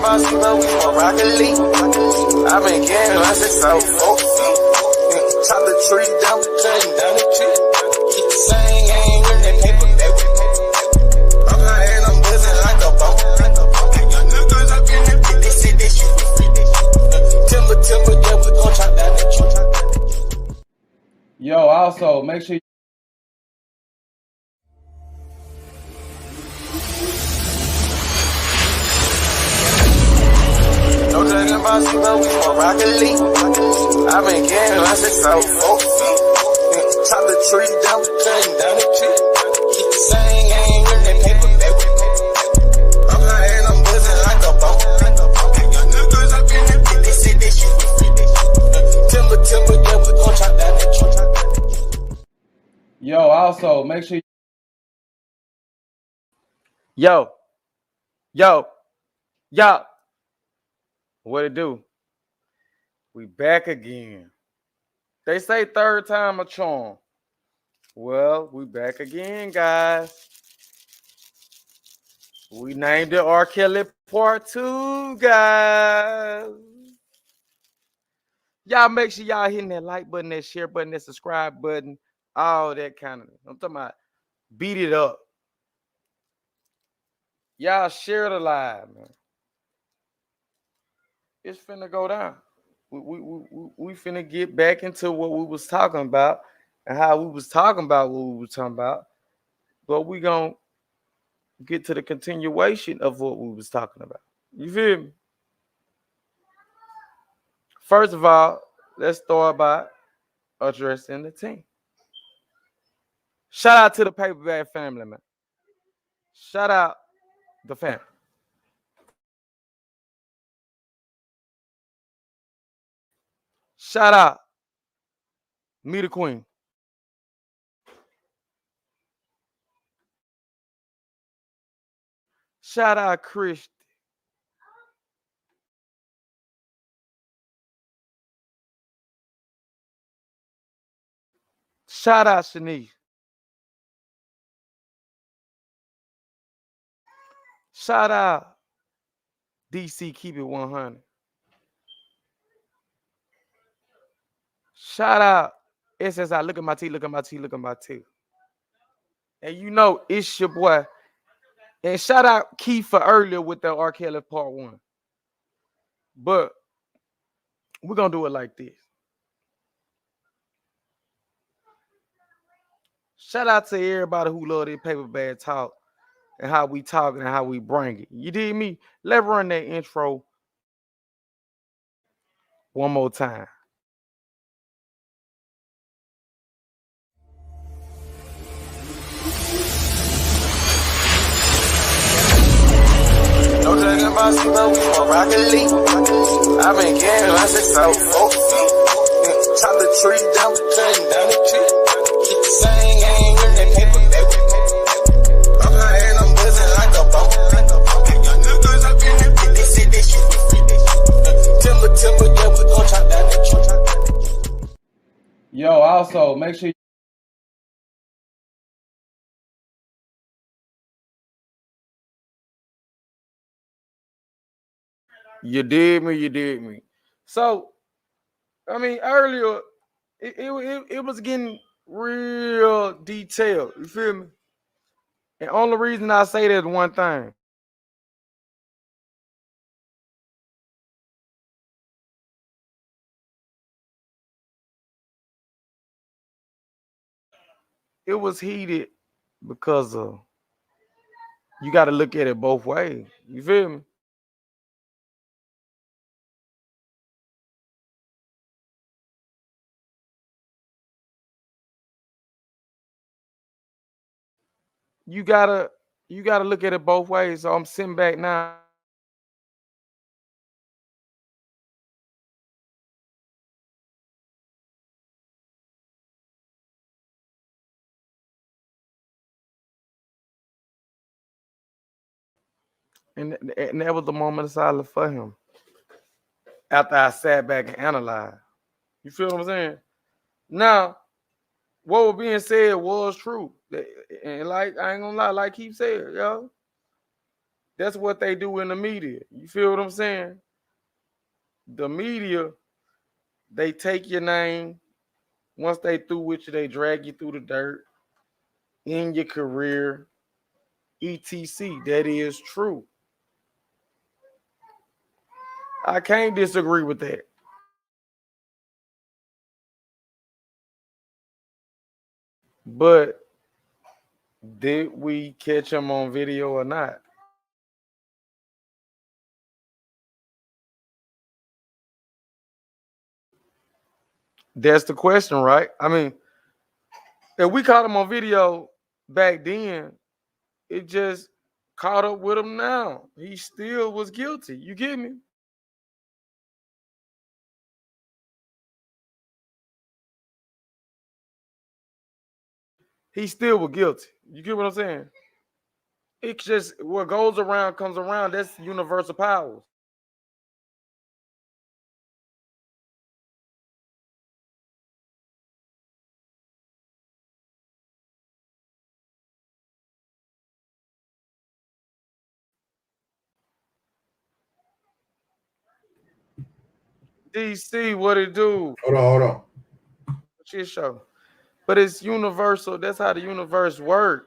talking about some we want R.Kelly. I've been getting lost since I was 4 feet. Chop the tree down, cutting down the tree. Keep the same game with that paper bag. I'm high and I'm buzzing like a bomb. Young niggas up in that bitch, they say that you be free. Timber, yeah, we gon' chop down the tree. Yo, also, make sure no talking about some we want R.Kelly. I've been getting lost since I was 4 feet. Chop the tree down, cutting down the tree. Keep the same game with that paper bag. I'm high and I'm buzzing like a bomb. Young niggas up in that bitch, they say that you be free. Timber, yeah, we gon' chop down the tree. Yo, also, make sure Yo. What it do? We back again. They say third time a charm. Well, we back again, guys. We named it R.Kelly Part 2, guys. Y'all make sure y'all hitting that like button, that share button, that subscribe button, all that kind of. I'm talking about beat it up. Y'all share the live, man. It's finna go down. We finna get back into what we was talking about and how we was talking about what we was talking about. But we gonna get to the continuation of what we was talking about. You feel me? First of all, let's start by addressing the team. Shout out to the Paperback family, man. Shout out the family. Shout out me, the Queen. Shout out Christy. Shout out Shanice. Shout out DC Keep It 100. Shout out SSI Look at My T, Look at My T, Look at My T. And you know it's your boy. And shout out Keith for earlier with the R.Kelly Part 1. But we're gonna do it like this. Shout out to everybody who love this Paperback talk and how we talk and how we bring it. You did me? Let's run that intro one more time. No talking about some we want R.Kelly. I've been getting lost since I was 4 feet. Chop the tree down, cutting down the tree. Keep the same game with that paper bag. I'm high and I'm buzzing like a bomb. Young niggas up in that bitch, they say that you be free. Timber, yeah, we gon' chop down the tree. Yo, also, make sure You did me. So, I mean, earlier, it was getting real detailed. You feel me? And only reason I say that is one thing. It was heated because you got to look at it both ways. You feel me? You gotta look at it both ways. So I'm sitting back now. And that was the moment of silence for him. After I sat back and analyzed. You feel what I'm saying? Now, what was being said was true. And like, I ain't gonna lie, like he said, yo, That's what they do in the media. You feel what I'm saying? The media, they take your name. Once they through with you, they drag you through the dirt in your career, etc. That is true. I can't disagree with that. But did we catch him on video or not? That's the question, right? I mean, if we caught him on video back then, it just caught up with him now. He still was guilty. You get me? He still was guilty. You get what I'm saying? It's just what goes around comes around. That's universal powers. DC, what it do? Hold on. Shit show. But it's universal. That's how the universe works.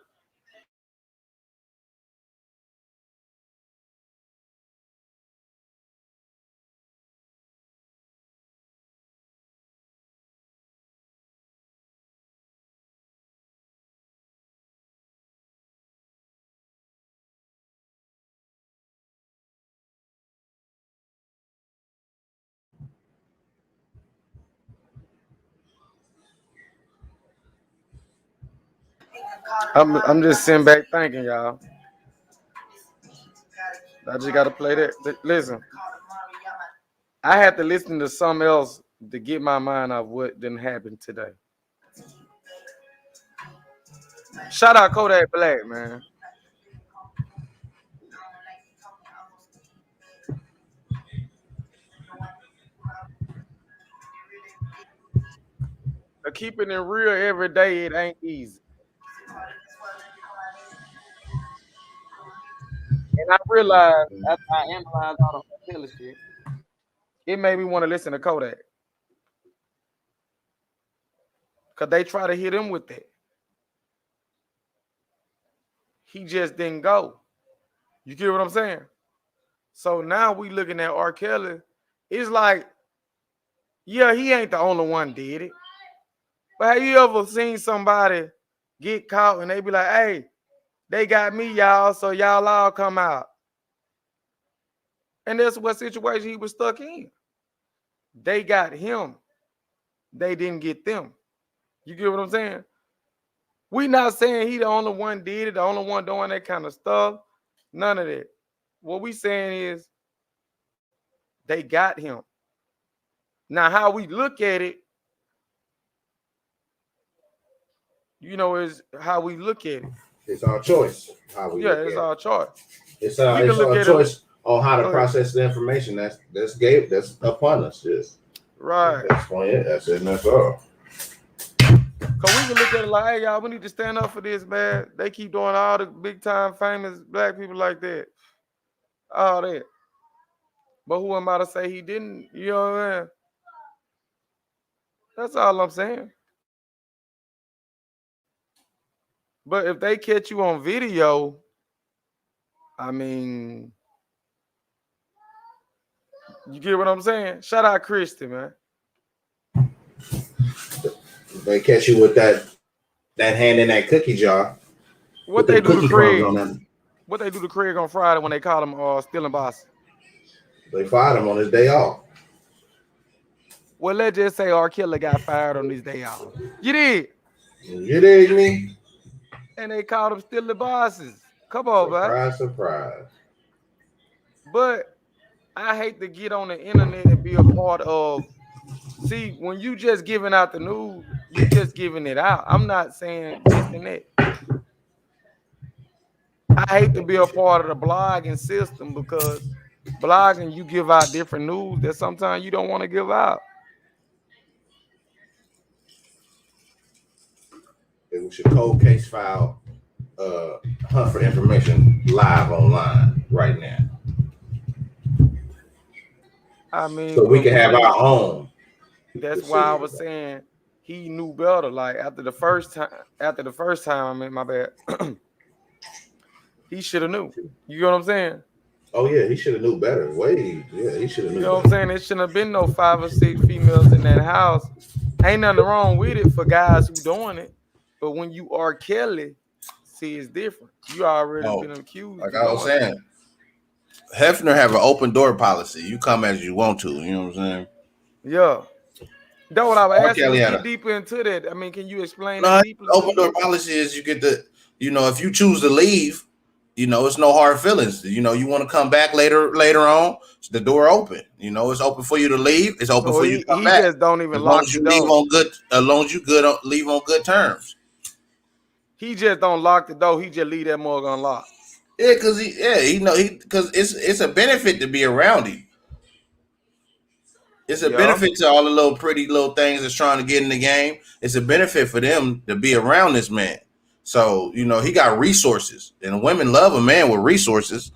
I'm just sitting back thinking, y'all. I just gotta play that. Listen, I had to listen to something else to get my mind off what didn't happen today. Shout out Kodak Black, man. But keeping it real every day, it ain't easy. And I realized after I analyzed all the R.Kelly shit, it made me want to listen to Kodak. Cause they try to hit him with that. He just didn't go. You get what I'm saying? So now we looking at R.Kelly. It's like, yeah, he ain't the only one did it. But have you ever seen somebody get caught and they be like, hey, they got me, y'all, so y'all all come out. And that's what situation he was stuck in. They got him. They didn't get them. You get what I'm saying? We not saying he the only one did it, the only one doing that kind of stuff. None of that. What we saying is they got him. Now, how we look at it, is how we look at it. It's our choice. It's our choice. It's our choice on how to process the information that's upon us. Just right. Explain it. That's it. And that's all. Cause we can look at it like, hey, y'all, we need to stand up for this, man. They keep doing all the big time famous black people like that. All that. But who am I to say he didn't? You know what I mean? That's all I'm saying. But if they catch you on video, I mean, you get what I'm saying? Shout out Christy, man. They catch you with that hand in that cookie jar. What they do to Craig? What they do to Craig on Friday when they call him stealing boss? They fired him on his day off. Well, let's just say R.Kelly got fired on his day off. You did. You dig me? And they called him stealing bosses. Come on, man. Surprise. But I hate to get on the internet and be a part of. See, when you just giving out the news, you just giving it out. I'm not saying this and that. I hate to be a part of the blogging system because blogging, you give out different news that sometimes you don't want to give out. It was your cold case file hunt for information live online right I mean, so we can have our own. That's why I was saying he knew better. Like after the first time, I mean, my bad. He should have knew. You know what I'm saying? Oh yeah, he should have knew better. He should have knew. You know what I'm saying? There shouldn't have been no 5 or 6 females in that house. Ain't nothing wrong with it for guys who doing it, but when you R.Kelly, see, it's different. You already been accused. Like I was saying, Hefner have an open door policy. You come as you want to. You know what I'm saying? Yeah. That's what I was asking. R.Kelly Get deeper into that. I mean, can you explain no, that deeply? Open door policy is you get the, if you choose to leave, it's no hard feelings. You want to come back later on. It's the door open. It's open for you to leave. It's open for you to come back. He just don't even as long as you leave door. on good. As long as you leave on good terms. He just don't lock the door. He just leave that mug unlocked. Yeah, because because it's a benefit to be around him. It's a benefit to all the little pretty little things that's trying to get in the game. It's a benefit for them to be around this man. So, he got resources, and women love a man with resources.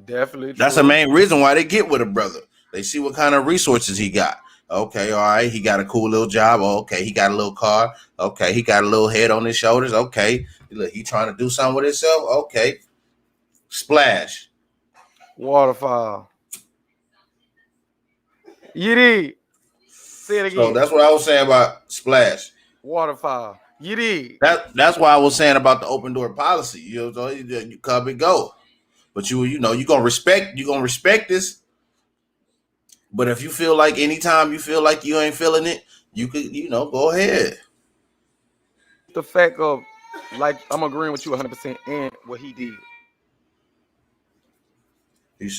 Definitely. That's the main reason why they get with a brother. They see what kind of resources he got. Okay, all right, he got a cool little job. Okay, he got a little car. Okay, he got a little head on his shoulders. Okay, look, he trying to do something with himself. Okay, splash. Waterfall. You did. Say it again. So that's what I was saying about splash. Waterfall. You did. That's why I was saying about the open door policy. You come and go, but you're gonna respect this. But if you feel like anytime you feel like you ain't feeling it, you could go ahead. The fact of, like, I'm agreeing with you 100% and what he did.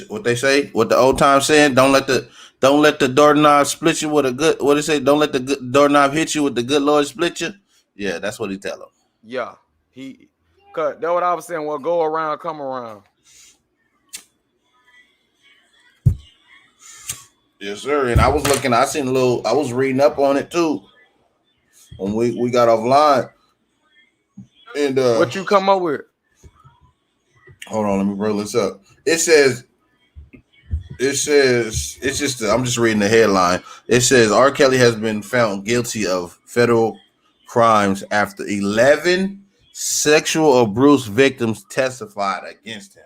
What they say, what the old time saying, don't let the doorknob split you with a good. What they say, don't let the doorknob hit you with the good Lord split you. Yeah, that's what he tell him. Yeah, that's what I was saying. Well, go around, come around. Yes, sir. And I was reading up on it too when we got offline. And what you come up with? Hold on, let me roll this up. It says it's just I'm just reading the headline. It says R.Kelly has been found guilty of federal crimes after 11 sexual abuse victims testified against him.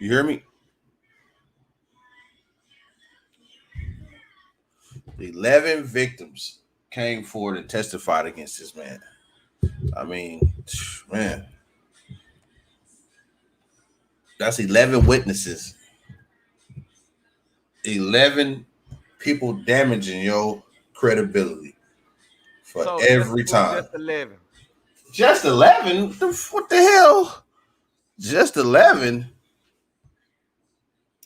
You hear me? 11 victims came forward and testified against this man. I mean, man, that's 11 witnesses. 11 people damaging your credibility for every time. Just 11. Just 11? What the hell? Just 11?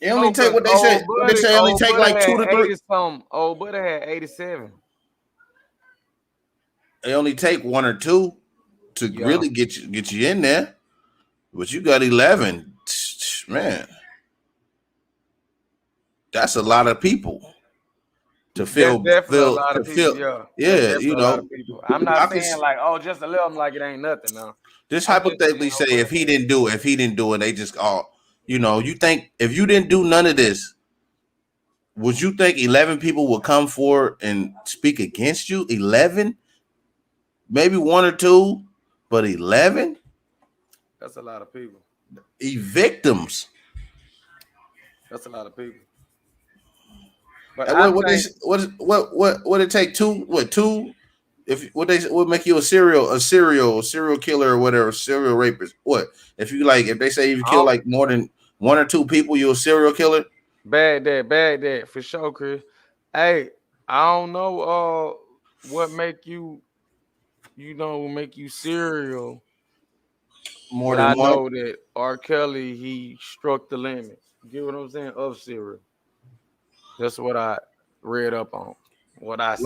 It only take what they say. They say only take like 2 to 3. Old buddy had 87. They only take 1 or 2 to really get you in there, but you got 11. Man, that's a lot of people to feel. Yeah, I'm not saying like, just 11, like it ain't nothing. No. Just hypothetically say if he didn't do it, they just you think if you didn't do none of this, would you think 11 people would come forward and speak against you? 11, maybe 1 or 2, but 11. That's a lot of people. Victims. That's a lot of people. But what it take 2? What 2? If what make you a serial killer or whatever, serial rapist? What if they say if you kill like more than 1 or 2 people, you're a serial killer? Bad that for sure, Chris. Hey, I don't know what make you serial. More than one. I know that R.Kelly, he struck the limit. You get what I'm saying? Of serial. That's what I read up on. What I see.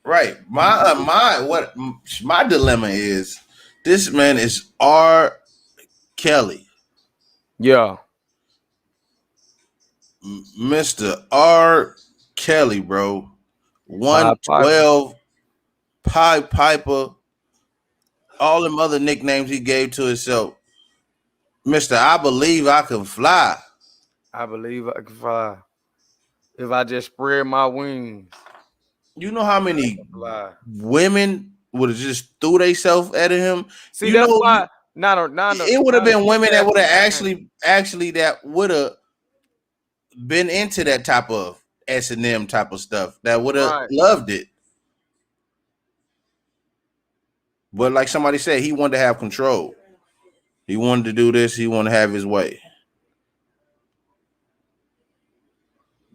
Right. My dilemma is this man is R.Kelly. Yeah. Mr. R.Kelly, bro. 112, Pied Piper, all them other nicknames he gave to himself. Mr. I believe I can fly. I believe I can fly. If I just spread my wings, You know how many fly. women would have just threw themselves at him? See, You that's know, why it would have been women that would have actually that would have been into that type of S&M type of stuff, that would have loved it. But like somebody said, he wanted to have control. He wanted to do this. He wanted to have his way.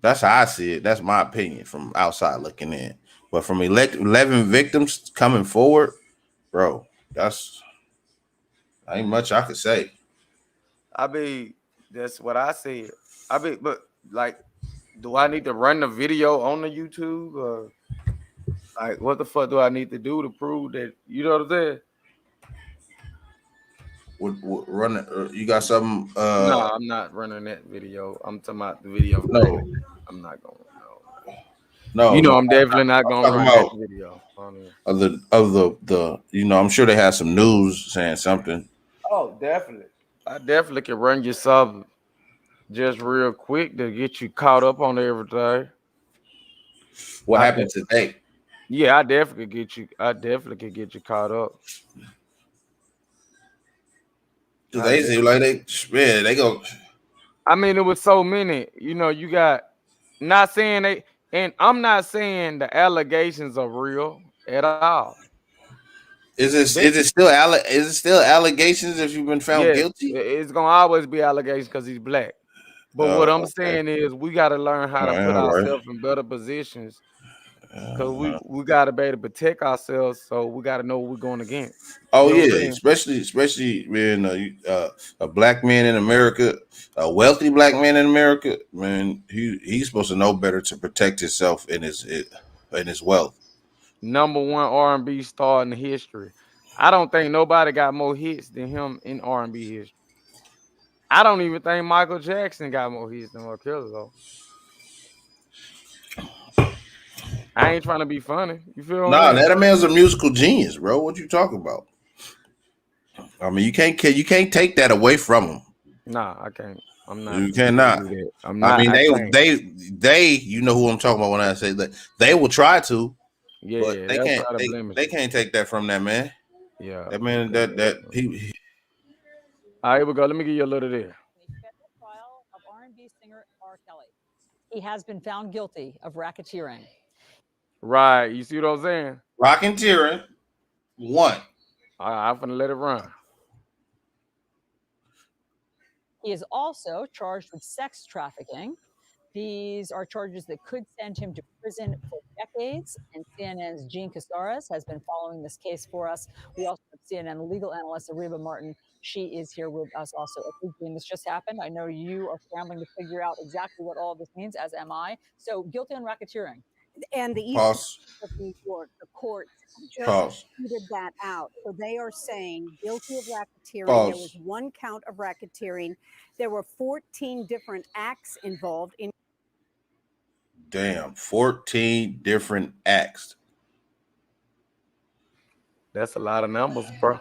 That's how I see it. That's my opinion from outside looking in. But from 11 victims coming forward, bro, that's ain't much I could say. I mean, that's what I said. I mean, but like, do I need to run the video on the YouTube? Or like, what the fuck do I need to do to prove that? You know what I'm saying? Would run it, you got something? No, I'm not running that video. I'm talking about the video. No, I'm not going. No, you know, no, I'm definitely not gonna run that video on here. Of the you know, I'm sure they have some news saying something. Oh, definitely. I definitely can run you something just real quick to get you caught up on everything. What happened today? Yeah, I definitely could get you caught up. They seem like they go. I mean, it was so many. You know, you got not saying they, and I'm not saying the allegations are real at all. Is it still allegations if you've been found guilty? It's gonna always be allegations because he's black. But what I'm saying is we got to learn how to put ourselves in better positions because we got to be able to protect ourselves. So we got to know what we're going against. Oh yeah, especially being a black man in America, a wealthy black man in America. Man, he's supposed to know better to protect himself and his wealth. Number one R&B star in history. I don't think nobody got more hits than him in R&B history. I don't even think Michael Jackson got more hits than R.Kelly though. I ain't trying to be funny. You feel? Nah, that man's a musical genius, bro. What you talking about? I mean, you can't take that away from him. Nah, I can't. I'm not. You cannot. I'm not. I mean, they. You know who I'm talking about when I say that. They will try to. Yeah, but they can't. They can't take that from that man. Yeah, that man. That he. All right, here we go. Let me give you a little there. Federal trial of R&B singer R.Kelly. He has been found guilty of racketeering. Right. You see what I'm saying? Racketeering. One. All right, I'm gonna let it run. He is also charged with sex trafficking. These are charges that could send him to prison for decades. And CNN's Jean Casares has been following this case for us. We also have CNN legal analyst Ariba Martin. She is here with us also. Jean, this just happened. I know you are scrambling to figure out exactly what all of this means, as am I. So guilty on racketeering. And the Eastern of New York, the court just tweeted that out. So they are saying guilty of racketeering. There was one count of racketeering. There were 14 different acts involved in. Damn, 14 different acts. That's a lot of numbers, bro.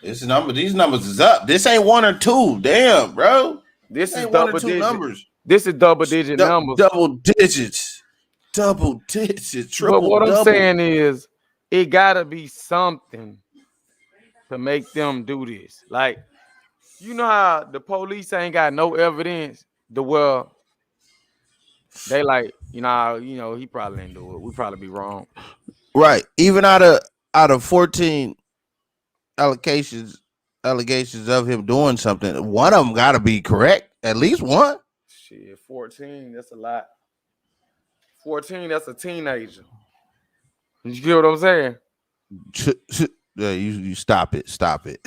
These numbers is up. This ain't one or two. Damn, bro. This is double digit numbers. This is double digit numbers. Double digits. Double digits. Triple. But what I'm saying is, it gotta be something to make them do this. Like, you know how the police ain't got no evidence. They like, you know, he probably didn't do it. We probably be wrong. Right. Even out of 14 allegations of him doing something, one of them got to be correct. At least one. Shit, 14. That's a lot. 14. That's a teenager. You get what I'm saying? Yeah, you stop it. Stop it.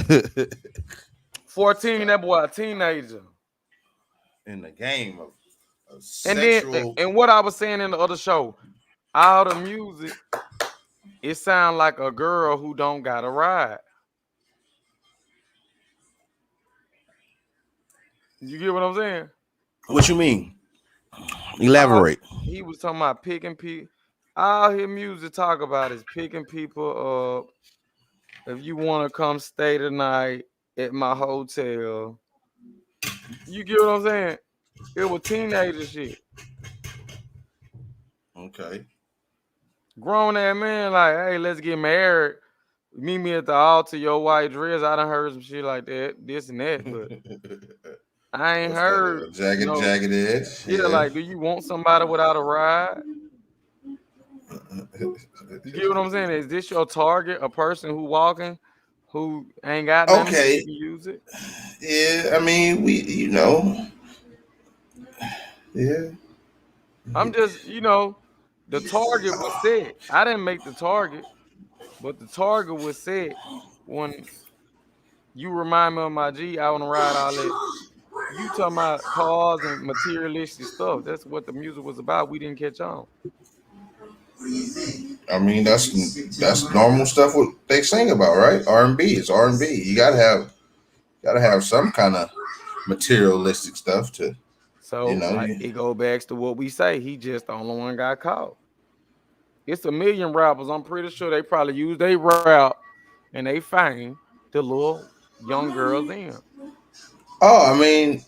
14. That boy a teenager. In the game of and then, and what I was saying in the other show, all the music, it sounds like a girl who don't got a ride. You get what I'm saying? What you mean? Elaborate. He was talking about pick and pick. All his music talk about is picking people up. If you want to come stay tonight at my hotel, you get what I'm saying? It was teenager shit. Okay. Grown ass man, like, hey, let's get married. Meet me at the altar, your white dress. I done heard some shit like that, this and that, but I ain't What's heard that? Jagged edge. Yeah, like, do you want somebody without a ride? You get what I'm saying? Is this your target? A person who walking, who ain't got nothing, so Okay. you can use it? Yeah, I mean, yeah. I'm just, the target was set. I didn't make the target, but the target was set when you remind me of my G out on the ride, all that. You talking about cars and materialistic stuff. That's what the music was about. We didn't catch on. I mean, that's normal stuff. What they sing about, right? R&B. It's R&B. You gotta have some kind of materialistic stuff to, So, like, it go back to what we say. He just the only one got caught. It's a million rappers. I'm pretty sure they probably use their rap and they fame the little young girls in. Oh, I mean,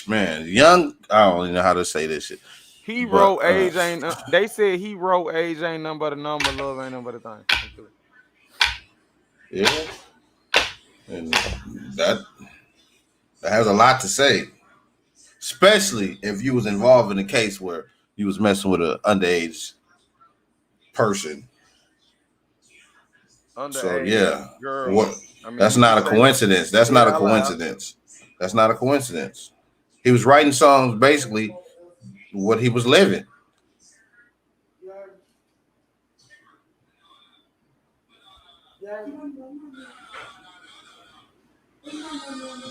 man, young. I don't even know how to say this shit. He wrote age ain't. They said he wrote age ain't nothing but a number. Love ain't nothing but a thing. Yeah, and that has a lot to say, especially if you was involved in a case where you was messing with an underage person. Underage So yeah, girl. That's not a coincidence. That's not a coincidence. That's not a coincidence. He was writing songs basically what he was living.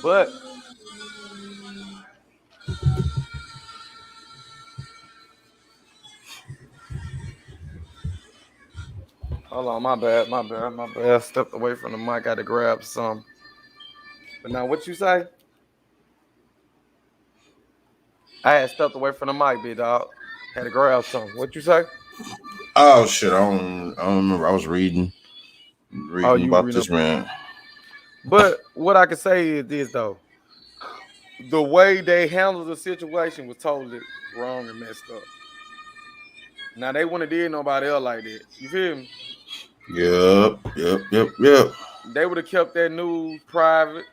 But hold on, my bad. I stepped away from the mic. Got to grab some. But now, what you say? I had stepped away from the mic, big dog. Had to grab something. What you say? Oh shit! I don't remember. I was reading about this man. But what I can say is this though: the way they handled the situation was totally wrong and messed up. Now they wouldn't have did nobody else like that. You feel me? Yep. They would have kept that news private.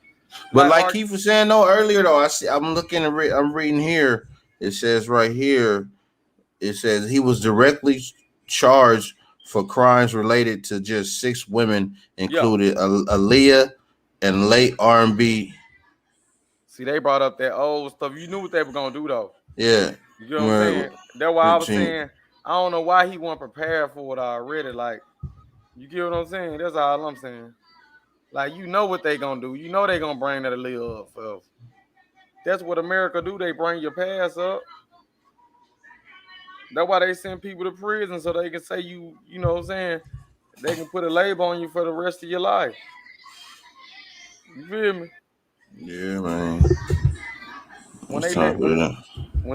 But like Keith was saying though earlier though, I'm looking at I'm reading here. It says right here, it says he was directly charged for crimes related to just 6 women, included Aaliyah and late R&B. See, they brought up that old stuff. You knew what they were gonna do though. Yeah. You know what I'm saying? That's why I was saying I don't know why he wasn't prepared for it already. Like, you get what I'm saying? That's all I'm saying. Like, you know what they gonna do. You know they gonna bring that Aaliyah up for. That's what America do. They bring your past up. That's why they send people to prison so they can say you know what I'm saying? They can put a label on you for the rest of your life. You feel me? Yeah, man. When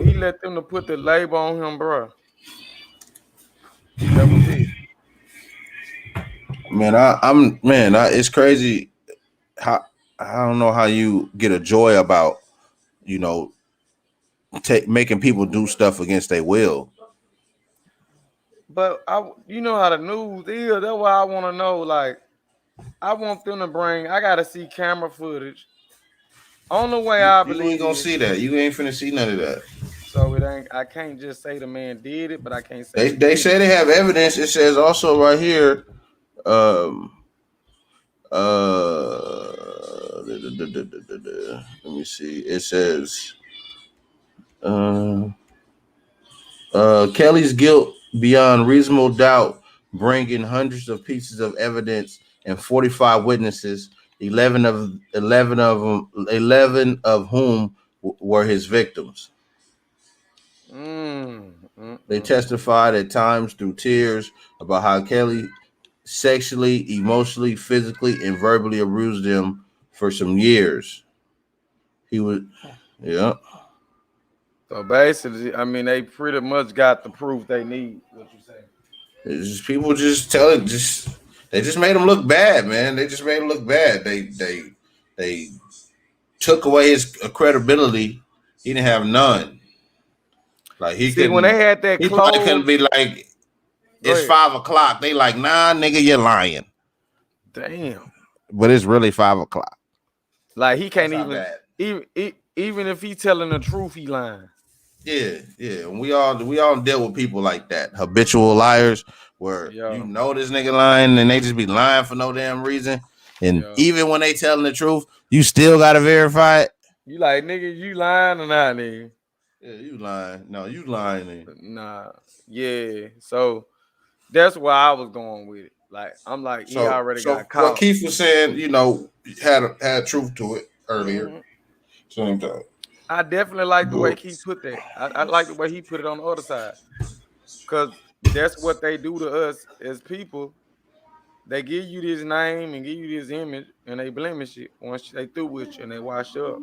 he let them to put the label on him, bro. That was it. Man, it's crazy how I don't know how you get a joy about, making people do stuff against their will. But you know how the news is. That's why I want to know. Like, I want them to bring. I gotta see camera footage. Only way I believe you ain't gonna see that. You ain't finna see none of that. So it ain't. I can't just say the man did it, but I can't say they say they have evidence. It says also right here. Let me see. It says Kelly's guilt beyond reasonable doubt, bringing hundreds of pieces of evidence and 45 witnesses, 11 of whom were his victims. They testified at times through tears about how Kelly sexually, emotionally, physically, and verbally abused them for some years. He was, yeah. So basically, I mean, they pretty much got the proof they need. What you saying? It's just, people just tell it. They just made him look bad, man. They just made him look bad. They took away his credibility. He didn't have none. Like he couldn't. When they had that he close, probably couldn't be like, it's 5 o'clock. They like, nah, nigga, you're lying. Damn. But it's really 5 o'clock. Like he can't even if he telling the truth, he lying. Yeah. And we all deal with people like that, habitual liars, where you know this nigga lying and they just be lying for no damn reason. And even when they telling the truth, you still gotta verify it. You like, nigga, you lying or not, nigga? Yeah, you lying. No, you lying. Nigga. Nah. Yeah. So that's where I was going with it. Like, I'm like, he already got caught. What Keith was saying, had truth to it earlier. Mm-hmm. Same time. I definitely like the way Keith put that. I like the way he put it on the other side. Because that's what they do to us as people. They give you this name and give you this image, and they blemish it once they through with you and they wash up.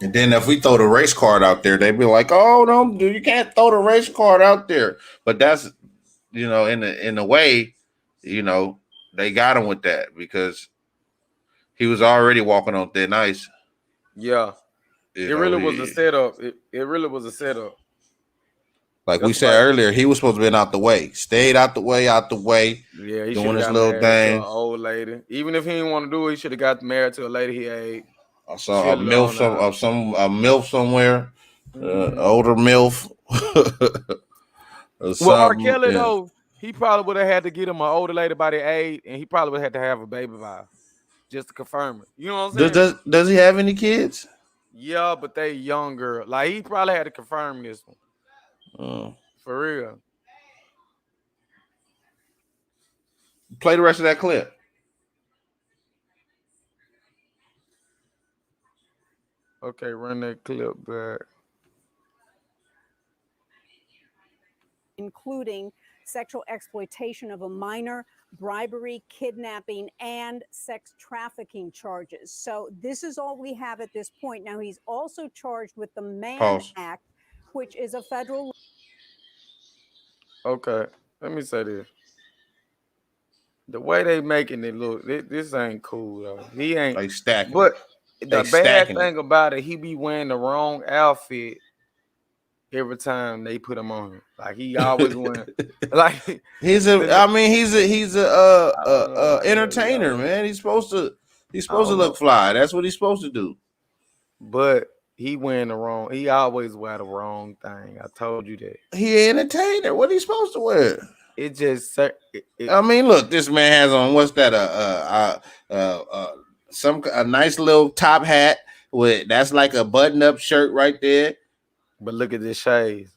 And then if we throw the race card out there, they be like, "Oh no, dude, you can't throw the race card out there." But that's, in a way, they got him with that because he was already walking on thin ice. Yeah, it really was a setup. It really was a setup. Like we said earlier, he was supposed to be out the way. Stayed out the way. Yeah, he doing his little thing. To an old lady. Even if he didn't want to do it, he should have got married to a lady he ate. I saw a MILF, a MILF somewhere, older MILF. Well, R.Kelly though, he probably would have had to get him an older lady by the age, and he probably would have had to have a baby by just to confirm it. You know what I'm saying? Does he have any kids? Yeah, but they younger. Like he probably had to confirm this one. For real. Play the rest of that clip. Okay, run that clip back. Including sexual exploitation of a minor, bribery, kidnapping, and sex trafficking charges. So this is all we have at this point. Now, he's also charged with the Mann Act, which is a federal. Okay, let me say this. The way they making it look, this ain't cool though. He ain't. They stacking. But the bad thing about it, he be wearing the wrong outfit every time they put him on. Like he always wearing. Like he's a entertainer, man. He's supposed to look fly. That's what he's supposed to do. But he wearing the wrong. He always wear the wrong thing. I told you that. He an entertainer. What he supposed to wear? It just. I mean, look, this man has on what's that? A nice little top hat with that's like a button-up shirt right there. But look at this shades.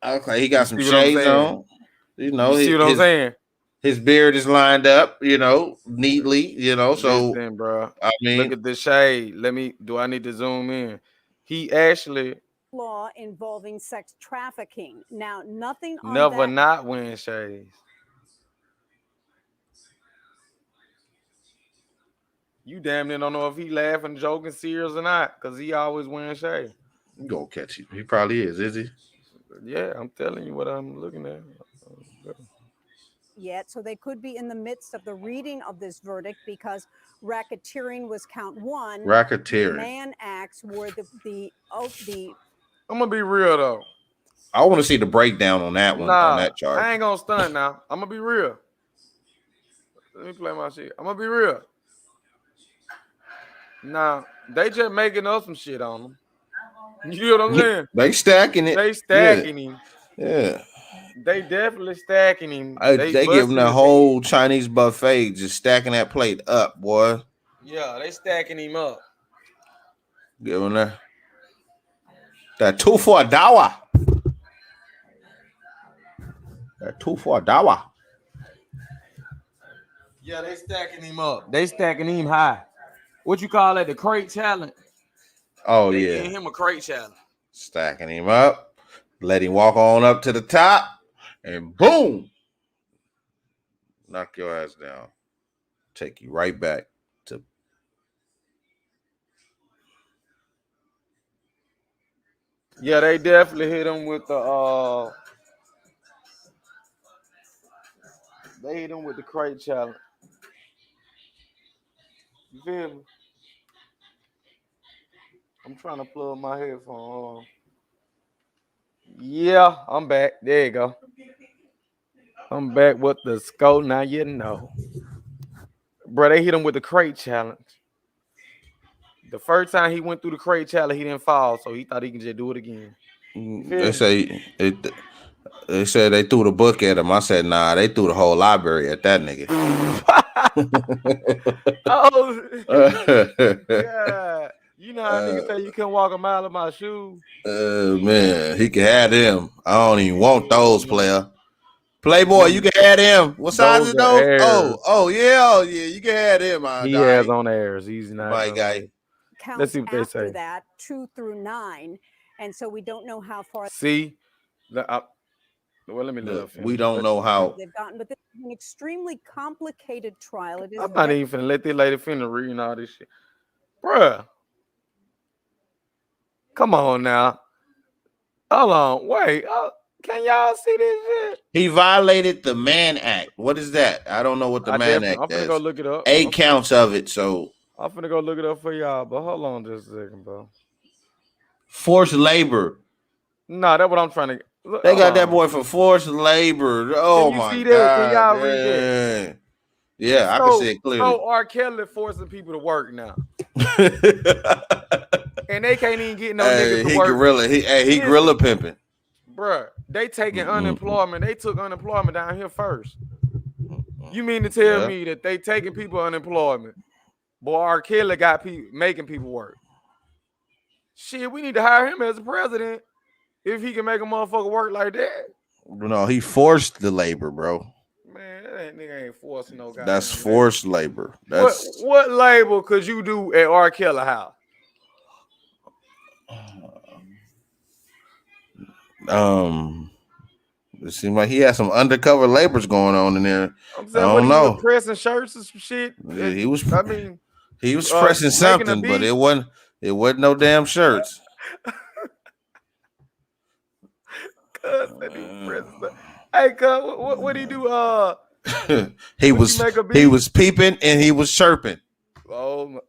Okay, he got some shades on. You see what I'm saying? His beard is lined up, neatly. So listen, bro. I mean, look at the shade. Do I need to zoom in? He actually. Law involving sex trafficking. Now, nothing on never not wearing shades. You damn near don't know if he laughing, joking, serious or not, because he always wearing shades. You gonna catch him. He probably is he? Yeah, I'm telling you what I'm looking at. Yet, so they could be in the midst of the reading of this verdict because racketeering was count one. Racketeering. Mann acts were the. I'm gonna be real though. I want to see the breakdown on that one. On that chart. I ain't gonna stunt now. I'm gonna be real. Let me play my shit. I'm gonna be real. Nah, they just making up some shit on him. You know what I'm saying? They stacking it. They stacking him. Yeah. They definitely stacking him. They give him the whole Chinese buffet, just stacking that plate up, boy. Yeah, they stacking him up. Give him that 2 for $1. That 2 for $1. Yeah, they stacking him up. They stacking him high. What you call that? The crate challenge. Oh, they yeah. Giving him a crate challenge. Stacking him up. Let him walk on up to the top. And boom. Knock your ass down. Take you right back to. Yeah, they definitely hit him with the they hit him with the crate challenge. You feel me? I'm trying to plug my headphone. Yeah, I'm back. There you go. I'm back with the scope. Now you know. Bro, they hit him with the crate challenge. The first time he went through the crate challenge, he didn't fall, so he thought he could just do it again. They say they said they threw the book at him. I said, nah, they threw the whole library at that nigga. Oh, yeah. You know how niggas say you can't walk a mile in my shoes? Man, he can have them. I don't even want those, player. Playboy, you can have them. What size is those? Oh, yeah, you can have them. He has on airs. He's not. My guy. Let's see what they say. That 2 through 9, and so we don't know how far. See, well, let me look. We don't know how they've gotten, but this is an extremely complicated trial. It is. I'm not even finna let this lady finna reading all this shit, bruh. Come on now. Hold on, wait. Can y'all see this shit? He violated the Mann Act. What is that? I don't know what the Mann Act is. I'm finna go look it up. 8 counts of it, so I'm finna go look it up for y'all, but hold on just a second, bro. Forced labor. Nah, that's what I'm trying to. Look, they got that boy for forced labor. Oh my God! Can y'all read that? Yeah, I can see it clearly. So R.Kelly forcing people to work now, and they can't even get no niggas to work. He gorilla pimping. Bruh, they taking unemployment. They took unemployment down here first. You mean to tell me that they taking people unemployment? Boy, R.Kelly got people making people work. Shit, we need to hire him as a president if he can make a motherfucker work like that. No, he forced the labor, bro. Man, that nigga ain't forcing no guy. That's forced labor. That's what labor could you do at R.Kelly house? It seemed like he had some undercover labors going on in there. I'm saying, I don't know. Pressing shirts or some shit. Yeah, he was pressing something, but it wasn't no damn shirts. Hey, cuz, what he do? He was peeping and he was chirping. Oh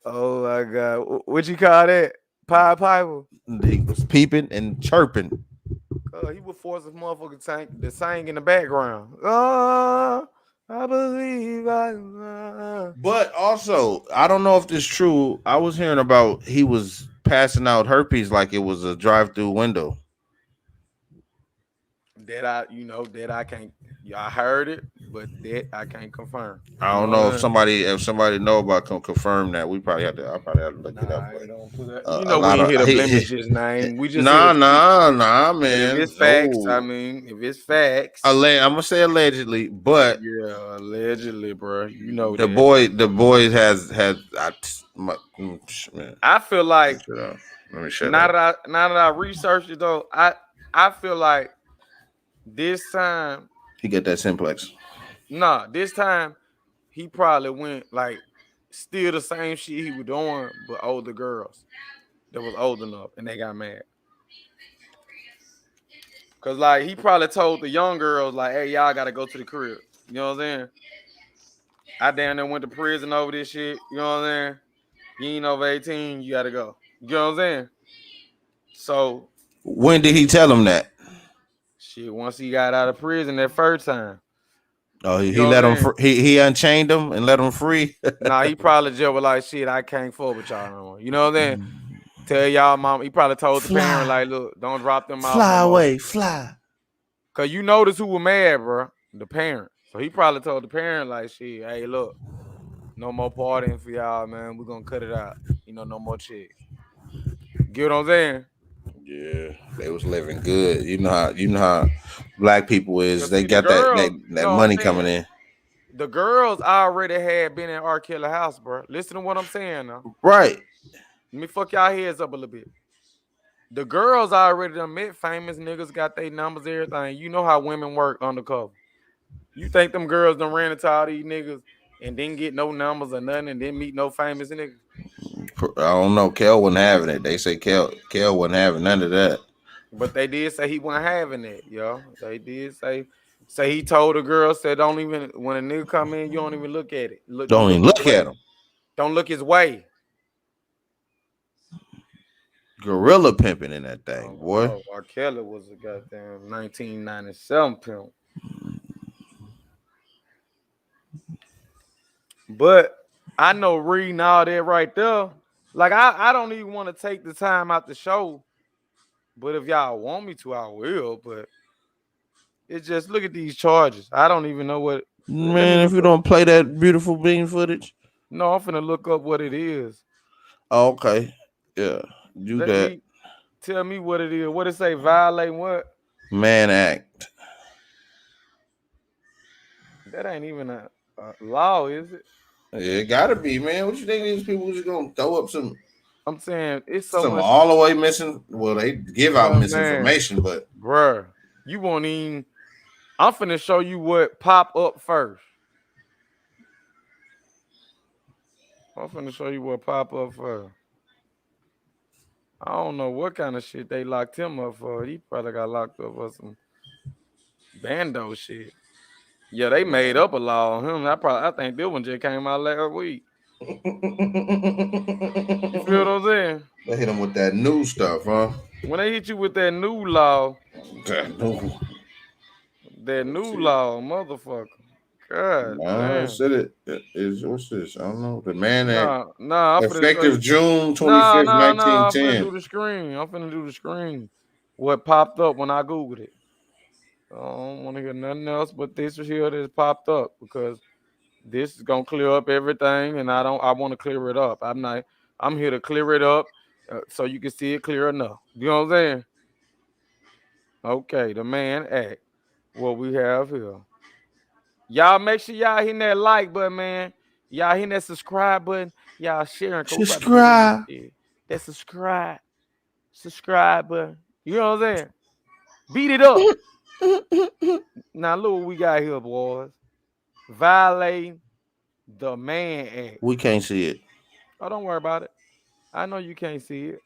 my God! What you call that? Pied Piper. He was peeping and chirping. He would force his motherfucking tank to sing in the background. I believe I. But also, I don't know if this is true. I was hearing about he was passing out herpes like it was a drive-through window. That I can't. I heard it, but that I can't confirm. I don't know if somebody know about confirm that. I probably have to look it up. We ain't hit a blemishes name. We just nah, man. If it's facts, if it's facts, I'm gonna say allegedly, but yeah, allegedly, bro. You know the boy has man. I feel like let me shut now up. that I researched it though, I feel like this time he get that simplex. Nah, this time he probably went like still the same shit he was doing, but older girls that was old enough and they got mad. Cause like he probably told the young girls like, "Hey, y'all gotta go to the crib." You know what I'm saying? I damn near went to prison over this shit. You know what I'm saying? You ain't over 18, you gotta go. You know what I'm saying? So when did he tell him that? Shit, once he got out of prison that first time. Oh, he let him. He unchained him and let him free. Nah, he probably just was like, "Shit, I can't fuck with y'all no more." You know what I'm saying? Tell y'all, mom. He probably told the parent like, "Look, don't drop them out. Fly away, fly." Cause you notice who was mad, bro? The parent. So he probably told the parent like, "Shit, hey, look, no more partying for y'all, man. We're gonna cut it out. No more chicks." Get what I'm saying? Yeah, they was living good. You know how black people is. They got that money coming in. The girls already had been in R.Kelly house, bro. Listen to what I'm saying now. Right. Let me fuck y'all heads up a little bit. The girls already done met famous niggas, got their numbers, everything. You know how women work undercover. You think them girls done ran into all these niggas and didn't get no numbers or nothing and didn't meet no famous niggas? don't know. Kel wasn't having it. They say Kel wasn't having none of that. But they did say he wasn't having it, yo. They did say he told the girl, said, don't even, when a nigga come in, you don't even look at it. Don't even look at him. Don't look his way. Gorilla pimping in that thing, boy. Oh, R.Kelly was a goddamn 1997 pimp. But I know reading all that right there, like I don't even want to take the time out the show. But if y'all want me to, I will. But it's just, look at these charges. I don't even know what. Man, if you don't play that beautiful bean footage. No, I'm finna look up what it is. Oh, okay. Yeah. Tell me what it is. What it say? Violate what? Mann Act. That ain't even a law, is it? Yeah, it gotta be, man. What you think these people just gonna throw up some? I'm saying it's so much all the way missing. Well, they give out misinformation, but bruh, you won't even. I'm finna show you what pop up first. I'm finna show you what pop up first. I don't know what kind of shit they locked him up for. He probably got locked up for some bando shit. Yeah, they made up a law on him. I think this one just came out last week. You feel what I'm saying? They hit him with that new stuff, huh? When they hit you with that new law, motherfucker. God damn. Said it is, what's this? I don't know. The Mann Act. Nah. Effective June 25th, 1910. I'm finna do the screen. What popped up when I Googled it. I don't want to hear nothing else but this here that popped up, because this is gonna clear up everything, and I want to clear it up. I'm here to clear it up so you can see it clear enough. You know what I'm saying? Okay, the Mann Act. What we have here. Y'all make sure y'all hitting that like button, man. Y'all hitting that subscribe button. Y'all sharing. Subscribe. That subscribe button. You know what I'm saying? Beat it up. Now look what we got here, boys. Violating the Mann Act. We can't see it. Oh, don't worry about it. I know you can't see it.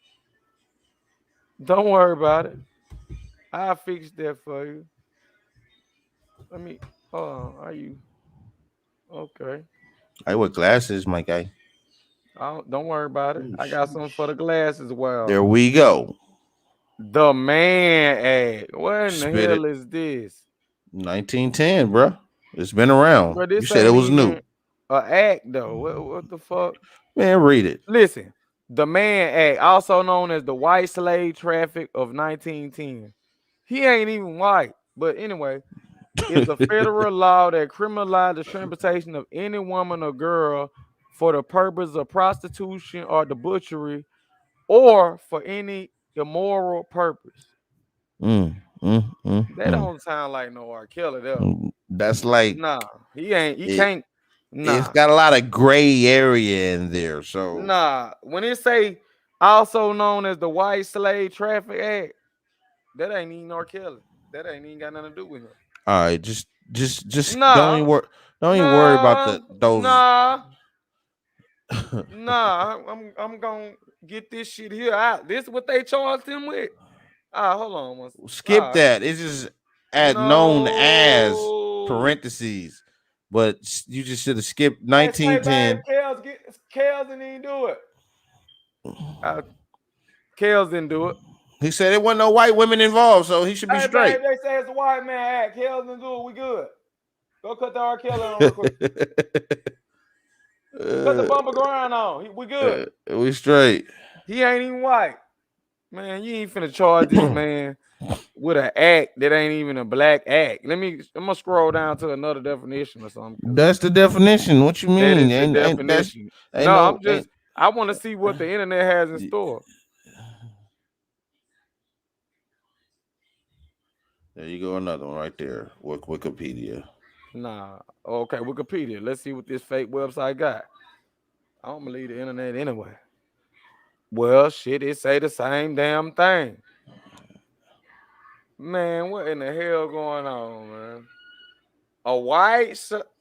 Don't worry about it. I'll fix that for you. Let me. Are you okay? I wear glasses, my guy. Don't worry about it. I got something for the glasses. Well, there we go. The Mann Act. What in the hell is this? 1910, bro. It's been around. Bro, you said it was new. An act though. What the fuck? Man, read it. Listen, the Mann Act, also known as the White Slave Traffic of 1910. He ain't even white, but anyway, it's a federal law that criminalizes the transportation of any woman or girl for the purpose of prostitution or the butchery, or for any immoral purpose. That don't sound like no R.Kelly though. That's like, nah, he ain't. He can't. Nah, it's got a lot of gray area in there. So nah, when it say also known as the White Slave Traffic Act, that ain't even R.Kelly. That ain't even got nothing to do with him. All right, just don't even worry about those. I'm gonna get this shit here out. This is what they charged him with. Hold on. Skip that. It's just known as parentheses, but you just should have skipped 1910. Kels didn't even do it. Kels didn't do it. He said there wasn't no white women involved, so he should be straight. Babe, they say it's a white man act. Kels didn't do it. We good. Go cut the R.Kelly on real quick. Cut the bumper grind on. We good. We straight. He ain't even white. Man, you ain't finna charge this man with an act that ain't even a black act. I'm gonna scroll down to another definition or something. That's the definition. What you mean? That is the definition. I want to see what the internet has in store. There you go, another one right there. Wikipedia. Nah. Okay, Wikipedia. Let's see what this fake website got. I don't believe the internet anyway. Well, shit, it say the same damn thing. Man, what in the hell going on, man?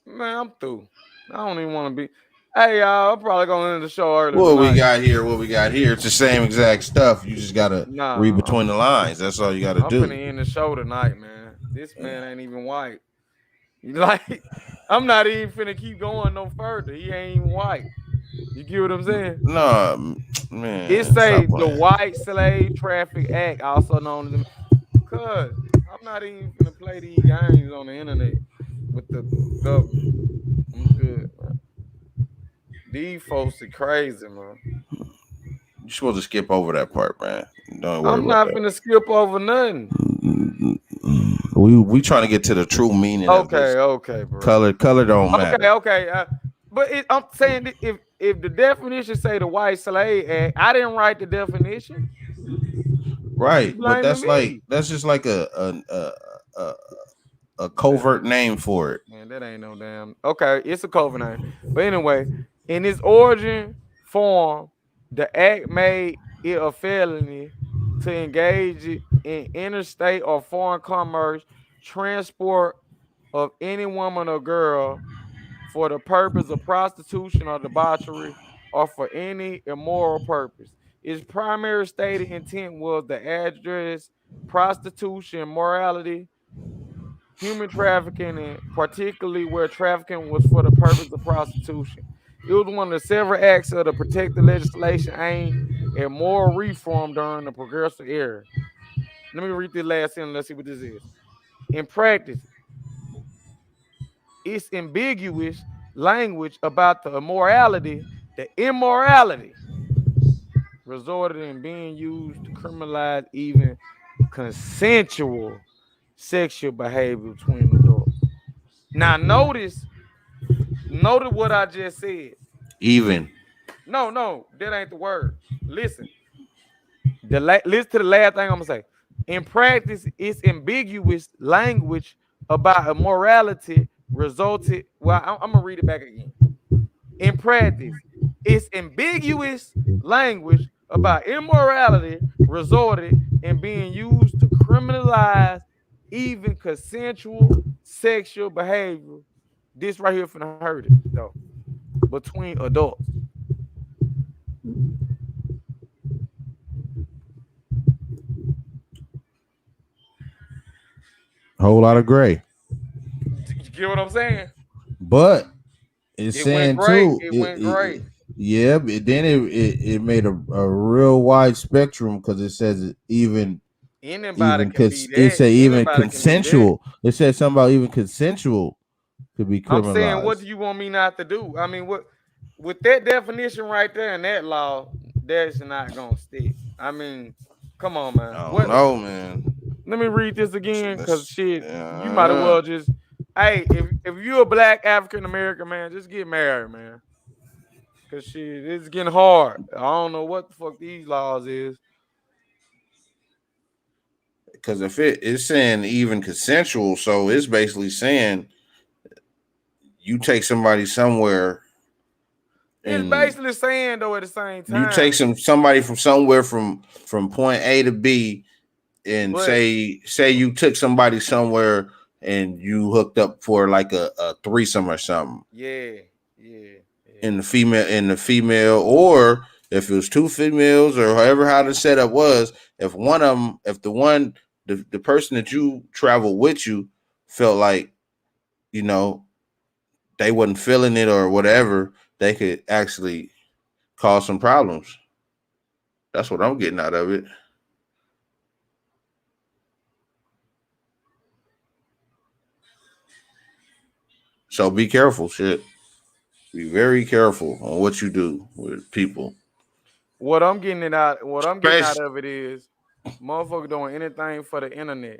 Man, I'm through. I don't even want to be. Hey y'all, I'm probably gonna end the show early What tonight. we got here, it's the same exact stuff. You just gotta read between the lines. That's all you gotta do. I'm finna end the show tonight, man. This man ain't even white. Like, I'm not even finna keep going no further. He ain't even white. You get what I'm saying? No, man. It say the White Slave Traffic Act, also known as the. Cause I'm not even finna play these games on the internet with the government. I'm good, man. These folks are crazy, man. You're supposed to skip over that part, man. Don't worry I'm about not finna skip over nothing. We trying to get to the true meaning of this. Okay, bro. Color don't matter. Okay. But I'm saying if the definition say the White Slave Act, I didn't write the definition. Right, but that's just like a covert name for it. Man, that ain't no damn. Okay, it's a covert name. But anyway, in its origin form, the act made it a felony to engage in interstate or foreign commerce, transport of any woman or girl for the purpose of prostitution or debauchery or for any immoral purpose. Its primary stated intent was the address prostitution, morality, human trafficking, and particularly where trafficking was for the purpose of prostitution. It was one of the several acts of the protected legislation aimed at moral reform during the progressive era. Let me read this last sentence. Let's see what this is. In practice, it's ambiguous language about the immorality resulted in being used to criminalize even consensual sexual behavior between adults. Now notice what I just said. Even. No, that ain't the word. Listen. Listen to the last thing I'm gonna say. In practice, it's ambiguous language about immorality resulted. Well, I'm gonna read it back again. In practice, it's ambiguous language about immorality resulted in being used to criminalize even consensual sexual behavior. This right here finna hurt it though. Between adults. Whole lot of gray. You get what I'm saying? But it's saying too. It went great. Yeah, but then it made a real wide spectrum because it says even Anybody can be that. It said even consensual. It said something about even consensual could be criminalized. I'm saying, what do you want me not to do? I mean, what with that definition right there in that law, that's not gonna stick. I mean, come on, man. No, man. Let me read this again, because shit, you might as well just. Hey, if you're a black African American man, just get married, man. Cause shit, it's getting hard. I don't know what the fuck these laws is. Because if it's saying even consensual, so it's basically saying you take somebody somewhere. It's basically saying though at the same time. You take somebody from somewhere from point A to B, and say you took somebody somewhere and you hooked up for like a threesome or something. Yeah. In the female, or if it was two females, or however how the setup was, if one of them, if the person that you traveled with you felt like, you know, they wasn't feeling it or whatever, they could actually cause some problems. That's what I'm getting out of it. So be careful, shit. Be very careful on what you do with people. What I'm getting out of it is motherfucker doing anything for the internet.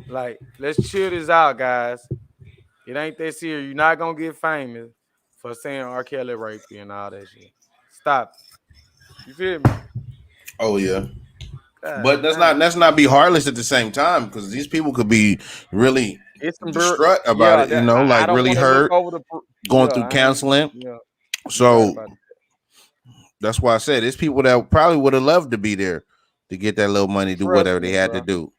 Like, let's chill this out, guys. It ain't that serious. You're not gonna get famous for saying R.Kelly raped you and all that shit. Stop. You feel me? Oh yeah. God, but let's not be heartless at the same time, because these people could be really distraught about it, you know, like really hurt, going through counseling. So that's why I said it's people that probably would have loved to be there to get that little money, do whatever they had to do.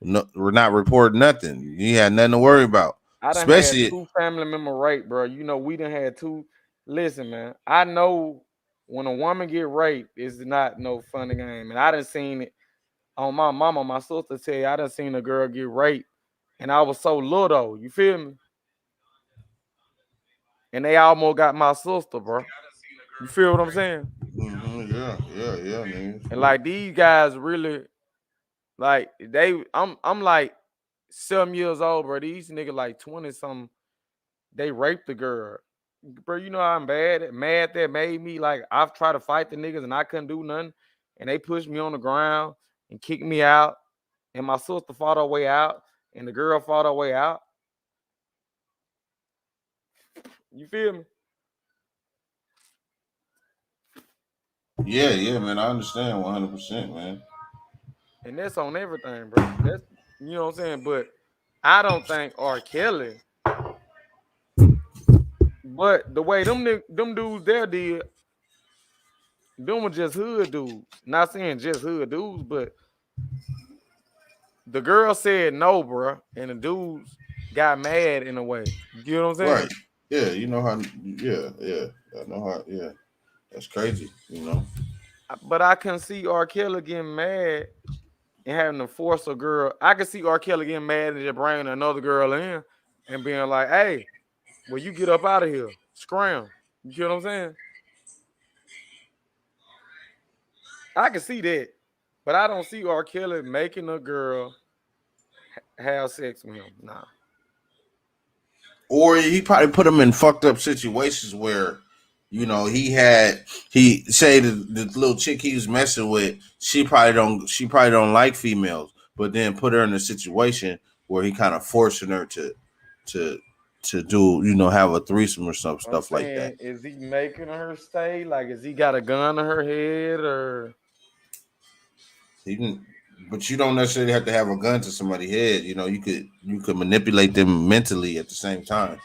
No, we're not reporting nothing. You had nothing to worry about. I done had 2 family member rape, bro. You know, we done had 2. Listen, man. I know when a woman get raped, it's not no funny game, and I done seen it on my mama, my sister tell you, I done seen a girl get raped, and I was so little. You feel me? And they almost got my sister, bro. You feel what I'm saying? Mm-hmm, yeah, nigga. And like these guys really, like I'm like 7 years old, bro. These niggas like 20 something. They raped the girl, bro. You know how I'm mad that made me like I've tried to fight the niggas and I couldn't do nothing, and they pushed me on the ground and kicked me out, and my sister fought her way out, and the girl fought her way out. You feel me? Yeah, man. I understand 100%, man. And that's on everything, bro. That's you know what I'm saying. But I don't think R.Kelly. But the way them dudes there did, them were just hood dudes. Not saying just hood dudes, but the girl said no, bro, and the dudes got mad in a way. You know what I'm saying? Right. Yeah, you know how. Yeah. I know how. Yeah, that's crazy. You know. But I can see R.Kelly getting mad and having to force a girl. I can see R.Kelly getting mad and just bringing another girl in and being like, "Hey, well, you get up out of here, scram." You know what I'm saying? I can see that, but I don't see R.Kelly making a girl have sex with him. Nah. Or he probably put him in fucked up situations where, you know, he say the little chick he was messing with, she probably don't like females, but then put her in a situation where he kind of forcing her to do, you know, have a threesome or some I'm stuff like that. saying, is he making her stay? Like, is he got a gun to her head or? He didn't, but you don't necessarily have to have a gun to somebody's head. You know, you could manipulate them mentally at the same time.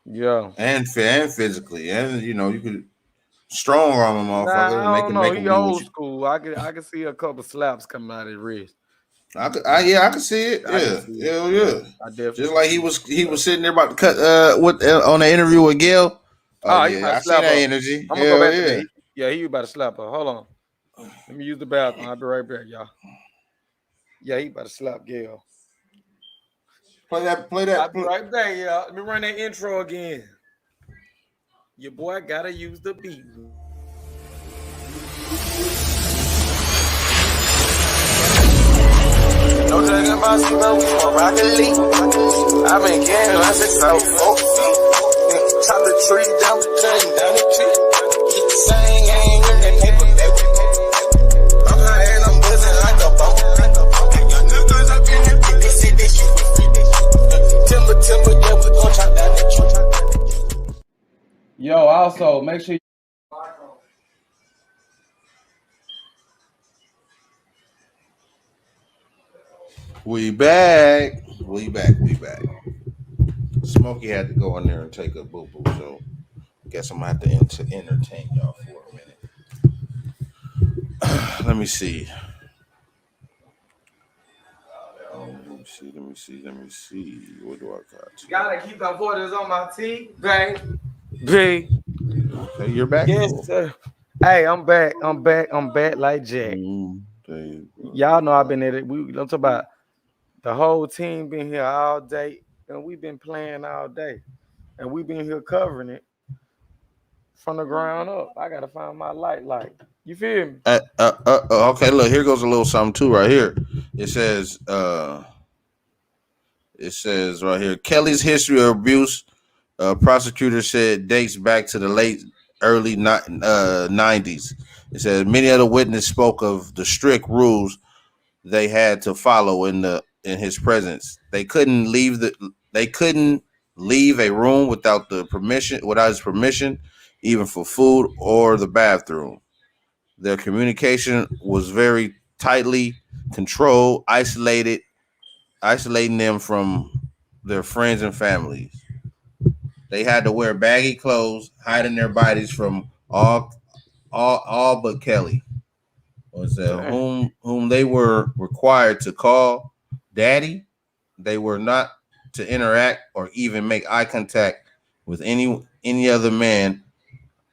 Yeah. And physically, and you know, you could strong arm a motherfucker, Nah, and I they don't can know. make him He do what old you. school. I can see a couple slaps coming out of his wrist. I can see it. I can see it. Yeah. I definitely Just like see he was sitting there about to cut with on the interview with Gail. Oh Oh, he about yeah, to I see slap that her. energy. I'm gonna go Hell back to yeah. that. He about to slap her. Hold on. Let me use the bathroom. I'll be right back, y'all. Yeah, he about to slap Gail. Play that. I'll be right back, y'all. Let me run that intro again. Your boy gotta use the beat. No dragon boss, but we from RKelly. I've been getting lots of so 4 feet. Chop the tree down, cutting down the tree. Keep the same game in that paper, baby. I'm high and I'm buzzing like a bomb. Young niggas up in that bitch, they said they shoot me free. Timber, yeah, we gon' chop down the tree. Yo, also make sure. We back. Smokey had to go in there and take a boo boo, so I guess I'm gonna have to entertain y'all for a minute. Let me see. Let me see. What do I got? Gotta keep the borders on my teeth, bang. G. Okay, you're back. Yes, sir. Hey, I'm back. I'm back like Jack. Y'all know I've been at it. I'm talking about the whole team been here all day, and we've been playing all day, and we've been here covering it from the ground up. I gotta find my light. You feel me? Okay, look, here goes a little something too right here. It says right here, Kelly's history of abuse, prosecutor said, dates back to the early 90s. It says many other witnesses spoke of the strict rules they had to follow in his presence. They couldn't leave a room without his permission, even for food or the bathroom. Their communication was very tightly controlled, isolating them from their friends and families. They had to wear baggy clothes, hiding their bodies from all but Kelly, whom they were required to call daddy. They were not to interact or even make eye contact with any other man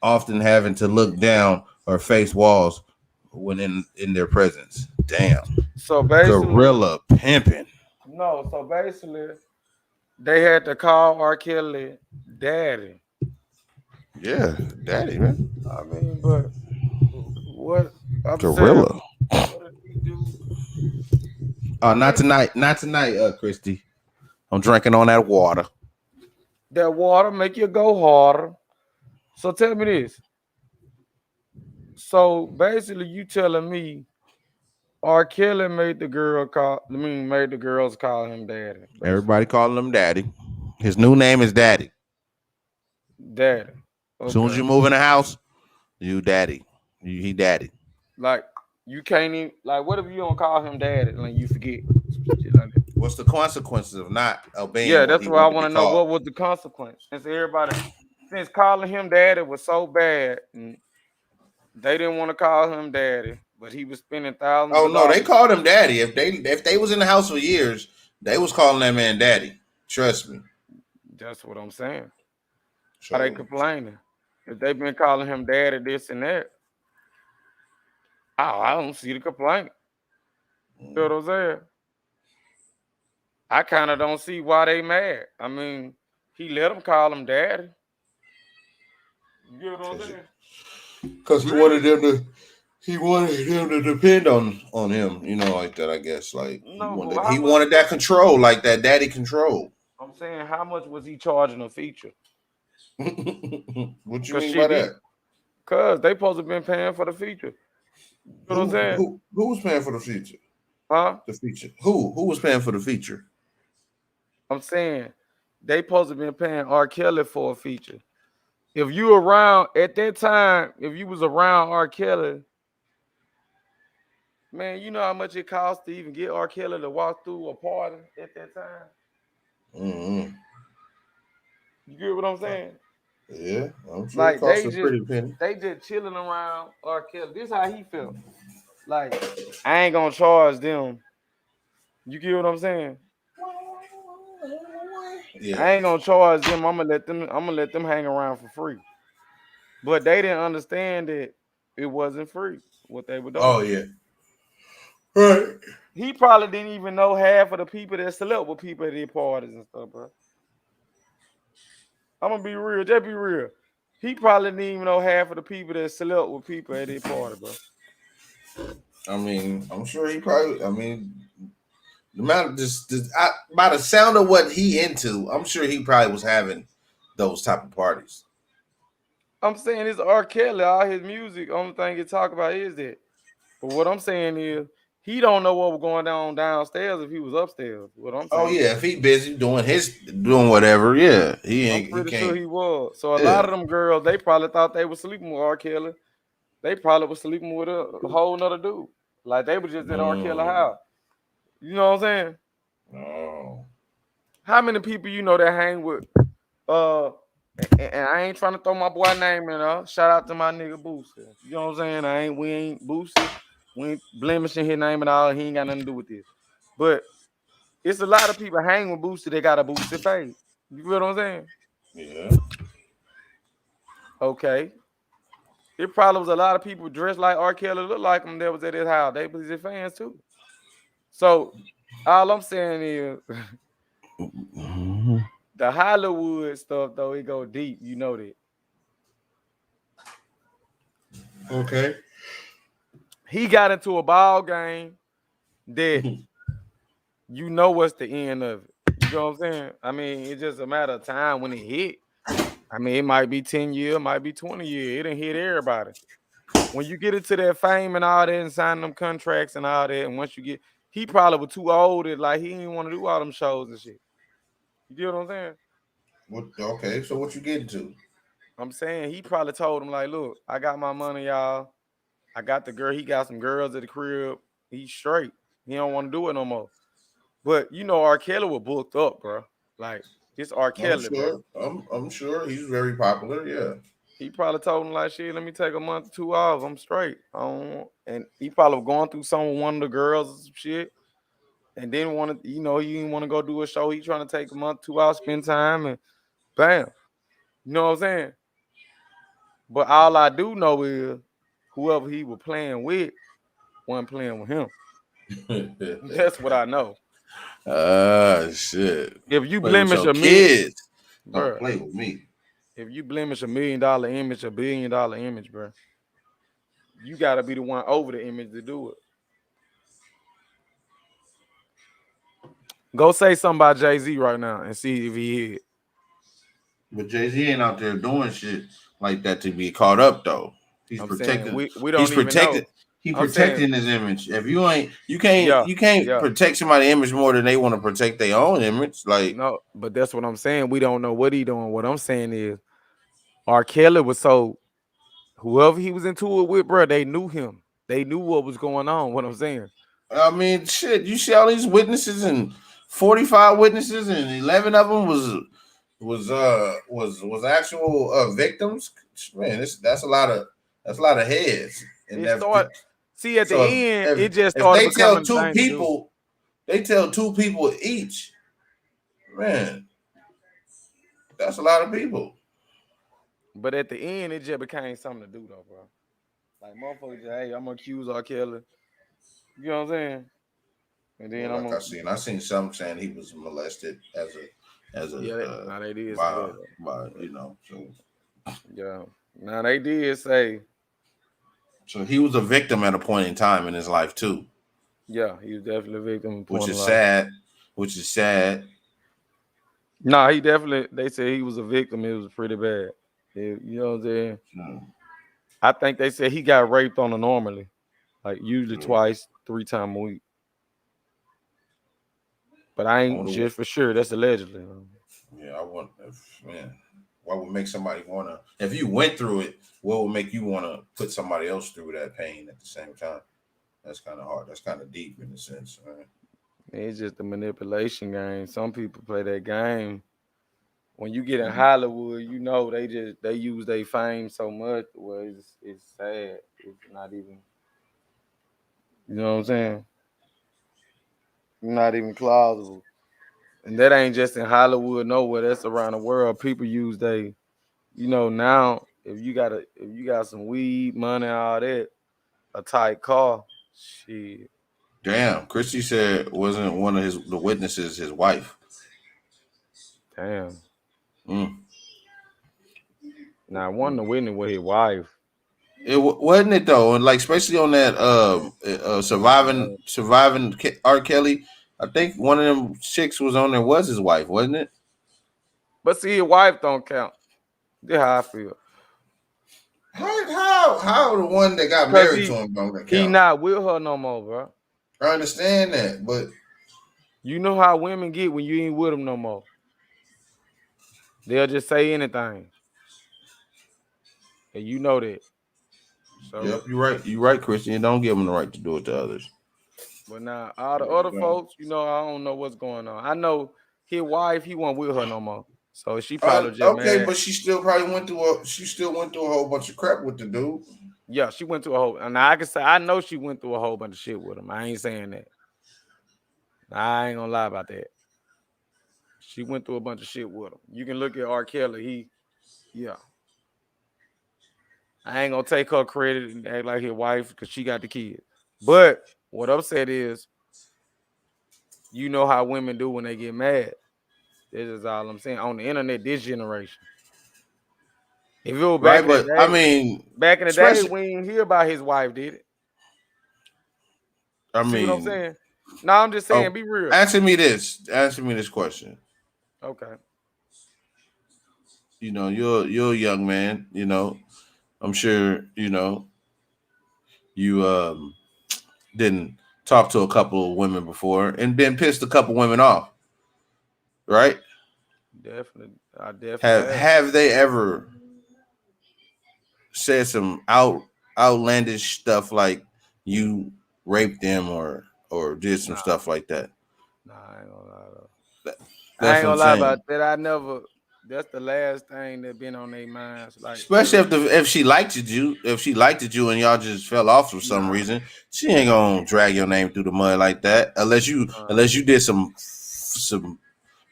often having to look down or face walls when in their presence. Damn. So basically, gorilla pimping. No, so basically, they had to call R.Kelly daddy. Yeah, daddy, man. I mean, but what I'm Gorilla. saying, what did he do? Not tonight. Not tonight, Christy. I'm drinking on that water. That water make you go harder. So tell me this. So basically, you telling me R.Kelly made the girls call him daddy. Basically. Everybody calling him daddy. His new name is Daddy. Daddy. Okay. As soon as you move in the house, you daddy. He daddy. Like you can't even like. What if you don't call him daddy? Like you forget. What's the consequences of not obeying? Yeah, that's what I want to know. What was the consequence? Since calling him daddy was so bad, and they didn't want to call him daddy, but he was spending thousands. Oh no, they called him daddy. If they was in the house for years, they was calling that man daddy. Trust me. That's what I'm saying. So, are they complaining? If they've been calling him daddy, this and that, I don't see the complaint. You know what I'm saying? I kind of don't see why they mad. I mean, he let them call him daddy. You know what I'm saying? Because he wanted them to depend on him, you know, like that. I guess like he wanted that control, like that daddy control. I'm saying, how much was he charging a feature? What you mean by that? Cause they supposed to have been paying for the feature. You know what I'm saying? Who was paying for the feature? Huh? The feature. Who was paying for the feature? I'm saying they supposed to have been paying R.Kelly for a feature. If you around at that time, if you was around R.Kelly, man, you know how much it costs to even get R.Kelly to walk through a party at that time. Mm-hmm. You get what I'm saying? Yeah, I'm sure like it costs a pretty penny. They just chilling around R.Kelly. This is how he felt. Like, I ain't gonna charge them. You get what I'm saying? Yeah. I ain't gonna charge them. I'm gonna let them hang around for free. But they didn't understand that it wasn't free what they were doing. Oh yeah. Right. He probably didn't even know half of the people that select with people at their parties and stuff, bro. I'm gonna be real. Just be real. He probably didn't even know half of the people that select with people at their party, bro. I mean, I'm sure he probably. I mean, the amount by the sound of what he into, I'm sure he probably was having those type of parties. I'm saying it's R.Kelly. All his music, only thing he talk about is that. But what I'm saying is, he don't know what was going on downstairs if he was upstairs. What I'm saying. Oh yeah, if he busy doing whatever, yeah, I'm pretty sure he was. So a lot of them girls, they probably thought they were sleeping with R.Kelly. They probably was sleeping with a whole nother dude. Like they were just at R.Kelly house. You know what I'm saying? Oh. How many people you know that hang with? And I ain't trying to throw my boy name in. Shout out to my nigga Booster. You know what I'm saying? We ain't Booster. We ain't blemishing his name at all. He ain't got nothing to do with this. But it's a lot of people hang with Booster. They got a Booster face. You feel what I'm saying? Yeah. Okay. It probably was a lot of people dressed like R.Kelly, look like him that was at his house. They was his fans too. So all I'm saying is the Hollywood stuff, though, it go deep. You know that. Okay. He got into a ball game that you know what's the end of it. You know what I'm saying? I mean, it's just a matter of time when it hit. I mean, it might be 10 years, might be 20 years. It didn't hit everybody. When you get into that fame and all that and sign them contracts and all that, and once you get, he probably was too old and like he didn't want to do all them shows and shit. You get what I'm saying? Okay, so what you getting to? I'm saying he probably told him like, look, I got my money, y'all. I got the girl. He got some girls at the crib. He's straight. He don't want to do it no more. But you know, R.Kelly was booked up, bro. Like it's R.Kelly, bro. I'm sure he's very popular. Yeah. He probably told him like, shit, let me take a month or 2 hours. I'm straight. And he probably was going through some with one of the girls or some shit. And then wanted, he didn't want to go do a show. He trying to take a month, 2 hours, spend time, and bam. You know what I'm saying? But all I do know is whoever he was playing with wasn't playing with him. That's what I know. Shit. If you Play with blemish your a million, kids, don't bro, play with me. if you blemish $1 million image, $1 billion image, bro, you gotta be the one over the image to do it. Go say something about Jay-Z right now and see if he hit. But Jay-Z ain't out there doing shit like that to be caught up though. He's I'm protecting. saying we don't He's even protected. know. He I'm saying, protecting his image. If you ain't, you yeah, can't protect somebody's image more than they want to protect their own image. Like, no, but that's what I'm saying. We don't know what he doing. What I'm saying is R.Kelly was so whoever he was into it with, bro, they knew him. They knew what was going on. What I'm saying. I mean, shit. You see all these witnesses and 45 witnesses, and 11 of them was actual victims. Man, that's a lot of heads. And It start see at the so end, it just if started they tell becoming the two thing to do. people, they tell two people each. Man, that's a lot of people. But at the end, it just became something to do, though, bro. Like motherfuckers, hey, I'm gonna accuse R.Kelly. You know what I'm saying? And then Well, I seen some saying he was molested as a now they did say that. By so yeah. Now they did say. So he was a victim at a point in time in his life too. Yeah, he was definitely a victim. Which is sad. Nah, he definitely. They said he was a victim. It was pretty bad. You know what I'm saying? I think they said he got raped on a normally, like usually twice, 3 times a week. But I ain't just for sure. That's allegedly. Yeah, what would make somebody wanna? If you went through it, what would make you wanna put somebody else through that pain at the same time? That's kind of hard. That's kind of deep in a sense, right? It's just a manipulation game. Some people play that game. When you get in Hollywood, you know they use their fame so much where it's sad. It's not even, you know what I'm saying? Not even plausible. And that ain't just in Hollywood, nowhere. That's around the world. People use now if you got some weed, money, all that, a tight car, shit. Damn, Christy said wasn't one of the witnesses his wife. Damn. Now, one of the witness with his wife. It wasn't it though, and like especially on that surviving R.Kelly. I think one of them chicks was on there was his wife, wasn't it? But see, his wife don't count. That's how I feel. How the one that got married to him don't count? He not with her no more, bro. I understand that, but you know how women get when you ain't with them no more. They'll just say anything. And you know that. So, yep, you're right. You're right, Christian. Don't give them the right to do it to others. But now, all the other folks, I don't know what's going on. I know his wife, he wasn't with her no more. So she probably just mad. But she still probably went through a whole bunch of crap with the dude. Yeah, she went through a whole. And I can say I know she went through a whole bunch of shit with him. I ain't saying that. I ain't gonna lie about that. She went through a bunch of shit with him. You can look at R.Kelly. I ain't gonna take her credit and act like his wife because she got the kids. But what I'm saying is, you know how women do when they get mad. This is all I'm saying. On the internet, this generation. If it was back in the day, I mean, back in the day, we didn't hear about his wife, did it? See what I'm saying? No, I'm just saying, be real. Answer me this question. Okay. You're a young man. I'm sure you didn't talk to a couple of women before and been pissed a couple women off, right? Definitely. I definitely have they ever said some outlandish stuff like you raped them or did some stuff like that? Nah, I ain't gonna lie though. I ain't gonna lie about that. That's the last thing that been on their minds. Like, especially if she liked you, and y'all just fell off for some reason, she ain't gonna drag your name through the mud like that unless you did some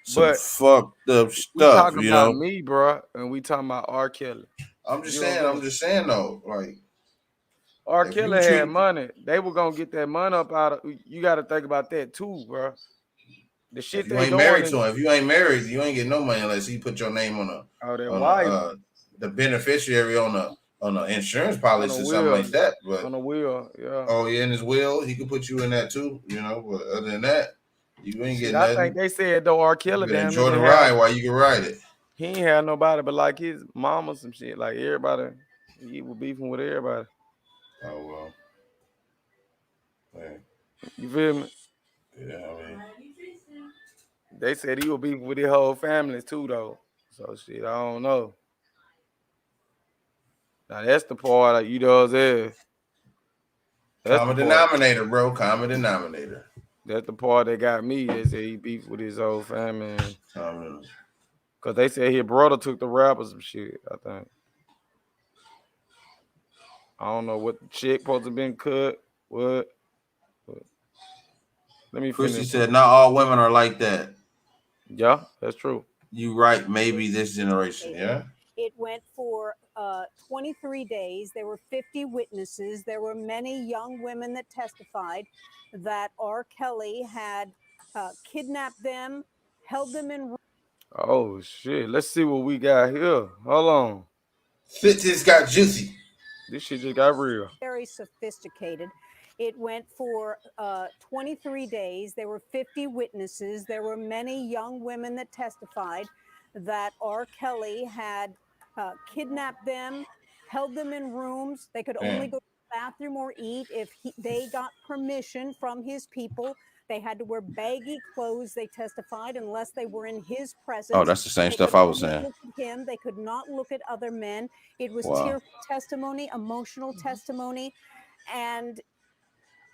fucked up stuff. We talking about me, bro, and we talking about R.Kelly. I'm just saying though, like R.Kelly had money. They were gonna get that money up out of. You got to think about that too, bro. The shit if you ain't married to him, if you ain't married, you ain't getting no money unless he put your name on the beneficiary on the insurance policy or something like that. But on the will, yeah. Oh yeah, in his will, he could put you in that too. You know, but other than that, you ain't getting nothing. nothing. I think they said though R.Kelly damn enjoy the ride while you can ride it. He ain't had nobody but like his mama, some shit. Like everybody, he was beefing with everybody. Oh well. Man. You feel me? Yeah, I mean. They said he was beefing with his whole family too, though. So shit, I don't know. Now that's the part you know what I'm saying. Common denominator, bro. Common denominator. That's the part that got me. They said he beefed with his whole family. Cause they said his brother took the rap or some shit, I think. I don't know what the check supposed to been cut. What? Let me Chrissy finish. said not all women are like that. Yeah, that's true. You right, maybe this generation, yeah. It went for 23 days. There were 50 witnesses. There were many young women that testified that R.Kelly had kidnapped them, held them in. Oh shit! Let's see what we got here. Hold on. Shit just got juicy. This shit just got real. Very sophisticated. It went for 23 days. There were 50 witnesses. There were many young women that testified that R.Kelly had kidnapped them, held them in rooms. They could only go to the bathroom or eat if they got permission from his people. They had to wear baggy clothes, they testified, unless they were in his presence. Oh, that's the same stuff I was saying. Look at him. They could not look at other men. It was tearful testimony, emotional testimony. And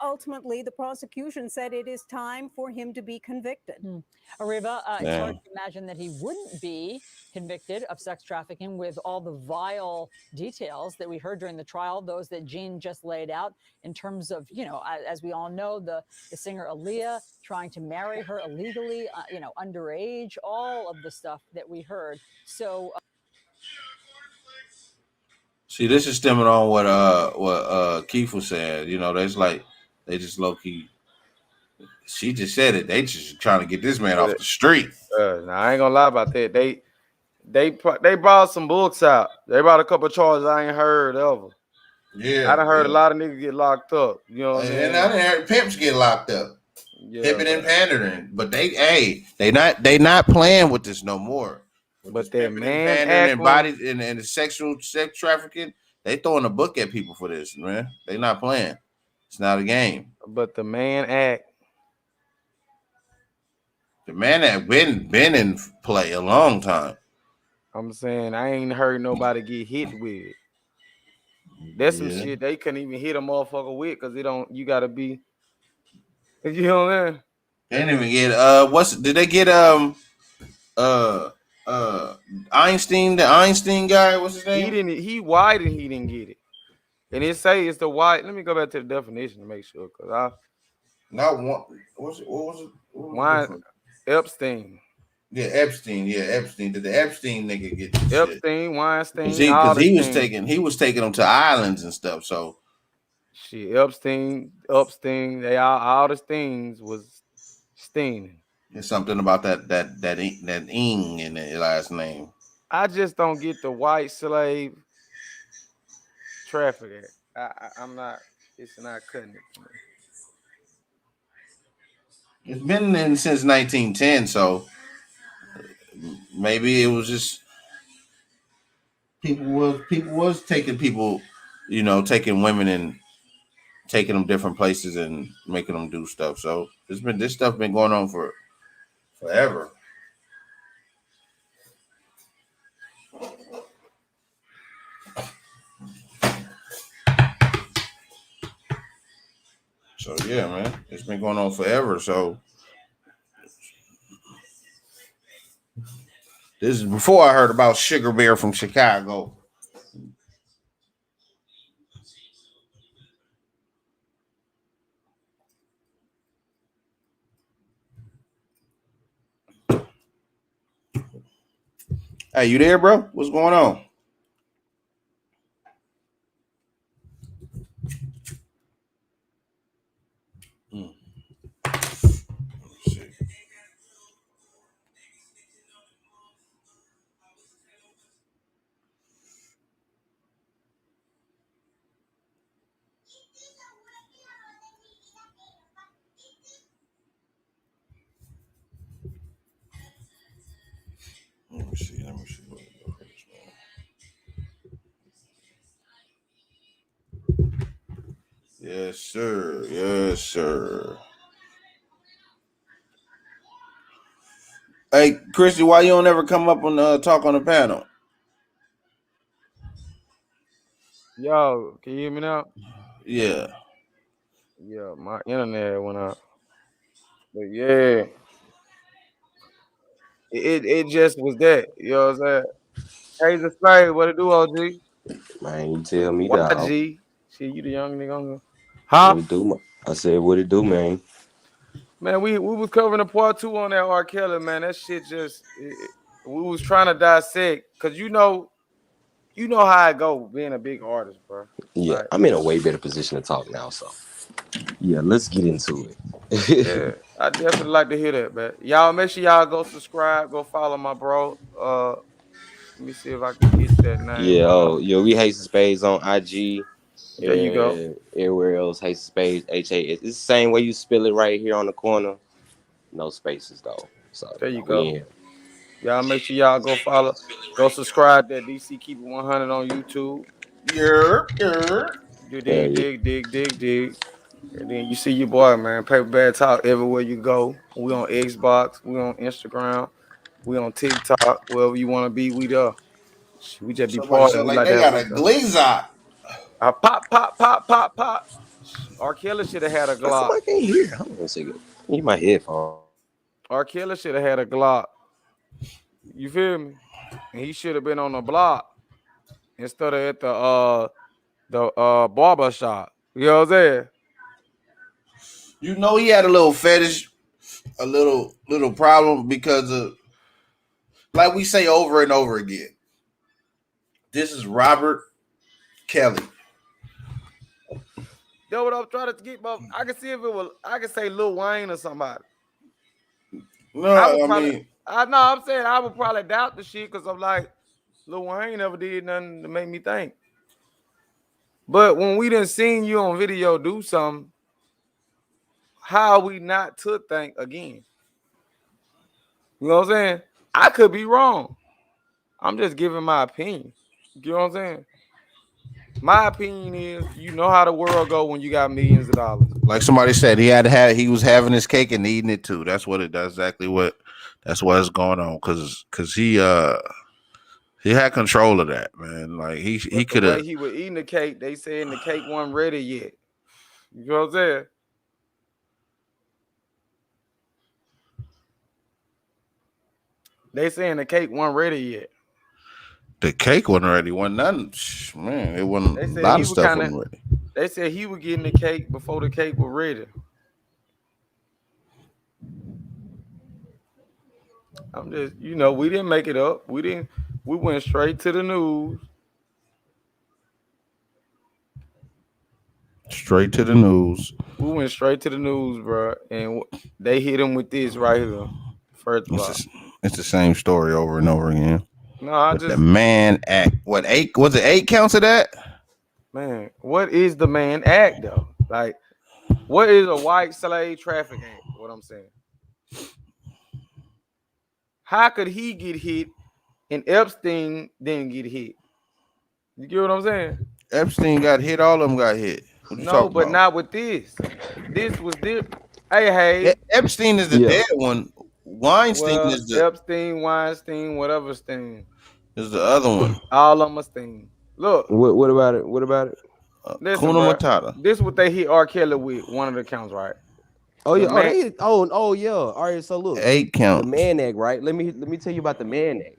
ultimately, the prosecution said it is time for him to be convicted. Arriva, it's hard to imagine that he wouldn't be convicted of sex trafficking with all the vile details that we heard during the trial, those that Jean just laid out in terms of, you know, as we all know, the singer Aaliyah trying to marry her illegally, you know, underage, all of the stuff that we heard. So... See, this is stemming on what Keith was saying. You know, there's like they just low key. She just said it. They just trying to get this man off the street. Now, I ain't gonna lie about that. They brought some books out. They brought a couple of charges I ain't heard ever. Yeah, I done heard a lot of niggas get locked up. You know what I mean? And I done heard pimps get locked up. Yeah, pimping and pandering, but they not playing with this no more. But that man acting bodies and the sex trafficking, they throwing a book at people for this, man. They not playing. It's not a game. But the man act. The man that been in play a long time. I'm saying I ain't heard nobody get hit with it. That's some shit they couldn't even hit a motherfucker with because you gotta be. You know what I mean? They didn't even get did they get Einstein, the Einstein guy, what's his name? He white and he didn't get it. And it say it's the white. Let me go back to the definition to make sure, cause what was it? Wine, Epstein. Yeah, Epstein. Yeah, Epstein. Did the Epstein nigga get this Epstein, shit? Weinstein? Because he was taking them to islands and stuff. So shit, Epstein. They all the things was Steen. There's something about that ing in the last name. I just don't get the white slave trafficking. I'm not. It's not cutting it for me. It's been in since 1910, so maybe it was just people was taking people, you know, taking women and taking them different places and making them do stuff. So this stuff been going on for forever. So yeah, man, it's been going on forever. So this is before I heard about Sugar Bear from Chicago. Hey, you there, bro? What's going on? Let me see. Yes, sir. Hey, Christy, why you don't ever come up and talk on the panel? Yo, can you hear me now? Yeah. Yeah, my internet went out. But yeah, it just was that. You know what I'm saying? Hey, the slave, what it do, OG? Man, you tell me, dog. YG. Shit, you the young nigga on the. What Huh? it do? I said, what it do, man? Man, we was covering a part 2 on that R.Kelly, man. That shit just we was trying to dissect because you know how I go being a big artist, bro. Yeah, Like, I'm in a way better position to talk now, so yeah, let's get into it. yeah, I definitely like to hear that, man. Y'all make sure y'all go subscribe, go follow my bro. Let me see if I can get that name. Yeah, Hold on. we Haste of Spades on IG There you go. and everywhere else. Haste of Spades, HAS. It's the same way you spell it right here on the corner. No spaces though. So There you we go. in here. Y'all make sure y'all go follow, go subscribe to DC Keep It 100 on YouTube. You Hell dig. And then you see your boy, man. Paper Bag Talk everywhere you go. We on Xbox, we on Instagram, we on TikTok, wherever you want to be, we there. We just be Somebody partying. said We like like to they have a got a good time. glazer. Pop. R.Kelly should have had a How come Glock. I can't hear? Hold on a second. Need my headphone. R.Kelly should have had a Glock. You feel me? And he should have been on the block instead of at the barber shop. You know what I'm saying? You know he had a little fetish, a little problem because of, like we say over and over again. This is Robert Kelly. That's what I'm trying to get. But I can see if it was. I can say Lil Wayne or somebody. No, I would I probably. mean, I'm saying I would probably doubt the shit because I'm like, Lil Wayne never did nothing to make me think. But when we done seen you on video do something, how are we not to think again? You know what I'm saying? I could be wrong. I'm just giving my opinion. You know what I'm saying? My opinion is, you know how the world go when you got millions of dollars. like somebody said, he was having his cake and eating it too. That's what it does. Exactly what. That's what's going on. Cause he had control of that, man. Like he But the could have. way he was eating the cake, they said the cake wasn't ready yet. You know what I'm saying? They saying the cake wasn't ready yet. The cake wasn't ready. Wasn't nothing. Man, it wasn't. They A said lot he of was stuff kind of. wasn't ready. They said he was getting the cake before the cake was ready. I'm just, we didn't make it up. We went straight to the news. Straight to the news. We went straight to the news, bro, and they hit him with this right here. First of all, It's the same story over and over again. no, I But just the man act. What 8? Was it 8 counts of that? man, what is the man act though? Like, what is a white slave traffic act? What I'm saying. How could he get hit and Epstein didn't get hit? You get what I'm saying? Epstein got hit. All of them got hit. What you No, talking but about? not with this. This was different. Hey. Epstein is the dead one. Weinstein is the Epstein, Weinstein, whatever Steen. is the other one. All of them are Steen. Look. What about it? What about it? Listen, Kuna bro. Matata. This is what they hit R. Kelly with. One of the counts, right? Oh The yeah. man, Yeah. All right. So look, 8 counts. the man egg, right? Let me tell you about the man egg.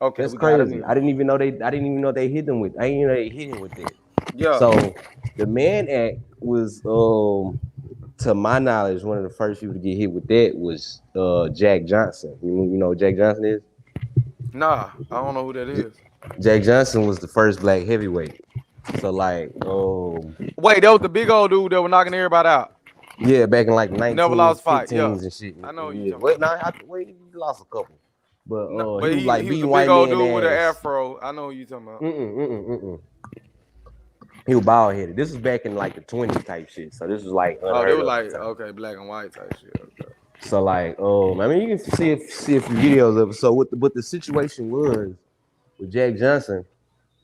okay, That's we got crazy. it. I didn't even know they hit him with. I didn't even know they hit him with that. Yeah. So the man act was, to my knowledge, one of the first people to get hit with that was Jack Johnson. You know who Jack Johnson is? Nah, I don't know who that is. Jack Johnson was the first black heavyweight. So like, wait, that was the big old dude that was knocking everybody out. Yeah, back in like 1915s and shit. I know you talking Wait, about. wait, he lost a couple. But, No, he was like he was beating a white big old man dude with an ass. afro. I know who you talking about. He was bald headed. This was back in like the 20s type shit. So this was like Oh, they unheard were of like at the time. okay, black and white type shit. Okay. So like, I mean, you can see a few videos of it. So what the situation was with Jack Johnson,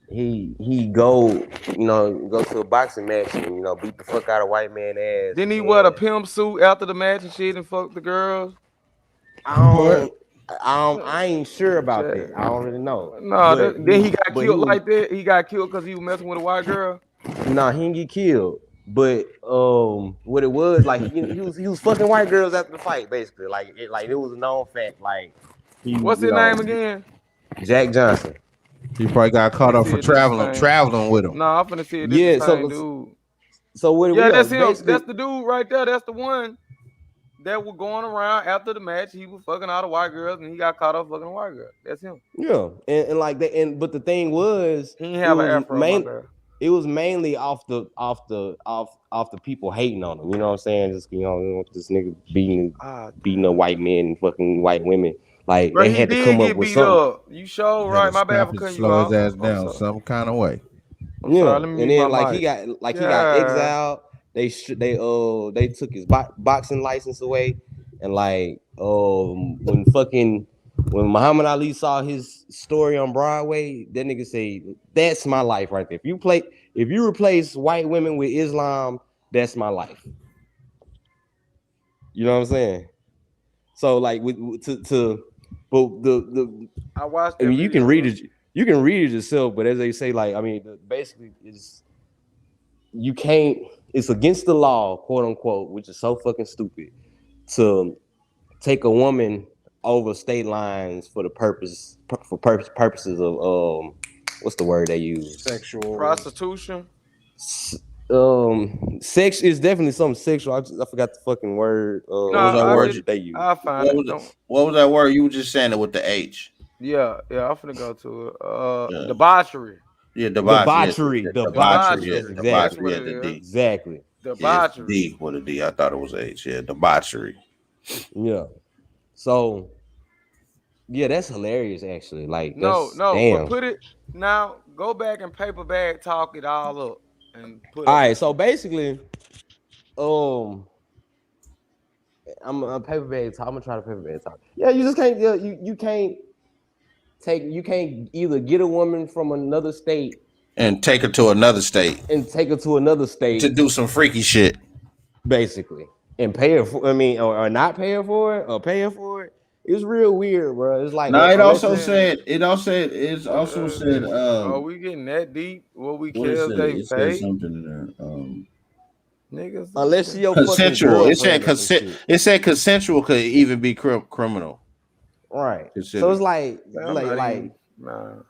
he go to a boxing match and beat the fuck out of white man ass. Didn't he wear the pimp suit after the match and shit and fuck the girls? I ain't sure about that. I don't really know. No, then he got killed like that. He got killed because he was messing with a white girl. No, he didn't get killed. But what it was like, he was fucking white girls after the fight, basically. Like it was a known fact. Like what's his name again? Jack Johnson. He probably got caught up for traveling with him. No, I'm finna see it. This the same dude. So what? Yeah, that's him. That's the dude right there. That's the one that was going around after the match. He was fucking all the white girls, and he got caught up fucking a white girl. That's him. Yeah, and like that. But the thing was, he didn't have an afro. It was mainly off the people hating on him. You know what I'm saying? Just this nigga beating up white men and fucking white women. Like bro, they had to come up with something. You sure right? My bad for cutting you off. Slow his ass down some kind of way. And then he got exiled. They took his boxing license away, and when Muhammad Ali saw his story on Broadway, that nigga say, "That's my life right there." If you replace white women with Islam, that's my life. You know what I'm saying? So like I watched. I mean, you can read it. You can read it yourself, but as they say, like, I mean, basically, you can't. It's against the law, quote unquote, which is so fucking stupid, to take a woman over state lines for purposes of what's the word they use? Sexual prostitution. Sex is definitely something sexual. I forgot the fucking word. What was that word they use? I find what was that word? You were just saying it with the H. Yeah, I'm finna go to it. Debauchery. Yeah, debauchery. Debauchery at the D. Exactly. Debauchery. D with a D. I thought it was H. Yeah, debauchery. Yeah. So, yeah, that's hilarious. Actually, like, no, damn. But put it now. Go back and paper bag talk it all up and put. All right. So basically, I'm a paper bag talk. I'm gonna try to paper bag talk. Yeah, you just can't. You can't. You can't either get a woman from another state and take her to another state to do some freaky shit, basically, and pay her for. I mean, or not pay her for it, or pay her for it. It's real weird, bro. It's like it also said. Are we getting that deep? What we care they pay? Said something in there. Niggas, unless you're consensual. It said consensual could even be criminal. Right. So it's like nah.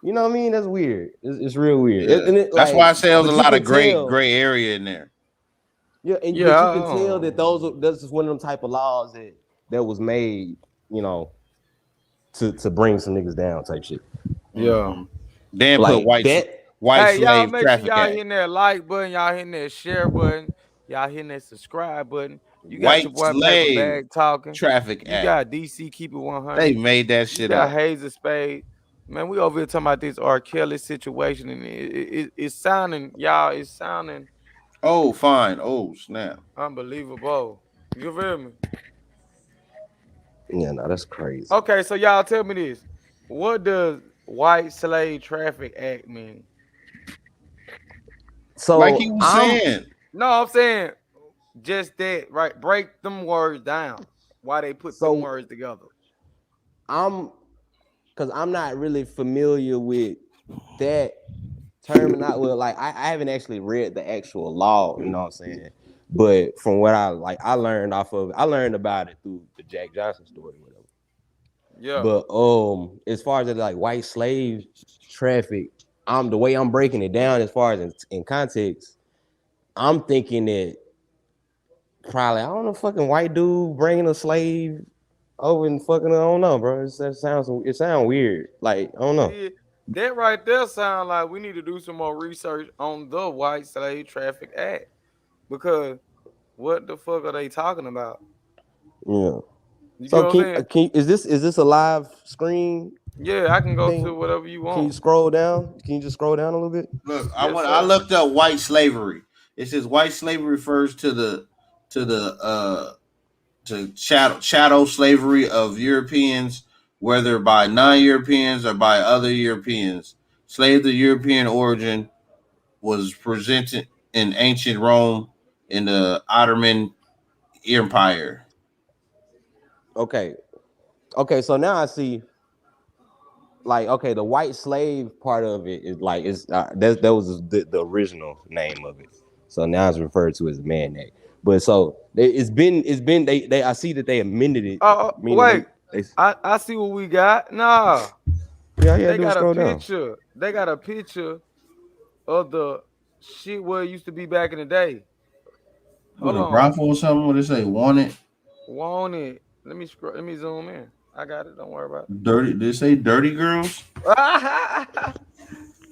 You know what I mean? That's weird. It's real weird. Yeah. That's why I say there's a lot of gray area in there. Yeah, and you can tell that that's just one of them type of laws that was made, to bring some niggas down type shit. Yeah. Then put white slave y'all make traffic. Y'all hitting that like button, y'all hitting that share button, y'all hitting that subscribe button. You got your boy Paper Bag talking. Traffic you got DC Keep It 100. They made that shit you got up. Hazel Spade. Man, we over here talking about this R.Kelly situation, and it's sounding, y'all. It's sounding. Oh, fine. Oh, snap. Unbelievable. You feel me? Yeah, no, that's crazy. Okay, so y'all tell me this. What does White Slave Traffic Act mean? So, like he was saying. No, I'm saying just that, right? Break them words down. Why they put them words together? Because I'm not really familiar with that term. I haven't actually read the actual law, you know what I'm saying? But from what I learned about it through the Jack Johnson story, whatever. Yeah. But as far as white slave traffic, the way I'm breaking it down as far as in context, I'm thinking that probably, I don't know, fucking white dude bringing a slave over and fucking, I don't know, bro. It sounds weird. Like, I don't know. Yeah, that right there sound like we need to do some more research on the White Slave Traffic Act, because What the fuck are they talking about? Yeah. You So get what I'm saying? is this a live screen? Yeah, I can go thing? to whatever you want. Can you scroll down? Can you just scroll down a little bit? Look, Yes, I looked up white slavery. It says white slavery refers to chattel slavery of Europeans, whether by non-Europeans or by other Europeans. Slaves of European origin was presented in ancient Rome in the Ottoman Empire. Okay. So now I see. Like, okay, the white slave part of it is like that was the original name of it. So now it's referred to as a man name. But so it's been they I see that they amended it. Wait, I see what we got. Nah, yeah, they do got a picture. Down. They got a picture of the shit where it used to be back in the day. Hold on, brothel or something? What they say? Want it? Let me scroll. Let me zoom in. I got it. Don't worry about it. Dirty? Did they say dirty girls?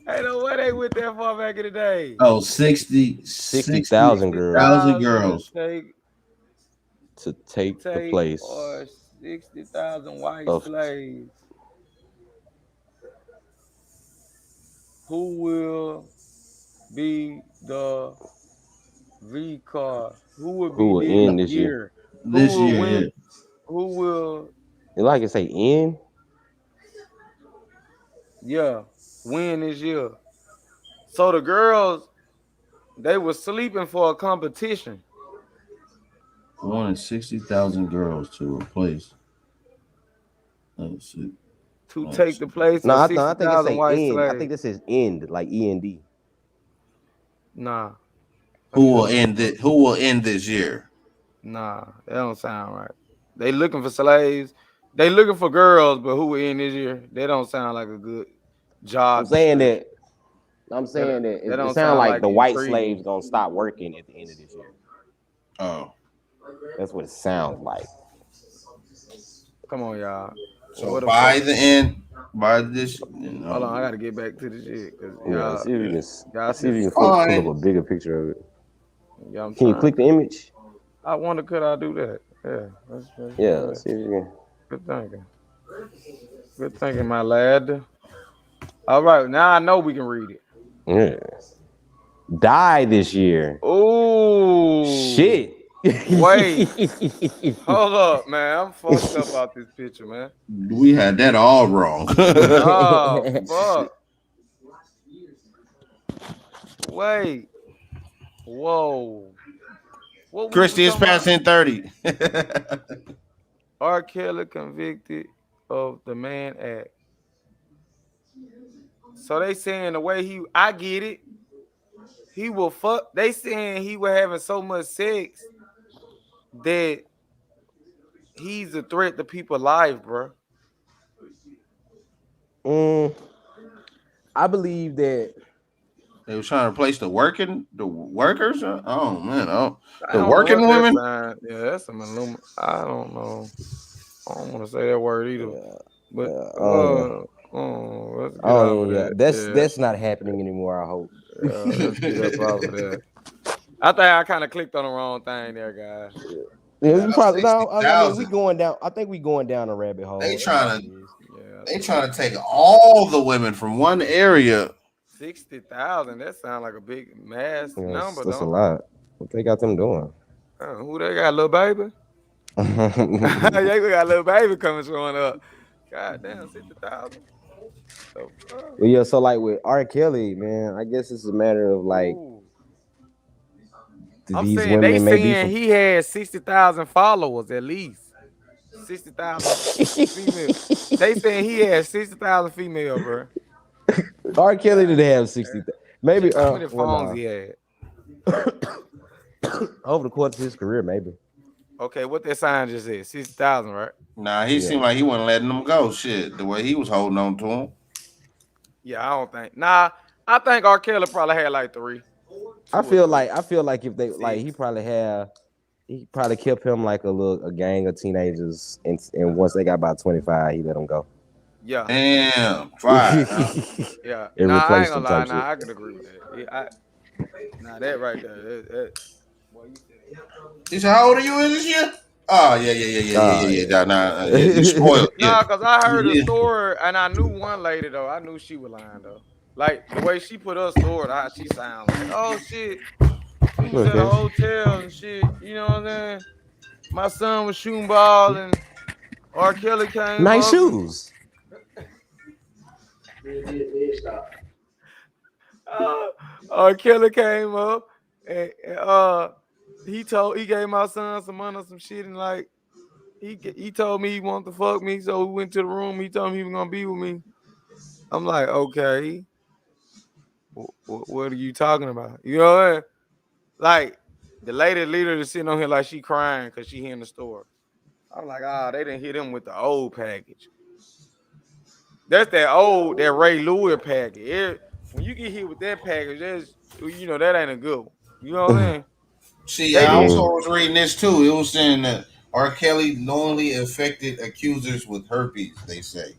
Ain't no way they went that far back in the day. Oh, 60,000 girls. To take the place. Or 60,000 white slaves. Who will be the V card? Who will be this year? This year. Who will? You like it say in? Yeah, win this year. So the girls, they were sleeping for a competition. Wanted 60,000 girls to replace. Let's see. To take the place of 60,000 white slaves. I think this is end, like END. Nah. Who will end it? Who will end this year? Nah, that don't sound right. They looking for slaves. They looking for girls, but who will end this year? They don't sound like a good job. I'm saying that it sounds like the white slaves gonna stop working at the end of this year. Oh, that's what it sounds like. Come on, y'all. So by the end, by this, hold on, I gotta get back to the shit. Yeah, see if you can pull up a bigger picture of it. Can you click the image? I wonder could I do that? Yeah. See if you can. Good thinking, my lad. All right, now I know we can read it. Yeah. Die this year. Oh shit. Wait. Hold up, man. I'm fucked up about this picture, man. We had that all wrong. Oh, fuck. Wait. Whoa. Christy is passing 30. R.Kelly convicted of the Man Act. So they saying the way I get it, he will fuck. They saying he was having so much sex that he's a threat to people's life, bro. I believe that they were trying to replace the workers. Oh man, the working women. Yeah, that's some illumination. I don't know. I don't want to say that word either. But that's not happening anymore. I hope. Let's get up off of that. I think I kind of clicked on the wrong thing there, guys. Yeah, probably no. I mean, we going down. I think we going down a rabbit hole. They trying to take all the women from one area. 60,000. That sounds like a big mass number. That's a lot. What they got them doing? Who they got, little baby? They got little baby showing up. God damn, 60,000. Yeah, so like with R.Kelly, man, I guess it's a matter of like. I'm saying they saying he had 60,000 followers at least. 60,000 female. They saying he had 60,000 female, bro. R.Kelly did have 60,000. Maybe how many phones he had? Over the course of his career, maybe. Okay, what that sign just said? 60,000, right? Nah, he seemed like he wasn't letting them go. Shit, the way he was holding on to him. Yeah, I don't think. Nah, I think R.Kelly probably had like 3. I feel like if they like he probably kept him like a gang of teenagers, and once they got about 25, he let them go. Yeah. Damn. Right. Yeah. Nah, I ain't gonna lie. Nah, I could agree with that. That right there. Boy, you said He said, "How old are you in this year?" Oh yeah. Nah, you spoiled. Nah, cause I heard a story and I knew one lady though. I knew she was lying though. Like the way she put her story, how she sound like, oh shit, we was at a hotel and shit. You know what I'm saying? My son was shooting ball and R.Kelly came nice up. shoes. R.Kelly came up and he gave my son some money or some shit and like he told me he wanted to fuck me, so we went to the room. He told me he was gonna be with me. I'm like, okay, what are you talking about? You know what I mean? Like the lady literally sitting on here like she crying because she here in the store. I'm like, they didn't hit him with the old package. That's that Ray Lewis package. When you get hit with that package, that ain't a good one. You know what I'm saying? See, I also was reading this too. It was saying that R. Kelly knowingly affected accusers with herpes. They say.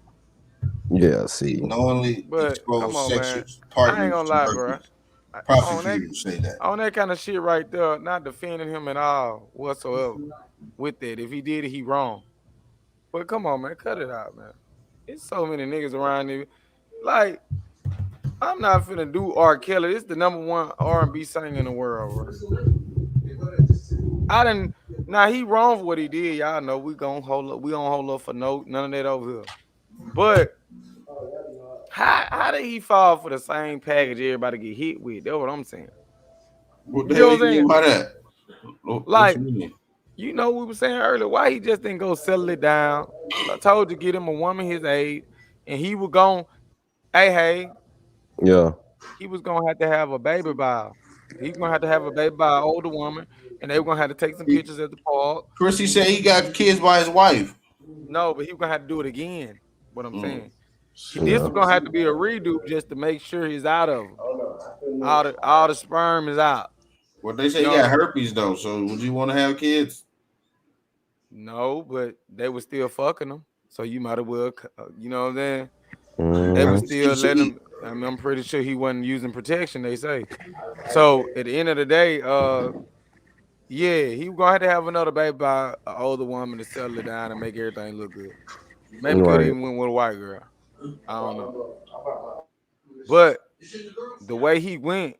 Yeah, see. He knowingly exposed sexual partners. I ain't gonna lie, bro. Prosecutors say that. On that kind of shit right there, not defending him at all whatsoever with that. If he did it, he wrong. But come on, man, cut it out, man. It's so many niggas around here. Like, I'm not finna do R. Kelly. It's the #1 R&B singer in the world, bro. Now he wrong for what he did. Y'all know we gonna hold up for none of that over here. But how did he fall for the same package everybody get hit with? That's what I'm saying. What the hell you mean by that? Like, we were saying earlier, why he just didn't go settle it down? I told you, get him a woman his age, and he was going, hey. Yeah. He was going to have a baby by. He's going to have a baby by an older woman, and they were going to have to take some pictures at the park. Chrissy said he got kids by his wife. No, but he was going to have to do it again. What I'm saying. This was going to have to be a redo just to make sure he's out of them. All the sperm is out. Well, they say he got herpes though. So would you want to have kids? No, but they were still fucking them. So you might as well, you know what I'm saying? They were still letting him. I mean, I'm pretty sure he wasn't using protection. They say. So at the end of the day, he was gonna have another baby by an older woman to settle it down and make everything look good. Maybe could even went with a white girl. I don't know. But the way he went,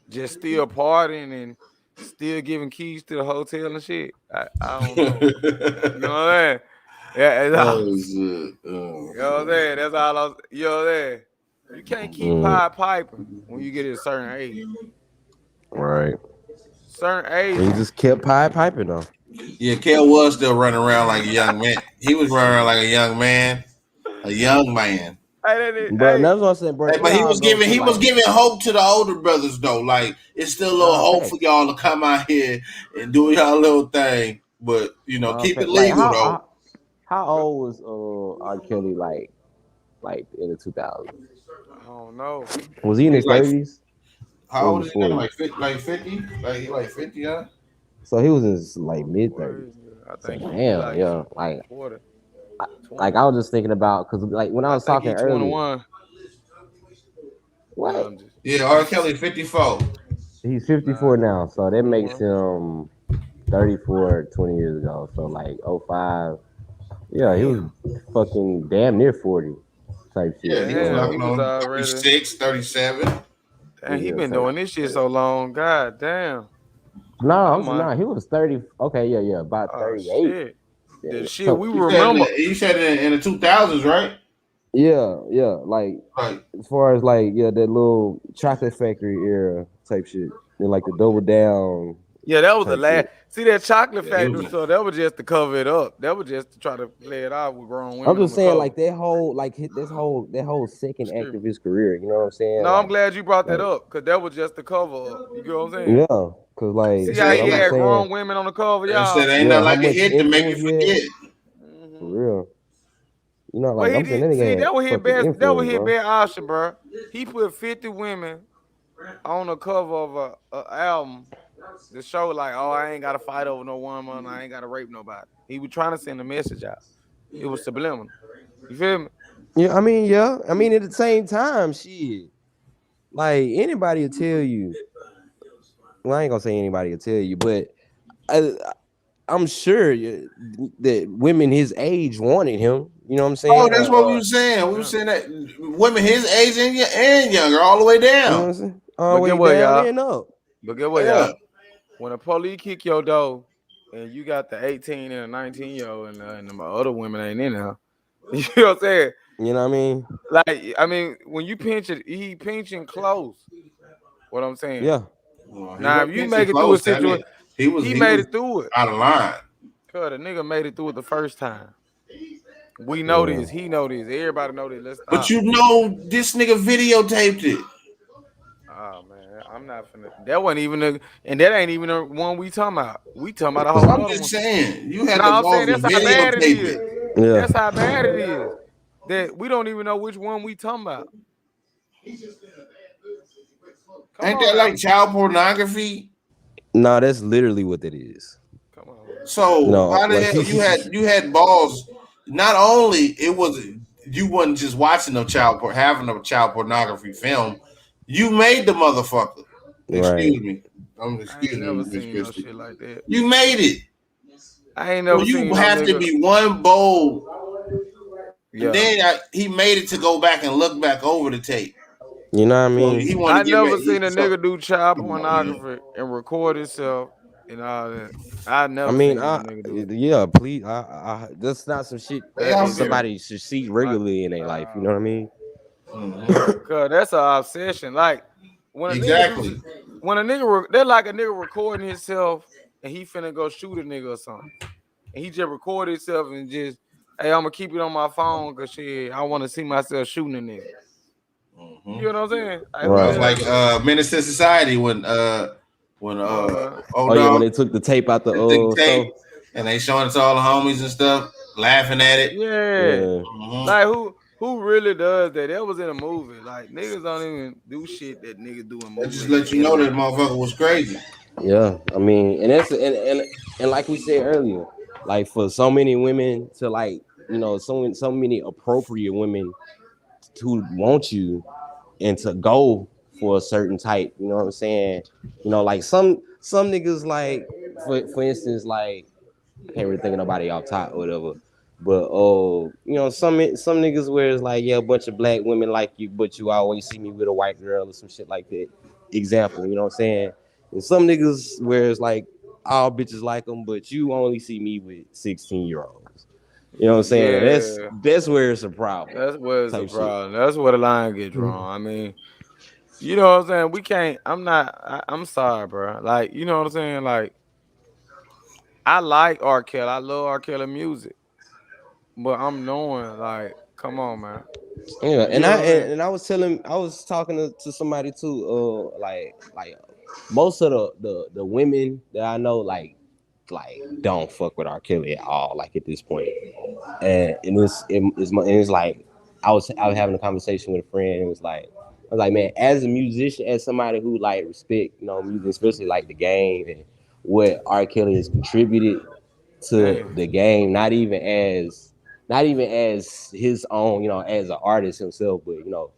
just still partying and still giving keys to the hotel and shit. I don't know. You know what I mean? Yeah, you know what I'm saying? That's all I was, you know what I'm saying? You can't keep piping when you get to a certain age. Right. Certain age. He just kept piping though. Yeah, Kel was still running around like a young man. He was running around like a young man. A young man. But that's what I'm saying, bro. But he was giving hope to the older brothers though. Like it's still a little hope for y'all to come out here and do y'all little thing. But keep it legal though. How old was R. Kelly like in the 2000s? I don't know. Was he in his 30s? How old is he now? Like 50? Like 50, huh? So he was in his mid 30s. Damn, yeah. Like I was just thinking about because when I was talking earlier. 21. What? Yeah, R. Kelly 54. He's 54 now, so that makes him 34 20 years ago. So 05. Yeah, he was fucking damn near 40 type shit. Yeah, he was already 36, 37. And he been doing this shit so long. God damn. No, he was 30. Okay, yeah, about 38. Shit. The shit we remember. You said in the 2000s, right? Yeah. As far as that little chocolate factory era type shit. And the double down. Yeah, that was the last. See that chocolate factory stuff? That was just to cover it up. That was just to try to play it out with grown women. I'm just saying, that whole second act of his career. You know what I'm saying? No, I'm glad you brought that up because that was just the cover up. You know what I'm saying? Yeah, because see how he had grown women on the cover, y'all. Said ain't not like a hit to make you forget. For real. I'm saying see, that was his best. That was his best option, bro. He put 50 women on the cover of a album. The show I ain't gotta fight over no woman, I ain't gotta rape nobody. He was trying to send a message out. It was subliminal. You feel me? Yeah, I mean, at the same time, shit. Anybody will tell you well, I ain't gonna say anybody will tell you, but I'm sure that women his age wanted him. You know what I'm saying? Oh, that's what we were saying. We were saying that women his age and younger, all the way down. You know what I'm saying? All the way down and up. But get what, y'all? When a police kick your door and you got the 18 and a 19-year-old and the other women ain't in there, you know what I'm saying? You know what I mean? Like, I mean, when you pinch it, he pinching close. What I'm saying? Yeah. Now, if you make it through a situation, he made it through it. Out of line. Cause the nigga made it through it the first time. We know this. He know this. Everybody know this. Let's stop. But you know this nigga videotaped it. Oh man, I'm not finna. That wasn't even and that ain't even the one we talking about. We talking about a whole. I'm just saying you had to go that's how bad it is. Yeah. That's how bad it is. That we don't even know which one we talking about. Ain't that like child pornography? No, that's literally what it is. Come on. So how the hell you had balls? Not only it was you wasn't just watching having a child pornography film, you made the motherfucker. Excuse me. Excuse me, never seen no shit like that. You made it. I ain't never seen. You have to be one bold. Yeah. And then he made it to go back and look back over the tape. You know what I mean? I never seen a nigga do child pornography and record himself and all that. I never. Seen a nigga do it. Yeah, please. That's not some shit somebody should see regularly in their life. You know what I mean? Cause that's an obsession. Like when a nigga, they're like a nigga recording himself and he finna go shoot a nigga or something, and he just record himself and just, hey, I'm gonna keep it on my phone because shit, I want to see myself shooting a nigga. You know what I'm saying? Like Menace to Society when when they took the tape out the tape and they showing it to all the homies and stuff, laughing at it. Yeah. Like who really does that? That was in a movie. Like niggas don't even do shit that niggas do in movies. Just let you know that motherfucker was crazy. Yeah, I mean, and that's and like we said earlier, like for so many women to like, you know, so many appropriate women who want you and to go for a certain type, you know what I'm saying? You know, like some niggas, like for instance, like I can't really think of nobody off top or whatever, but you know, some niggas where it's like, yeah, a bunch of black women like you, but you always see me with a white girl or some shit like that. Example, you know what I'm saying? And some niggas where it's like all bitches like them, but you only see me with 16-year-olds. You know what I'm saying? Yeah. That's where it's a problem. That's where it's a problem. Shit. That's where the line gets drawn. I mean, you know what I'm saying? We can't. I'm sorry, bro. Like, you know what I'm saying? Like, I like R.Kelly. I love R.Kelly music, but I'm knowing, like, come on, man. Yeah, and I was talking to somebody too. Like most of the women that I know, like don't fuck with R.Kelly at all, like at this point. And it's like I was having a conversation with a friend, and I was like, man, as a musician, as somebody who like respect, you know, music, especially like the game and what R.Kelly has contributed to the game, not even as his own, you know, as an artist himself, but you know,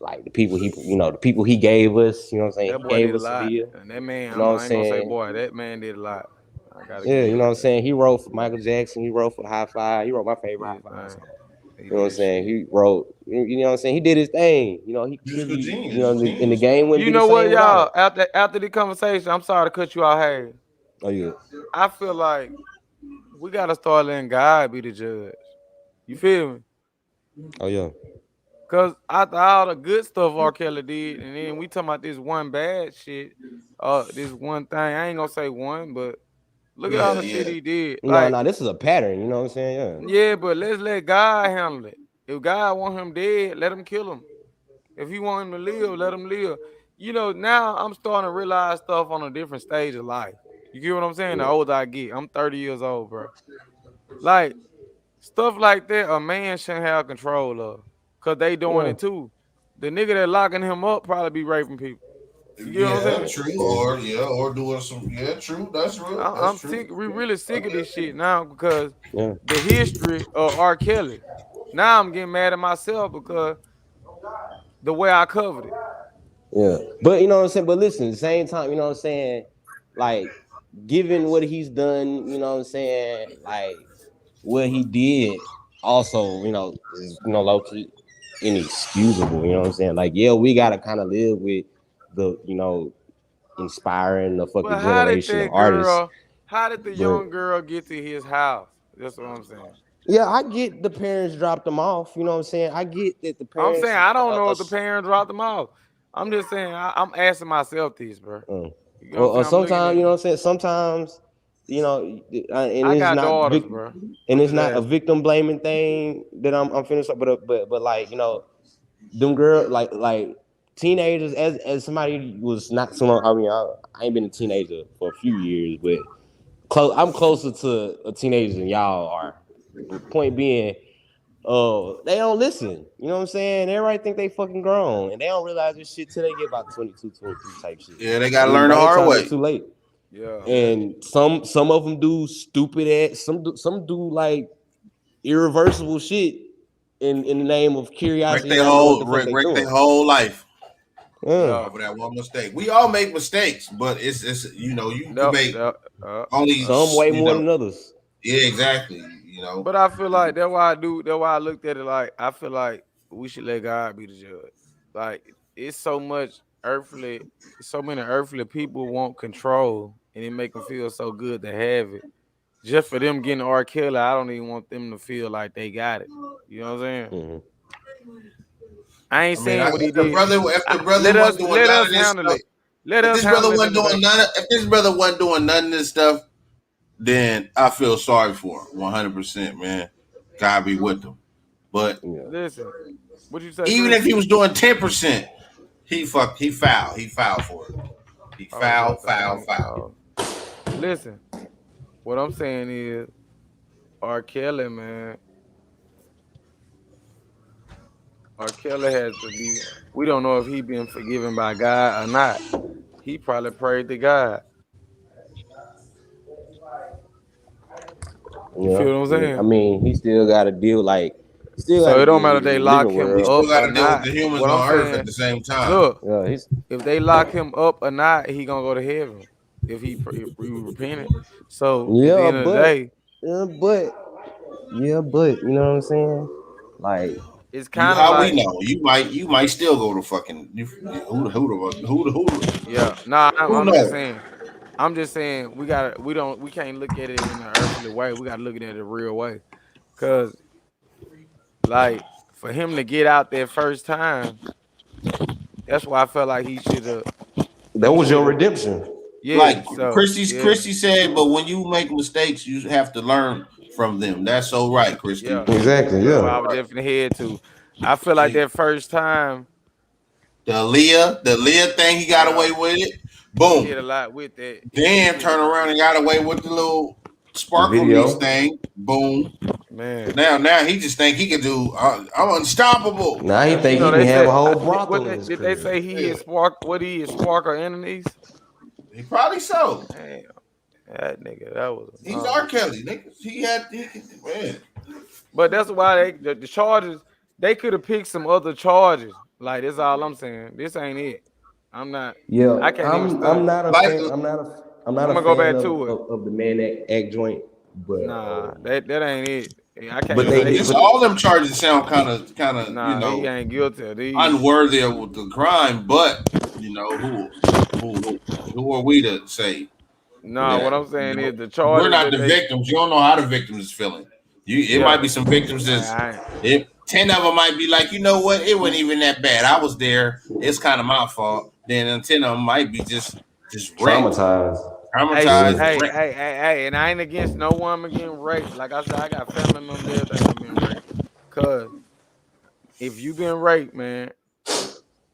like the people he gave us, you know what I'm saying? That boy did a lot. And that man, you know what I'm saying? Gonna say, boy, that man did a lot. You know what I'm saying? He wrote for Michael Jackson. He wrote for High Five. He wrote my favorite High Five song. You know what I'm saying? He wrote. You know what I'm saying? He did his thing. You know, he contributed. You know, in the game. You know what, y'all? After the conversation, I'm sorry to cut you out. Hey. Oh yeah. I feel like we gotta start letting God be the judge. You feel me? Oh yeah. Cause after all the good stuff R.Kelly did, and then we talking about this one bad shit, this one thing. I ain't gonna say one, but look at all the shit he did. No, this is a pattern. You know what I'm saying? Yeah, but let's let God handle it. If God want him dead, let him kill him. If he want him to live, let him live. You know, now I'm starting to realize stuff on a different stage of life. You get what I'm saying? The older I get, I'm 30 years old, bro. Like stuff like that, a man shouldn't have control of, cause they doing it too. The nigga that locking him up probably be raping people. You get what I'm saying? True. Or doing some. Yeah, true. That's real. I'm sick. We really sick of this shit now because the history of R.Kelly. Now I'm getting mad at myself because the way I covered it. Yeah, but you know what I'm saying. But listen, at the same time, you know what I'm saying. Like, given what he's done, you know what I'm saying. Like, what he did, also, is low key inexcusable. You know what I'm saying. Like, yeah, we gotta kind of live with the inspiring the fucking But how did generation of that artists. girl? How did the But young girl get to his house? That's what I'm saying. yeah, I get the parents dropped them off. You know what I'm saying. I get that the I'm saying parents. I don't know if the parents dropped them off. I'm just saying I'm asking myself this, bro. You know what I'm Or saying? I'm looking sometimes, at. you know what I'm saying. Sometimes, and I it's got not daughters, bro. and I'm it's just not a asking. victim blaming thing that I'm finished up. But like them girls like teenagers as somebody was not so long. I mean, I ain't been a teenager for a few years, but I'm closer to a teenager than y'all are. But point being, they don't listen. You know what I'm saying? Everybody think they fucking grown, and they don't realize this shit till they get about 22, 23 type shit. Yeah, they gotta And learn the by that hard time, way. it's too late. Yeah. And some of them do stupid ass. Some do like irreversible shit in the name of curiosity, not knowing what the fuck they wreck doing. their whole life Yeah. over that one mistake. We all make mistakes, but it's you can make only some way more than others. Yeah, exactly. But I feel like that's why I looked at it like I feel like we should let God be the judge. Like it's so many earthly people want control, and it make them feel so good to have it. Just for them getting R.Kelly, I don't even want them to feel like they got it. You know what I'm saying? Mm-hmm. I ain't saying what he did. If the brother wasn't doing Let none us of this handle stuff, it. Let if us this brother handle it in wasn't the doing back. if this brother wasn't doing none of this stuff, then I feel sorry for him 100%, man. God be with him. But listen, what you say, even Chris? if he was doing 10%, he foul for it. He foul. Listen, what I'm saying is R.Kelly, man. R.Kelly has to be. We don't know if he been forgiven by God or not. He probably prayed to God. You Yeah. feel what I'm saying? I mean, he still got to deal still got So to it don't deal matter with if it they in the lock living him He world. still up got or to deal with not. the humans What I'm on earth saying, at the same time. look, Yeah, if they lock him up or not, he gonna go to heaven if he repented. So at the yeah, end of the day, but you know what I'm saying? Like, it's kind of How we like, know? You might still go to fucking yeah. Nah, who I'm just knows? saying. We can't look at it in an earthly way. We gotta look at it a real way. Cause like for him to get out there first time, that's why I felt like that he was your should have. redemption. Yeah. Like So yeah, Christy said, but when you make mistakes, you have to learn from them. That's so right, Christy. yeah. Exactly. That's why I Yeah. was just in the head too. I feel like See, that first time, the Leah thing, he got yeah, away with it. he Boom. did a lot with that. He Then did a turn lot, around and got away with the little The sparkle niece video. thing. Boom. man. Now he just think he can do. I'm unstoppable. Now he You think know he can they have said a whole brothel in his did they crib. say he Yeah, is spark? What he is spark or enemies? he probably so. Damn, that nigga, that was a He's number. R.Kelly, nigga. Man. But that's why the charges they could have picked some other charges. Like that's all I'm saying. This ain't it. I'm not. Yeah, I can't even I'm stunt. not a Like fan. I'm not I'm a gonna go fan back to it. of the man act joint, but Nah, that ain't it. I can't but even they say did. he. this, But all them charges sound kind of Nah, he ain't guilty of these. unworthy of the crime. But who who are we to say Nah, what that? I'm saying is the We're charges not that the they. victims. You don't know how the victim is feeling. It Yeah, might be some victims that's I if 10 of them might be like, you know what, it wasn't even that bad. I was there. It's kind of my fault. Then 10 of them might be just wrecked, traumatized. traumatized, Yeah. wrecked. and I ain't against no woman getting raped. Like I said, I got family members, everything that been raped. Cause if you been raped, man,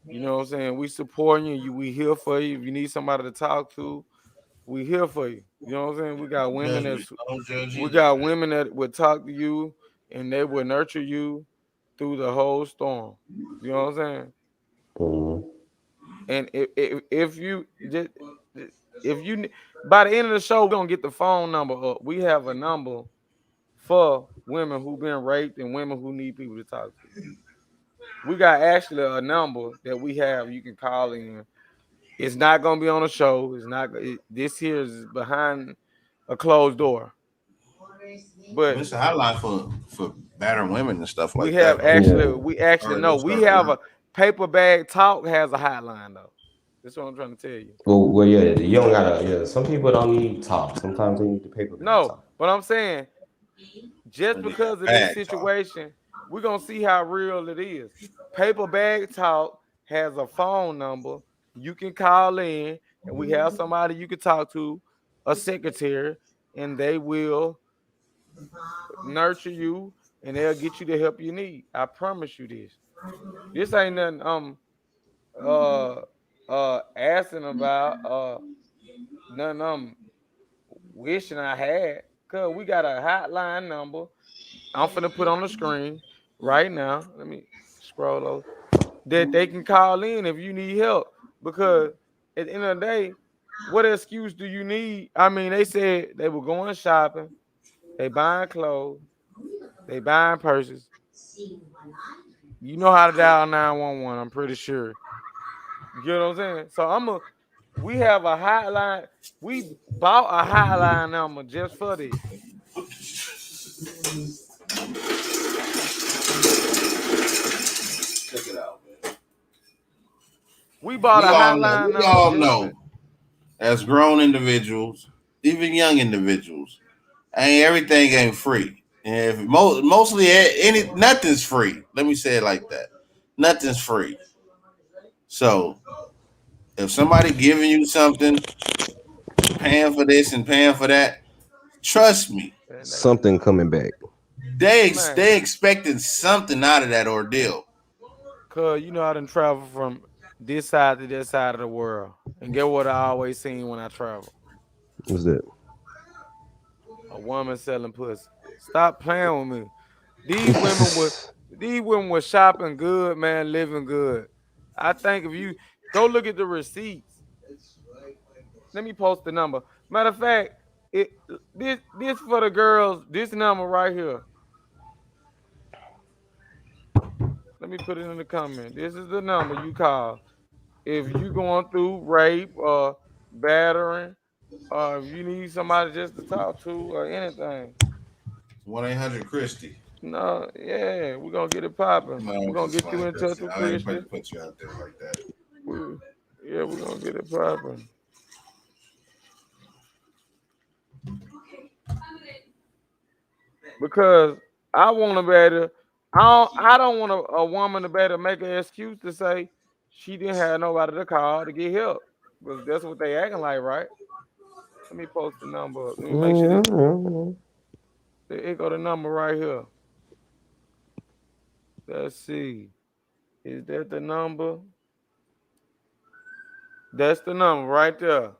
you know what I'm saying? We supporting you. We here for you. If you need somebody to talk to, we here for you. You know what I'm saying? Judgment. I don't judge We either. got women that would talk to you and they would nurture you through the whole storm. You know what I'm saying? Mhm. And if you just if you by the end of the show, we're gonna get the phone number up. We have a number for women who been raped and women who need people to talk to. we got actually a number that we have. You can call in. It's not gonna be on the show. It's not. This here is behind a closed door. But it's a hotline for battered women and stuff like we have that. we actually know we have a paper bag talk has a hotline though. That's what I'm trying to tell you. Well, yeah, you don't gotta. Yeah, some people don't need talk. Sometimes they need the paper. No, but I'm saying just because of this situation, we're gonna see how real it is. Paper bag talk has a phone number. You can call in, and we have somebody you can talk to, a secretary, and they will nurture you, and they'll get you the help you need. I promise you this. This ain't nothing asking about nothing wishing I had, cause we got a hotline number. I'm finna put on the screen right now. Let me scroll over. That they can call in if you need help. Because at the end of the day, what excuse do you need? I mean, they said they were going shopping, they buying clothes, they buying purses. You know how to dial 911, I'm pretty sure. You know what I'm saying? So we have a hotline. We bought a hotline number just for this. Check it out, man. We bought a hotline number. We all know, as grown individuals, even young individuals, everything ain't free. And mostly nothing's free. Let me say it like that. Nothing's free. So if somebody giving you something, paying for this and paying for that, trust me, something coming back. They expecting something out of that ordeal. Cause you know I done travel from this side to this side of the world, and get what I always seen when I travel. What's that? A woman selling pussy. Stop playing with me. These women were shopping good, man, living good. I think if you go look at the receipts. Let me post the number. Matter of fact, this for the girls. This number right here. Let me put it in the comment. This is the number you call if you going through rape or battering, or if you need somebody just to talk to or anything. 1-800-Christy. No, yeah, we're gonna get it popping. No, we're gonna get you in touch with Christy. I ain't put you out there like that. We're gonna get it popping. Because I want to better. I don't want a woman to better make an excuse to say she didn't have nobody to call to get help. Because that's what they acting like, right? Let me post the number. Let me make sure. Here go the number right here. Let's see. Is that the number? That's the number right there.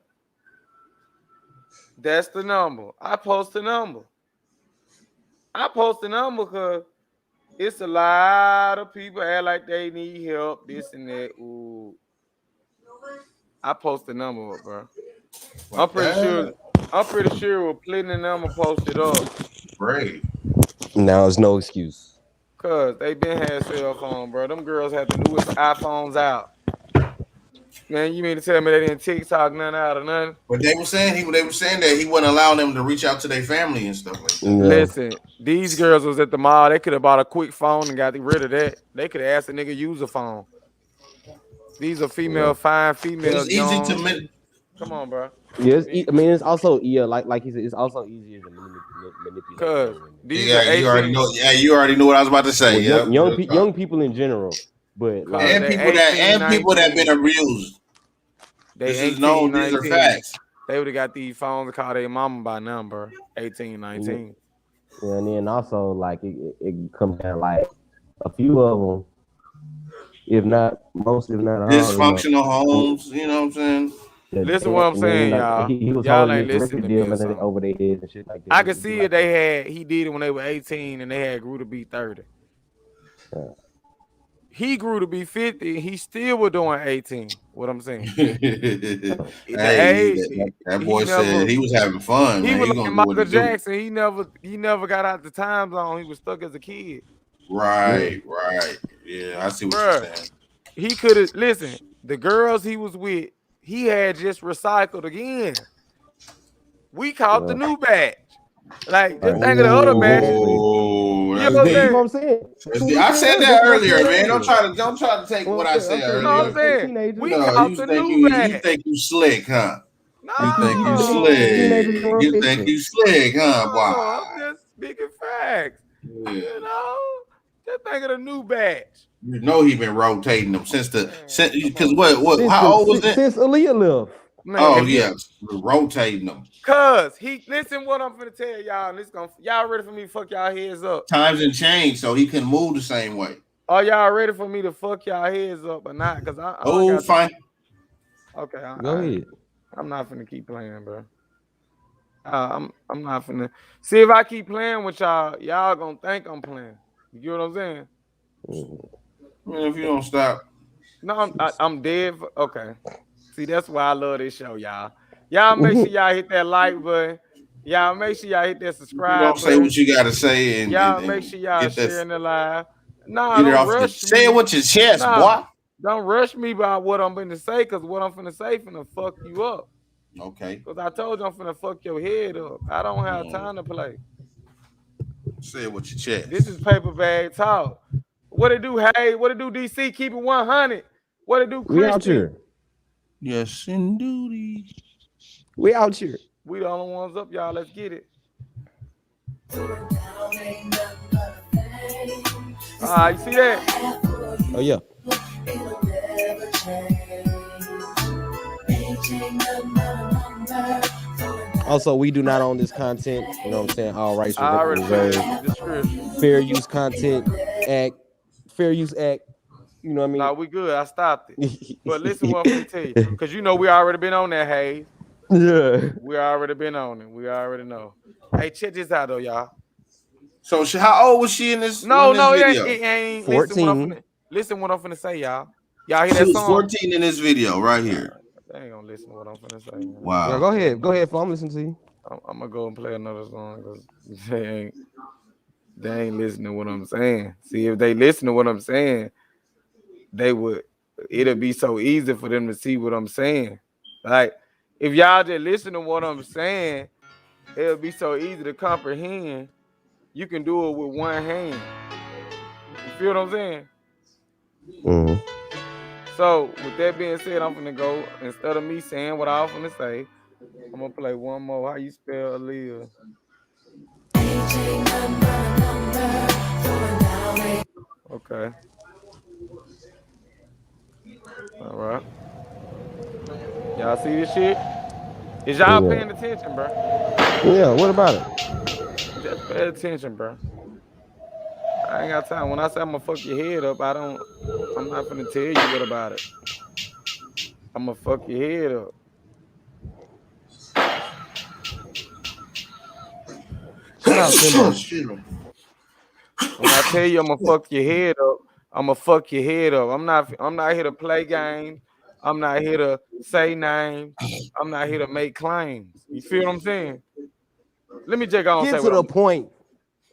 That's the number. I post the number. Because it's a lot of people act like they need help, this and that. Ooh. I post the number up, bro. I'm pretty sure we're plenty of number posted up. Great. Now it's no excuse. Cause they been had cell phone, bro. Them girls had the newest iPhones out. Man, you mean to tell me they didn't TikTok none out or nothing? But they were saying that he wasn't allowing them to reach out to their family and stuff like that. Yeah. Listen, these girls was at the mall. They could have bought a quick phone and got rid of that. They could have asked a nigga use a phone. These are fine females. It's easy to come on, bro. Yeah, it's also like he said, it's also easier to manipulate. Cause you already know. Yeah, you already knew what I was about to say. Well, young people in general, but like, and people that been abused. This is known. These are facts. They would have got these phones to call their mama by number 18, 19. Yeah, and then also like it comes down like a few of them, if not most, if not all, dysfunctional homes. You know what I'm saying? Listen what I'm saying, y'all. Y'all ain't listening to me over their heads and shit like that. I can see it. He did it when they were 18 and they had grew to be 30. Yeah. He grew to be 50. He still was doing 18. What I'm saying. That boy said he was having fun. He was like Michael Jackson. He never got out the time zone. He was stuck as a kid. Right. Yeah, I see what you're saying. He could have listen. The girls he was with, he had just recycled again. We caught the new batch. Like, just think of the other batch. You know what I'm saying? I'm saying. I said that earlier, man. Don't try to take what I said earlier. You know what I'm saying? We caught the new batch. You think you slick, huh? No. You think you slick. You think you slick, huh? No, I'm just speaking facts. Yeah. You know, just think of the new batch. You know he been rotating them since because what how old was it? Since Aaliyah left. Man, rotating them. Cause listen what I'm finna tell y'all, and y'all ready for me to fuck y'all heads up. Times and change, so he couldn't move the same way. Are y'all ready for me to fuck y'all heads up or not? Cause fine. Okay, go ahead. I'm not finna keep playing, bro. I'm not finna see if I keep playing with y'all gonna think I'm playing. You get what I'm saying? Man, if you don't stop. No, I'm dead. Okay. See, that's why I love this show, y'all. Y'all make sure y'all hit that like button. Y'all make sure y'all hit that subscribe button. Say what you gotta say, and y'all make sure y'all sharing the live. Nah, don't rush me. Say it with your chest, boy. Don't rush me by what I'm gonna say, because what I'm finna say finna fuck you up. Okay. Because I told you I'm finna fuck your head up. I don't have time to play. Say it with your chest. This is paper bag talk. What it do, hey? What it do, DC? Keep it 100. What it do, Christian? We out here. Yes, indeed. We out here. We the only ones up, y'all. Let's get it. You see that? Oh, yeah. Also, we do not own this content. You know what I'm saying? All rights reserved. Fair use content act. Fair use act. You know what I mean? No, we good. I stopped it. But listen what I'm going to tell you. Because you know we already been on that, Hayes. Yeah. We already been on it. We already know. Hey, check this out, though, y'all. So how old was she in this? No, video? It ain't. 14. Listen what I'm finna say, y'all. Y'all hear she that was song? 14 in this video right here. They ain't gonna listen to what I'm finna say. Man. Wow. Yeah, go ahead, Flo. I'm listening to you. I'm gonna go and play another song because they ain't listening to what I'm saying. See, if they listen to what I'm saying, it'll be so easy for them to see what I'm saying. Like, if y'all just listen to what I'm saying, it'll be so easy to comprehend. You can do it with one hand. You feel what I'm saying? Mm-hmm. So, with that being said, I'm gonna go, instead of me saying what I was gonna say, I'm gonna play one more. How you spell Aaliyah? Okay. All right. Y'all see this shit? Is y'all paying attention, bro? Yeah, what about it? Just pay attention, bro. I ain't got time. When I say I'm gonna fuck your head up, I'm not finna tell you what about it. I'm gonna fuck your head up. Shout out Simba. When I tell you I'm gonna fuck your head up, I'm gonna fuck your head up. I'm not here to play games. I'm not here to say names. I'm not here to make claims. You feel what I'm saying? Let me just go and say to the point.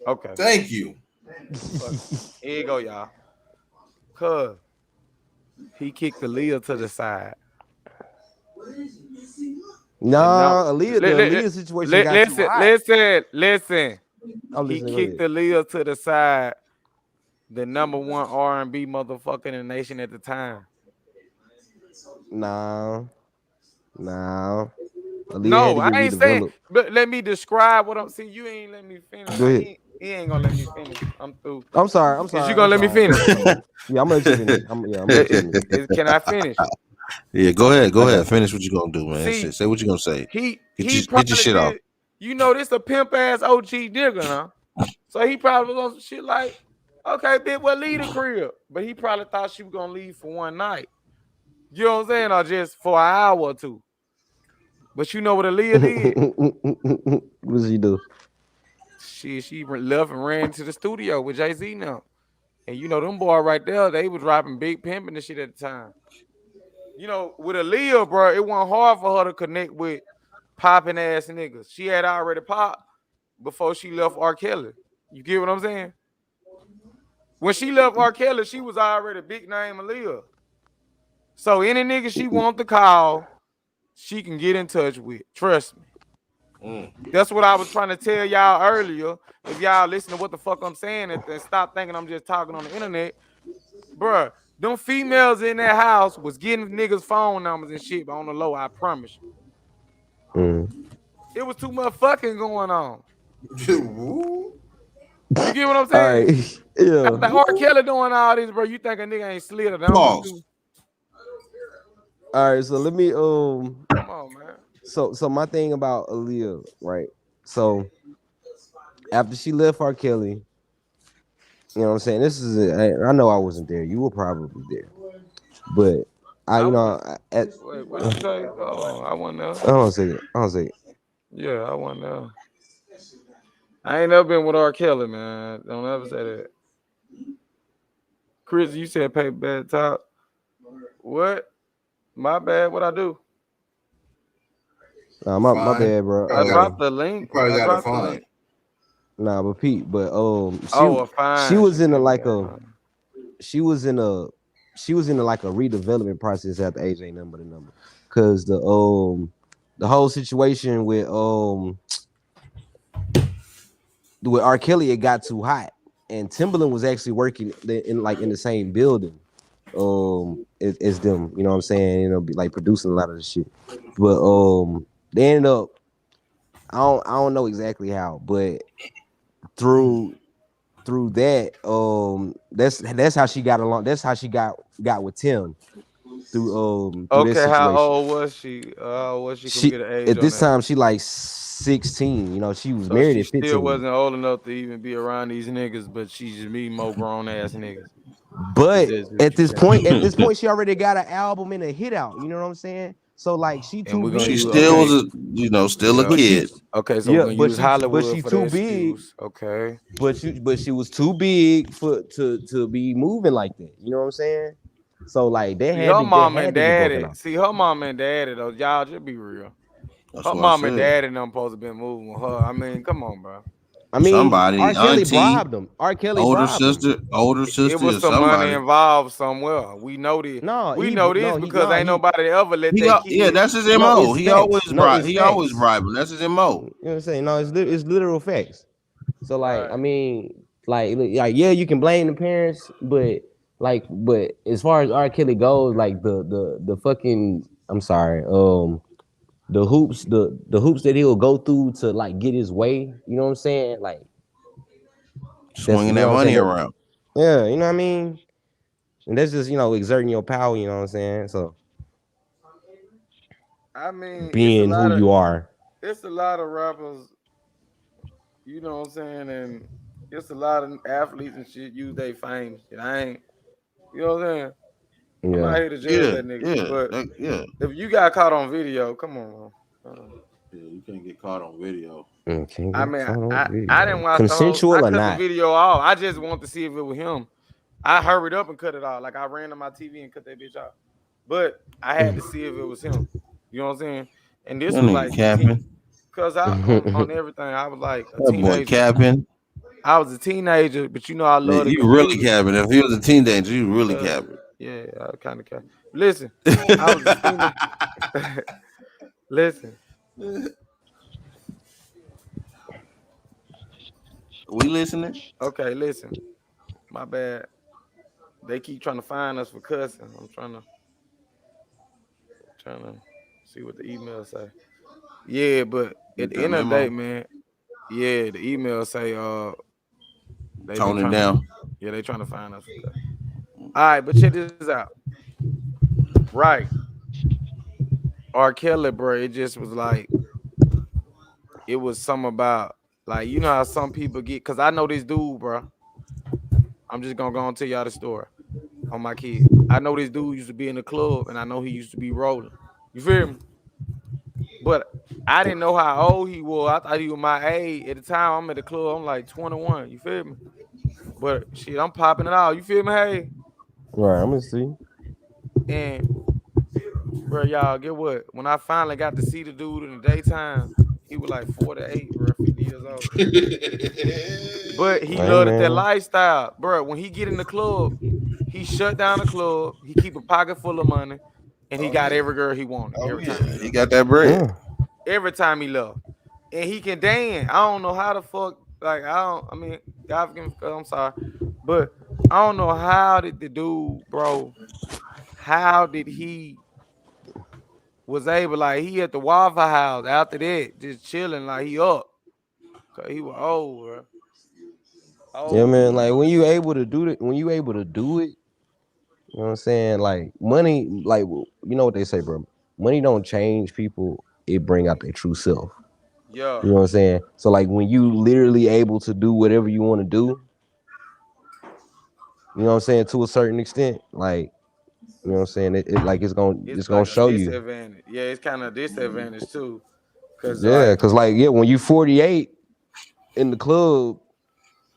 Okay. Thank you. Here you go, y'all. Cuz he kicked Aaliyah to the side. Nah, Aaliyah, the Aaliyah situation got too hot. Listen. He kicked Aaliyah to the side, the number one R&B motherfucker in the nation at the time. Nah. No, I ain't saying, but let me describe what I'm saying. You ain't let me finish. Go ahead. He ain't gonna let me finish. I'm through. I'm sorry. Is you gonna let me finish? Yeah, I'm gonna let you finish. I'm gonna let you finish. Can I finish? Yeah, go ahead. Finish what you gonna do, man. See, say what you gonna say. He get your shit off. You know, this a pimp ass OG nigga, huh? So he probably was on some shit like, okay, bitch, well, leave the crib. But he probably thought she was gonna leave for one night. You know what I'm saying? Or just for an hour or two. But you know what Aaliyah did? What does he do? She left and ran to the studio with Jay-Z now. And you know, them boy right there, they was dropping big pimping and shit at the time. You know, with Aaliyah, bro, it wasn't hard for her to connect with popping ass niggas. She had already popped before she left R.Kelly. You get what I'm saying? When she left R.Kelly, she was already a big name Aaliyah. So any nigga she want to call, she can get in touch with. Trust me. That's what I was trying to tell y'all earlier. If y'all listen to what the fuck I'm saying and stop thinking I'm just talking on the internet, bruh, them females in that house was getting niggas phone numbers and shit, but on the low, I promise you. It was too much fucking going on. You get what I'm saying? All right. Yeah. Like R.Kelly doing all this, bro. You think a nigga ain't slid a number too? All right, so let me come on, man. So my thing about Aaliyah, right? So after she left R.Kelly, you know what I'm saying? I know I wasn't there. You were probably there, but wait, what you say? Oh, I wasn't there. I don't say it. Yeah, I wasn't there. I ain't never been with R.Kelly, man. Don't ever say that. Chris, you said pay bad talk. What? My bad. What I do? Nah, my bad, bro. I dropped the link. Probably got a fine. Nah, but Pete, but she was in a she was in a redevelopment process after age ain't nothing but a number, because the whole situation with R.Kelly, it got too hot, and Timbaland was actually working in the same building as them, you know what I'm saying, be like producing a lot of the shit, but they ended up, I don't know exactly how, but through that, that's how she got along. That's how she got with Tim through okay, this situation. How old was she? She get an age at this on time she like 16. You know, she was married at 15. Still wasn't old enough to even be around these niggas, but she just meeting more grown ass niggas. But at this point, she already got an album and a hit out. You know what I'm saying? So like she too big. She still was still a kid. Okay, so we're gonna use Hollywood but she for too that big. excuse. Okay. But she was too big to be moving like that. You know what I'm saying? So like they had her mom and daddy. See, her mom and daddy though, y'all just be real. Her mom and daddy not supposed to be moving with her. I mean, come on, bro. I mean, somebody, R.Kelly bribed them. R.Kelly older bribed sister, them. older sister. It was some money involved somewhere. We know this. We know this because ain't nobody ever let their kids. Yeah, that's his MO. He always bribe. He always bribing. That's his MO. You know what I'm saying? No, it's literal facts. So like, I mean, like yeah, you can blame the parents, but as far as R.Kelly goes, like the fucking, I'm sorry, the hoops that he'll go through to like get his way, you know what I'm saying? Like swinging that money around. Yeah, you know what I mean? And that's just, exerting your power, you know what I'm saying? So I mean, being who you are. It's a lot of rappers, you know what I'm saying, and it's a lot of athletes and shit use their fame. And I ain't, you know what I'm saying? I'm not here to judge that nigga, but if you got caught on video, come on, man. Yeah, you can't get caught on video. I mean, I didn't watch consensual I or cut not. the video off. I just want to see if it was him. I hurried up and cut it off. Like I ran to my TV and cut that bitch off. But I had to see if it was him. You know what I'm saying? And this was like capping. Because I on everything, I was like a teenager. Boy capping. I was a teenager, but I love you really capping. If he was a teenager, you really capping. Yeah, I kind of capping. Listen, I was a teenager. Listen. We listening? Okay, listen. My bad. They keep trying to find us for cussing. I'm trying to see what the email say. Yeah, but at the end of the day, man, yeah, the email say they tone it down. Yeah, they trying to find us for cussing. All right, but check this out. Right. R.Kelly, bro, it just was like, it was something about, like, you know how some people get, because I know this dude, bro. I'm just going to go and tell y'all the story on my kid. I know this dude used to be in the club, and I know he used to be rolling. You feel me? But I didn't know how old he was. I thought he was my age. At the time, I'm at the club, I'm like 21. You feel me? But shit, I'm popping it out. You feel me? Hey? Right, I'm going to see. And, bro, y'all, get what? When I finally got to see the dude in the daytime, He was like 48, bro, 50 years old. But he loved that lifestyle, bro. When he get in the club, he shut down the club. He keep a pocket full of money, and he got every girl he wanted. Every time he got that bread. Every time he left, and he can dance. I don't know how the fuck. Like I mean, God forgive me, I'm sorry, but I don't know how did the dude, bro. How did he was able, like, he at the Waffle House after that, just chilling, like he up. Cause he was old, bro. Yeah, man. Like when you able to do it, you know what I'm saying? Like money, like you know what they say, bro. Money don't change people, it bring out their true self. Yeah. You know what I'm saying? So like when you literally able to do whatever you want to do, you know what I'm saying, to a certain extent, like, you know what I'm saying, it like it's gonna show you. Yeah, it's kind of disadvantage too. Cause when you 48 in the club,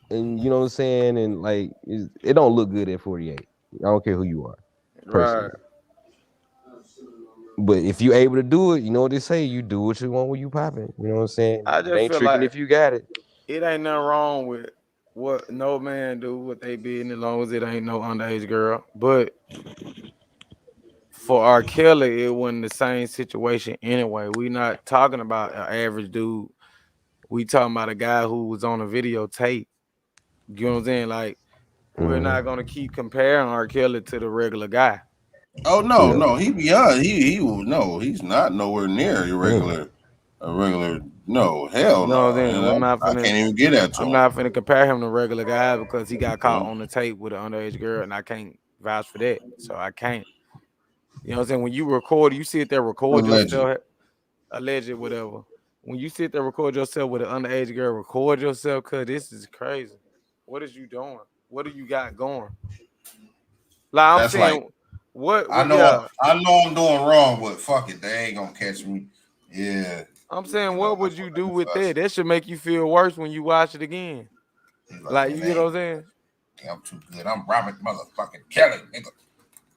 and you know what I'm saying, and like it don't look good at 48. I don't care who you are, personally. Right. But if you able to do it, you know what they say, you do what you want when you popping. You know what I'm saying? I just it ain't feel tricking like if you got it. It ain't nothing wrong with what no man do, what they be, as long as it ain't no underage girl. But for R.Kelly, it wasn't the same situation anyway. We not talking about an average dude. We talking about a guy who was on a videotape. You know what I'm saying? Like, we're not gonna keep comparing R.Kelly to the regular guy. Oh no, he beyond. He's not nowhere near a regular. No, hell no. I can't even get that to him. I'm not finna compare him to a regular guy because he got caught on the tape with an underage girl, and I can't vouch for that. So I can't. You know what I'm saying? When you record, you sit there record yourself, alleged whatever. When you sit there record yourself with an underage girl, record yourself, cause this is crazy. What is you doing? What do you got going? Like I'm saying, like, what I know I'm doing wrong, but fuck it, they ain't gonna catch me. Yeah. I'm saying, what would you do with that? That should make you feel worse when you watch it again. Like you get what I'm saying? I'm too good. I'm Robert motherfucking Kelly, nigga.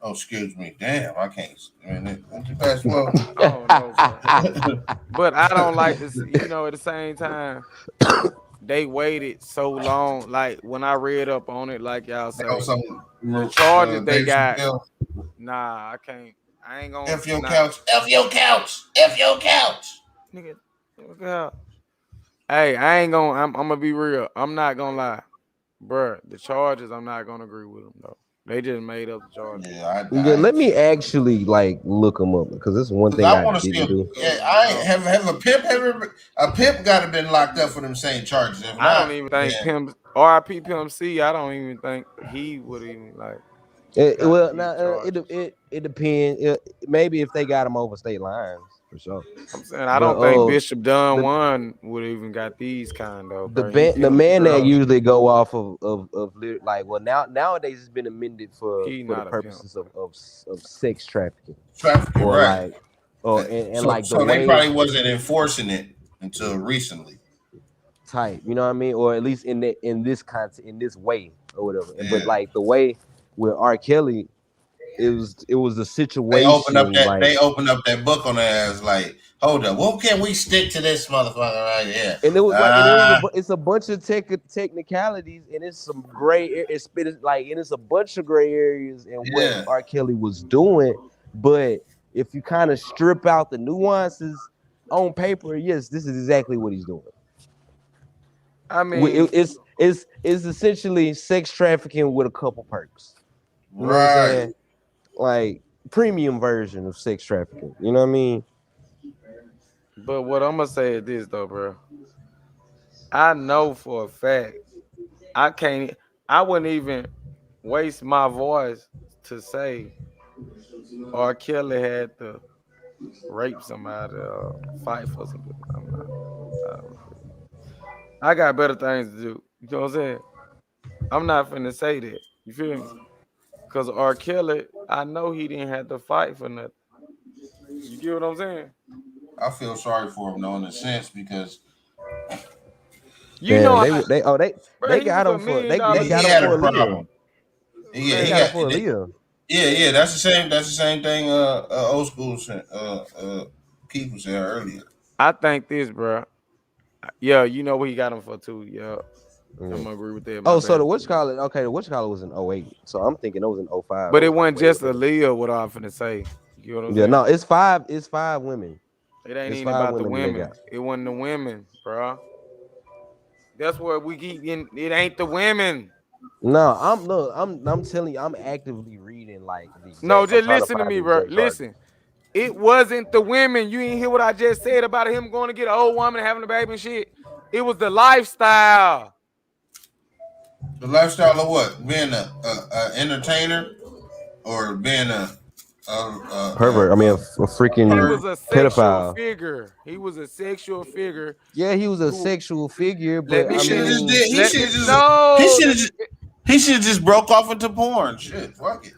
Oh, excuse me. Damn, I can't. Well, I don't know, but I don't like this. You know, at the same time, they waited so long. Like when I read up on it, like y'all say, the charges they got. Nah, I can't. I ain't gonna. F your couch. F your couch. F your couch. Nigga, look out. Hey, I ain't gonna. I'm gonna be real. I'm not gonna lie, bruh. The charges, I'm not gonna agree with them though. They just made up the charges. Yeah, let me actually like look them up because this is one thing I didn't do. Yeah, I have a pimp got to been locked up for them same charges. If I don't even think Pimp R.I.P. Pimp C. I don't even think he would even like. It depends. Maybe if they got him over state lines, for sure. I'm saying I don't think Bishop Dunn one would even got these kind of. The man that usually go off of like, well, nowadays it's been amended for the purposes of sex trafficking. Or right? Like so they probably wasn't enforcing it until recently. Type, you know what I mean, or at least in this content, in this way or whatever. Yeah. But like the way with R.Kelly, it was a situation. They opened up that book on their ass. Like, hold up, well, can we stick to this motherfucker right here? And it was it's a bunch of technicalities, and it's some gray. It's a bunch of gray areas in what R.Kelly was doing. But if you kind of strip out the nuances on paper, yes, this is exactly what he's doing. I mean, it's essentially sex trafficking with a couple perks. You know what I'm saying? Like premium version of sex trafficking. You know what I mean? But what I'm gonna say is this though, bro. I know for a fact I wouldn't even waste my voice to say R.Kelly had to rape somebody or fight for something. I got better things to do. You know what I'm saying? I'm not finna say that. You feel me? Because R.Kelly, I know he didn't have to fight for nothing. You get what I'm saying? I feel sorry for him, though, in a sense, because they got him for they got him for Aaliyah. Yeah, he got for Aaliyah. Yeah, that's the same thing. Old school Keith was saying earlier. I think this, bro. Yeah, you know what he got him for too. Yeah. I'm gonna agree with that. Oh, so the what's call it? Okay, the what's call it was in 08. So I'm thinking it was in 05. But it wasn't just Aaliyah. What I'm finna say. You know what I'm saying? No, it's five. It's 5 women. It ain't even about the women. It wasn't the women, bro. That's what we keep getting. It ain't the women. No, I'm telling you, I'm actively reading like these. No, just listen to me, bro. Listen. It wasn't the women. You ain't hear what I just said about him going to get an old woman and having a baby and shit. It was the lifestyle. The lifestyle of what? Being a entertainer or being a pervert. I mean, a freaking he was a sexual pedophile figure. He was a sexual figure. Yeah, he was a sexual figure, but he should have just broke off into porn. Shit, fuck it.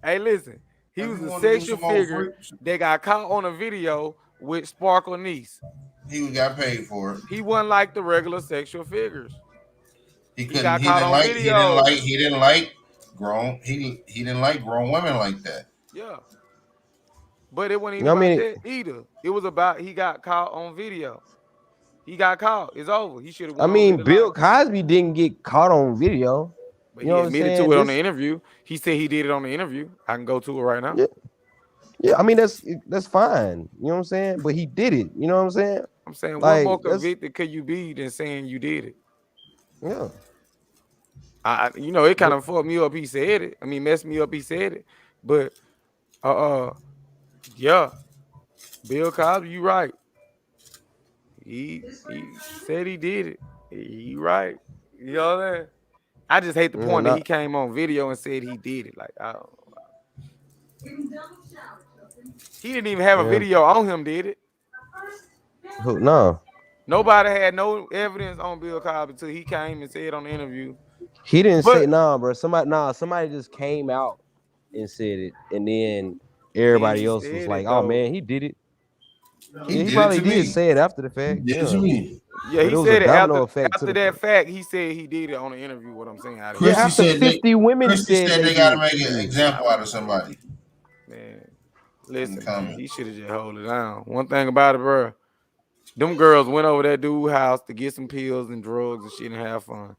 Hey, listen. He was a sexual figure that got caught on a video with Sparkle Niece. He got paid for it. He wasn't like the regular sexual figures. He didn't like grown women like that. Yeah. But it wasn't even about that either. It was about he got caught on video. He got caught. It's over. He should have. I mean, Bill Cosby didn't get caught on video. But he admitted to it on the interview. He said he did it on the interview. I can go to it right now. Yeah, I mean that's fine. You know what I'm saying? But he did it. You know what I'm saying? I'm saying, what more convicted could you be than saying you did it? Yeah. It kind of fucked me up. He said it. I mean, messed me up. He said it. But, yeah, Bill Cosby, you right. He said he did it. He right. You know what I'm saying? I just hate the point that he came on video and said he did it. Like, I don't know. He didn't even have a video on him, did it? Who? No. Nobody had no evidence on Bill Cosby until he came and said on the interview. He didn't say bro. Somebody just came out and said it, and then everybody else was like, "Oh man, he did it." He probably did say it after the fact. Yeah, he said it after that fact. He said he did it on the interview. What I'm saying, after 50 women said they got to make an example out of somebody. Man, listen, he should have just hold it down. One thing about it, bro, them girls went over that dude's house to get some pills and drugs and shit and have fun.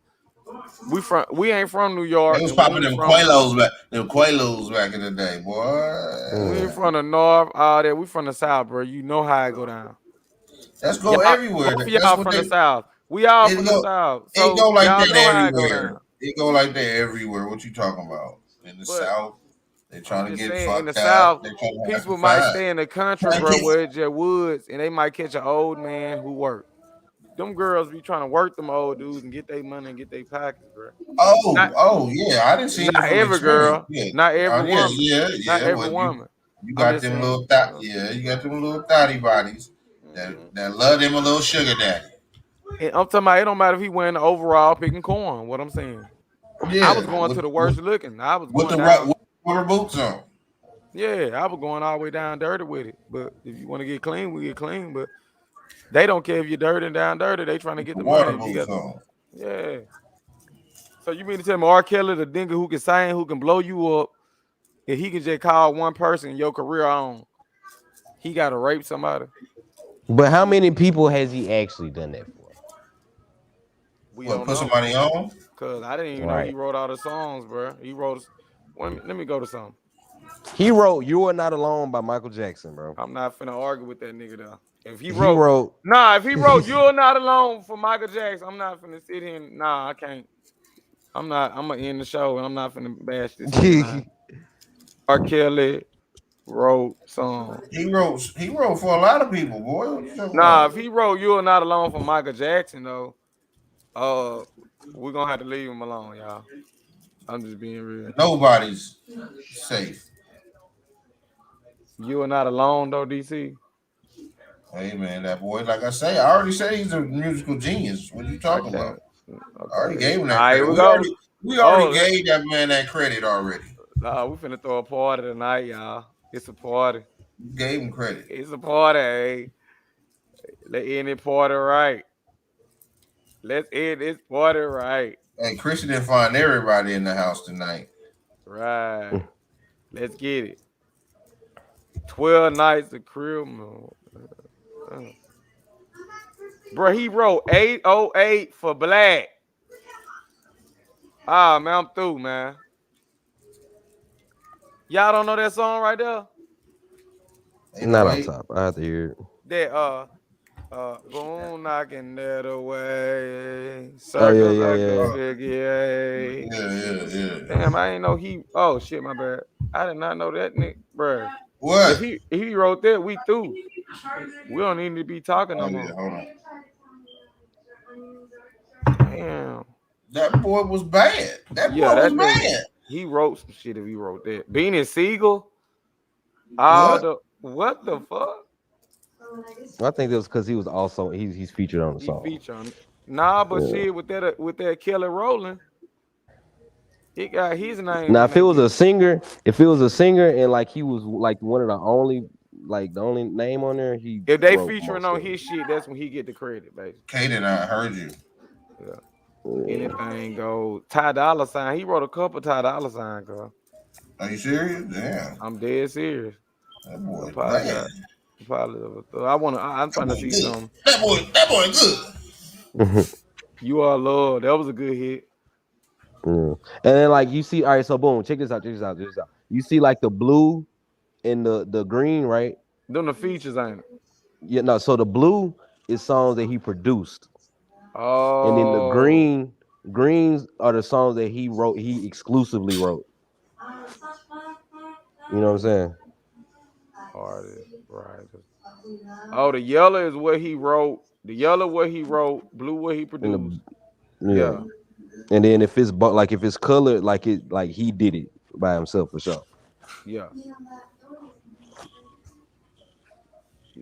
We ain't from New York. They was popping them Quaaludes back in the day, boy. We ain't from the north, all that. We from the south, bro. You know how it go down. Let's go everywhere. Y'all from the south. We all from the south. So it go like that everywhere. It go like that everywhere. What you talking about? In the south, they trying to get fucked in the south. People People might stay in the country, bro, where it's just woods, and they might catch an old man who work. Them girls be trying to work them old dudes and get their money and get their pockets, bro. Yeah, I didn't see not every girl, not every woman, not every woman. You got them little you got them little thotty bodies that love them a little sugar daddy. And I'm talking about it don't matter if he wearing the overall picking corn. What I'm saying, I was going to the worst looking. I was going with rubber boots on. Yeah, I was going all the way down dirty with it. But if you want to get clean, we get clean. But they don't care if you're dirty and down dirty. They trying to get the money. Yeah. So you mean to tell me R.Kelly, the nigga who can sing, who can blow you up, if he can just call one person your career on, he got to rape somebody? But how many people has he actually done that for? We don't put know. Somebody on? Because I didn't even know he wrote all the songs, bro. He wrote. Let me go to something. He wrote "You Are Not Alone" by Michael Jackson, bro. I'm not finna argue with that nigga though. If he wrote "You're Not Alone" for Michael Jackson, I'm not finna sit here and I can't. I'm gonna end the show and I'm not finna bash this. R.Kelly wrote songs. He wrote for a lot of people, boy. If he wrote "You're Not Alone" for Michael Jackson though, we're gonna have to leave him alone, y'all. I'm just being real. Nobody's safe. You are not alone though, DC. Hey man, that boy, like I say, I already said he's a musical genius. What are you talking about? Okay. I already gave him that credit. We already gave that man that credit already. Nah, we finna throw a party tonight, y'all. It's a party. You gave him credit. It's a party, hey. Let's end this party right. Let's end this party right. Hey, Christian didn't find everybody in the house tonight. Right. Let's get it. 12 Nights of Crib. Bro, he wrote 808 for Black. Ah, man, I'm through, man. Y'all don't know that song right there? Not on top. I have to hear it. That boom knocking that away. Oh, Circle yeah, like yeah. a figure. Yeah. Damn, I ain't know he. Oh shit, my bad. I did not know that, Nick, bro. What? If he wrote that, we through. We don't need to be talking no Oh more. yeah, hold on. Damn. That boy was bad. That boy was nigga, bad. he wrote some shit if he wrote that. Beanie Siegel. What the fuck? I think that was because he was also he's featured on the song. He featured on it. Nah, but shit with that Kelly Rowland, he got his name. Now, if it was a singer and like he was like one of the only name on there, if they featuring on his shit, that's when he get the credit, basically. Kaden, I heard you. Yeah. Anything goes. Ty Dolla $ign. He wrote a couple Ty Dolla $ign, girl. Are you serious? Damn. I'm dead serious. That boy bad. I'm trying to see something. That boy good. You Are Love. That was a good hit. And then like you see, all right, so boom, check this out. You see like the blue and the green, right? Them the features, ain't it? Yeah, no. So the blue is songs that he produced. Oh. And then the greens are the songs that he exclusively wrote. You know what I'm saying? Artist, right. Oh, the yellow is what he wrote. The yellow what he wrote, blue what he produced. Yeah. And then if it's colored like he did it by himself for sure. Yeah.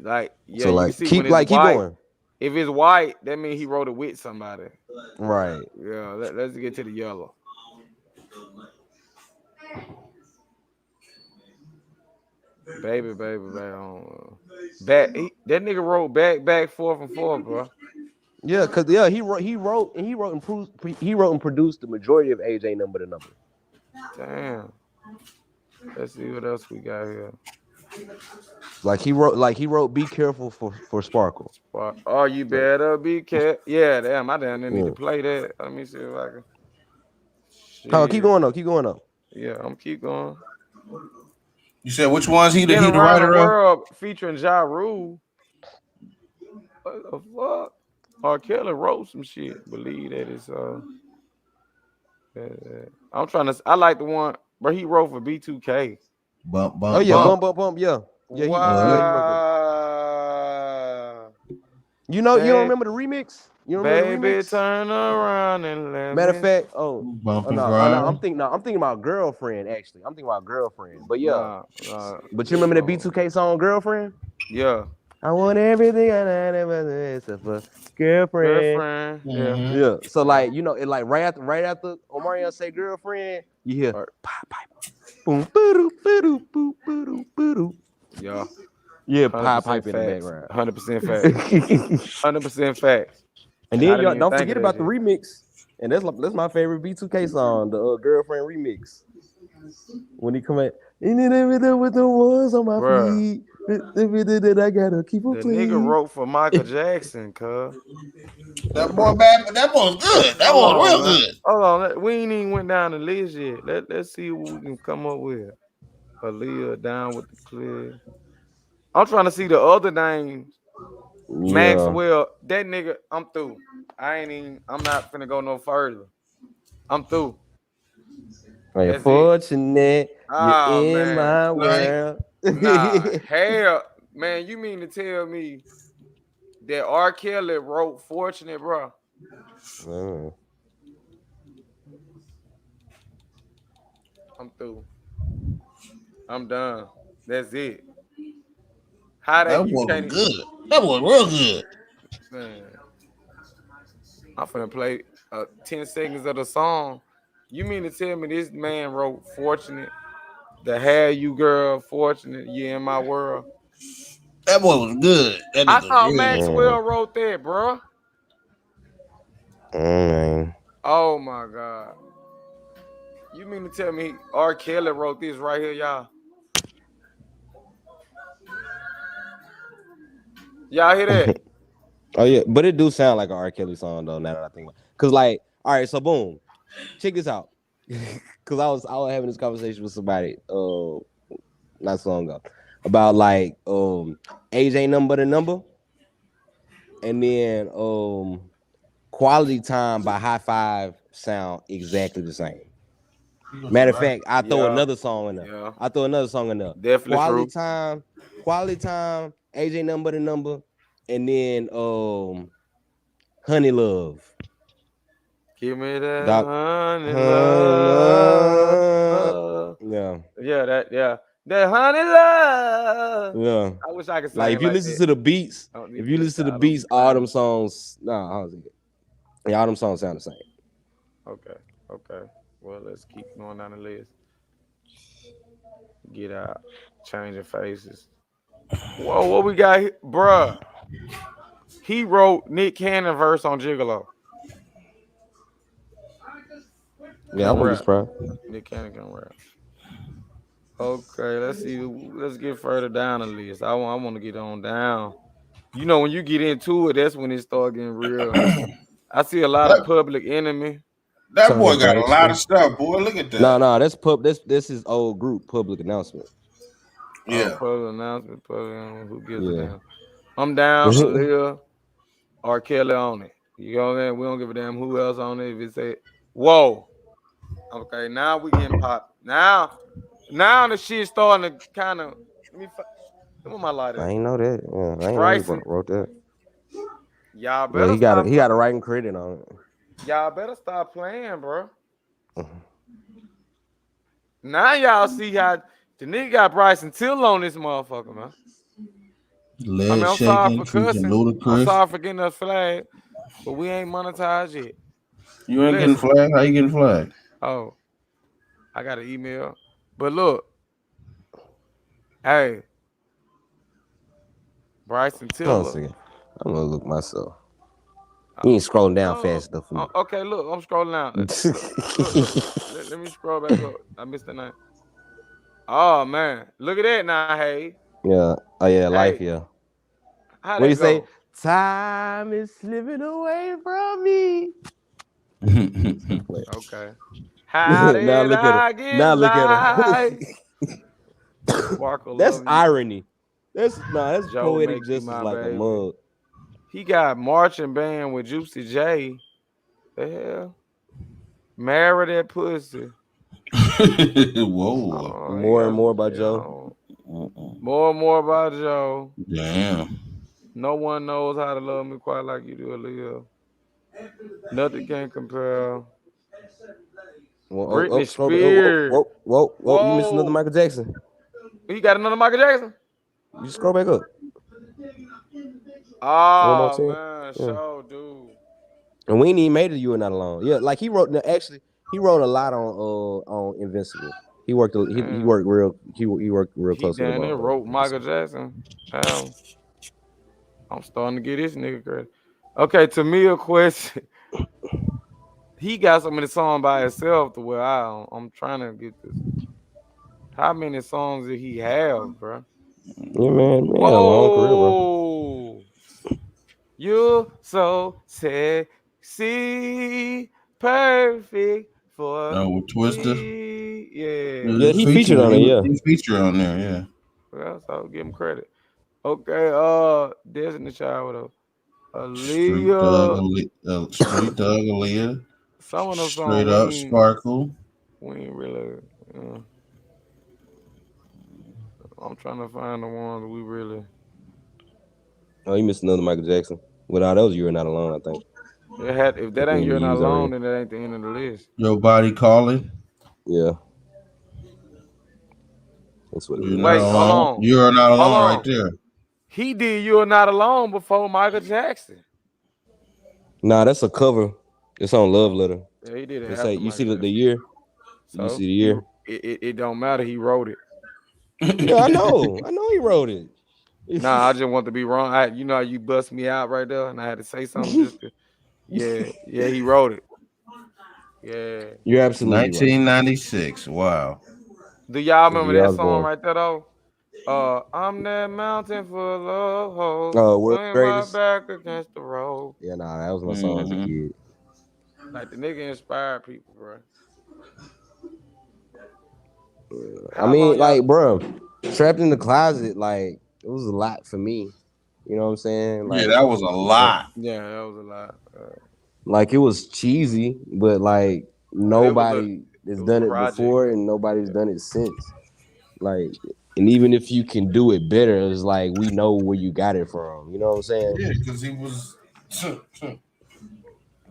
Like so you like can see keep when it's keep white, going. If it's white, that means he wrote it with somebody. Right. Yeah. Let's get to the yellow. Baby. That nigga wrote back, forth and forth, bro. Yeah, cause he wrote and produced the majority of AJ Number to Number. Damn. Let's see what else we got here. Like he wrote Be Careful for Sparkle. Oh, you better be careful. Yeah, damn, I didn't need to play that. Let me see if I can. Oh, keep going up. Yeah, I'm keep going. You said which ones he the Around writer the of? World featuring Ja Rule. What the fuck? R.Kelly wrote some shit. Believe that it's I'm trying to. I like the one, but he wrote for B2K. Bump. Oh yeah, bump. Yeah. Yeah, wow. He wrote that. You don't remember the remix? You don't remember the remix? Turn around and let Matter of fact, I'm thinking about Girlfriend. Actually, I'm thinking about Girlfriend. But yeah, but you remember that B2K song Girlfriend? Yeah. I want everything I never except for girlfriend. Yeah. So like it like right after Omarion say girlfriend, you hear pop pipe. Boom boo boo boo. Yeah. Yeah, pop pipe in the background. 100% facts. 100% facts. And then y'all don't forget about the remix. And that's my favorite B2K song, the Girlfriend remix. When he come at with the ones on my feet, that I gotta keep them clean. The nigga wrote for Michael Jackson, cuz. That boy bad. That boy's good. That boy real good. Hold on, we ain't even went down the list yet. Let's see what we can come up with. Aaliyah down with the clear. I'm trying to see the other names. Yeah. Maxwell, that nigga, I'm through. I'm not finna go no further. I'm through. You're fortunate. You're in my world. Nah, hell, man, you mean to tell me that R.Kelly wrote Fortunate, bro? I'm through. I'm done. That's it. That boy was good. That boy real good. Man, I'm finna play 10 seconds of the song. You mean to tell me this man wrote Fortunate? The Have You Girl, Fortunate, You in My World? That boy was good. I thought Maxwell wrote that, bro. Oh my God. You mean to tell me R. Kelly wrote this right here, y'all? Y'all hear that? Oh yeah, but it do sound like an R. Kelly song though. Now that I think about it. Cause like, all right, so boom, check this out. Cause I was having this conversation with somebody not so long ago about like age ain't nothing but a number, and then quality time by High Five sound exactly the same. Matter of fact, I throw another song in there. Yeah. I throw another song in there. Definitely quality true. time, age ain't nothing but a number, and then Honey Love. Give me that Honey love. Yeah. That honey love. Yeah. I wish I could sing like if you listen to the beats, all them songs, all them songs sound the same. Okay. Well, let's keep going down the list. Get out. Changing faces. Whoa, what we got here? Bruh. He wrote Nick Cannon verse on Gigolo. Yeah, I wouldn't be surprised. Nick Cannon can rap. Okay, let's see. Let's get further down the list. I want to get on down. You know, when you get into it, that's when it start getting real. I see a lot of Public Enemy. That boy got a lot of stuff, boy. Look at that. No, that's this is old group Public Announcement. Yeah, Public Announcement. Who gives a damn? I'm down. Aaliyah, R.Kelly on it. You know what I mean? We don't give a damn who else on it. If it say, whoa. Okay, now we getting pop. Now the shit starting to kind of. Come on, my lighter. I ain't know that. Yeah, I ain't Bryson wrote that. Y'all better. He got a writing credit on it. Y'all better stop playing, bro. Now y'all see how the nigga got Bryson Till on this motherfucker, man. I'm sorry for cussing. I'm sorry for getting us flagged, but we ain't monetized yet. You ain't getting flagged? How you getting flagged? Oh, I got an email. But look, hey, Bryson Tiller. I'm gonna look myself. You ain't scrolling down fast enough for me. Okay, look, I'm scrolling down. Look, let me scroll back up. I missed the name. Oh man, look at that now, hey. Yeah. Oh yeah, Life. Yeah. How what do you say? Go? Time is slipping away from me. Okay. How did I get look at him. That's irony. That's poetic justice like baby. A mug. He got marching band with Juicy J. The hell? Marry that pussy. Whoa. More and more about Joe. More and more about Joe. Damn. No one knows how to love me quite like you do, Aaliyah. Nothing can compare. Britney Spears. Whoa. You missed another Michael Jackson. You got another Michael Jackson? You scroll back up. Oh, man. So, dude. And we ain't even made it. You Are Not Alone. Yeah, like he wrote a lot on Invincible. He worked real close. He damn near wrote Michael Jackson. I'm starting to get this nigga credit. Okay, to me a question. He got so many songs by himself to where I'm trying to get this. How many songs did he have, bro? Yeah, man. Whoa. A long career, bro. You're so sexy, perfect for Twister. Yeah, he featured on it. Yeah, he featured on there. Yeah. Well, so I'll give him credit. Okay, Destiny Child, Aaliyah, Street Thug Aaliyah. Some of them Straight Up Sparkle. We ain't really. I'm trying to find the ones we really. Oh, you missed another Michael Jackson. Without those, You Are Not Alone, I think. If that ain't You're Not Alone, then that ain't the end of the list. Your Body Calling. Yeah. That's what it is. Wait, hold on. You're Not Alone right there. He did You're Not Alone before Michael Jackson. Nah, that's a cover. It's on Love Letter. Yeah, he did it. Say, you see the year? So you see the year? It don't matter. He wrote it. Yeah, I know he wrote it. Nah, I just want to be wrong. You bust me out right there, and I had to say something just to. Yeah, he wrote it. Yeah, you're absolutely 1996. Right. Wow. Do y'all remember that song right there though? I'm that mountain full of hope. World's Laying my Greatest. back against the road. Yeah, nah, that was my song as a kid. Like the nigga inspired people, bro. I mean, like, bro, Trapped in the Closet, like, it was a lot for me. You know what I'm saying? Like, yeah, that was a lot. Yeah, that was a lot. Like, it was cheesy, but like nobody has done it before and nobody's done it since. Like, and even if you can do it better, it's like we know where you got it from. You know what I'm saying? Yeah, because he was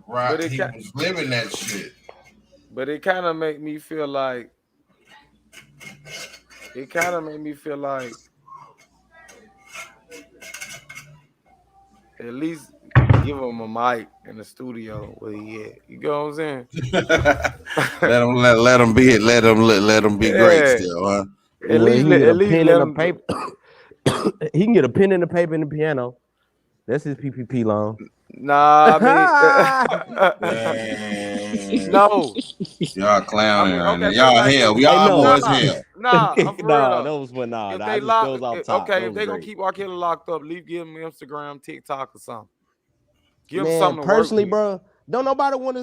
right. He was living that shit. But it kind of made me feel like at least give him a mic in the studio where he at. You know what I'm saying? let him be great still, huh? At least let him paper. He can get a pen and a paper and a piano. That's his PPP loan. Nah, I mean, no. Y'all clowning right now. Y'all hell. Y'all boys hell. Nah, I'm for real. Those were not. If they if they gonna keep R.Kelly locked up, give him Instagram, TikTok, or something. Give him something. Personally, bro, don't nobody want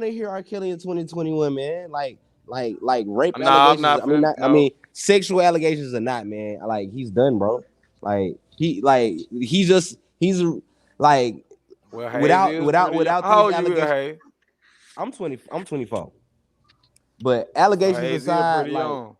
to hear R.Kelly in 2021, man. Like rape allegations. I mean, sexual allegations or not, man. Like, he's done, bro. He's like, without these allegations. I'm 24. But allegations aside, like,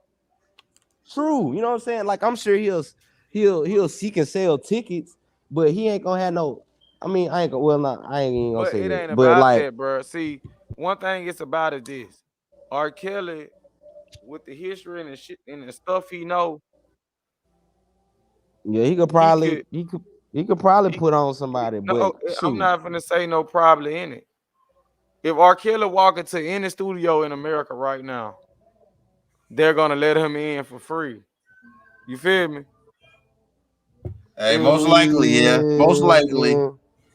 true, you know what I'm saying? Like, I'm sure he'll seek and sell tickets, but he ain't gonna have no. I mean, I ain't even gonna say that. It ain't but about like, that, bro. See, one thing it's about is this: R.Kelly, with the history and the shit and the stuff he know. Yeah, he could probably put on somebody. No, I'm not gonna say no probably in it. If R.Kelly walk into any studio in America right now, they're gonna let him in for free. You feel me? Hey, most likely, yeah. Most likely.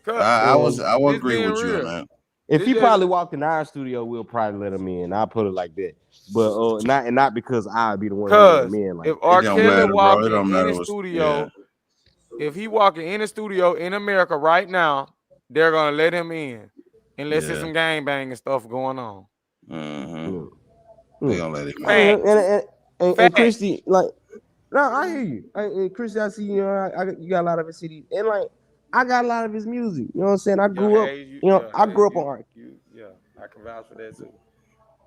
I would agree with you on that. If he probably walked in our studio, we'll probably let him in. I'll put it like that. But not because I'd be the one to let him in. Like, if R.Kelly walk in any studio, if he walk in any studio in America right now, they're gonna let him in. Unless there's some gang banging stuff going on. They gonna let him in. And Christy, like, no, I hear you. And Christy, I see you got a lot of his CDs, and like, I got a lot of his music. You know what I'm saying? I grew up. I grew up on R. Yeah, I can vouch for that too.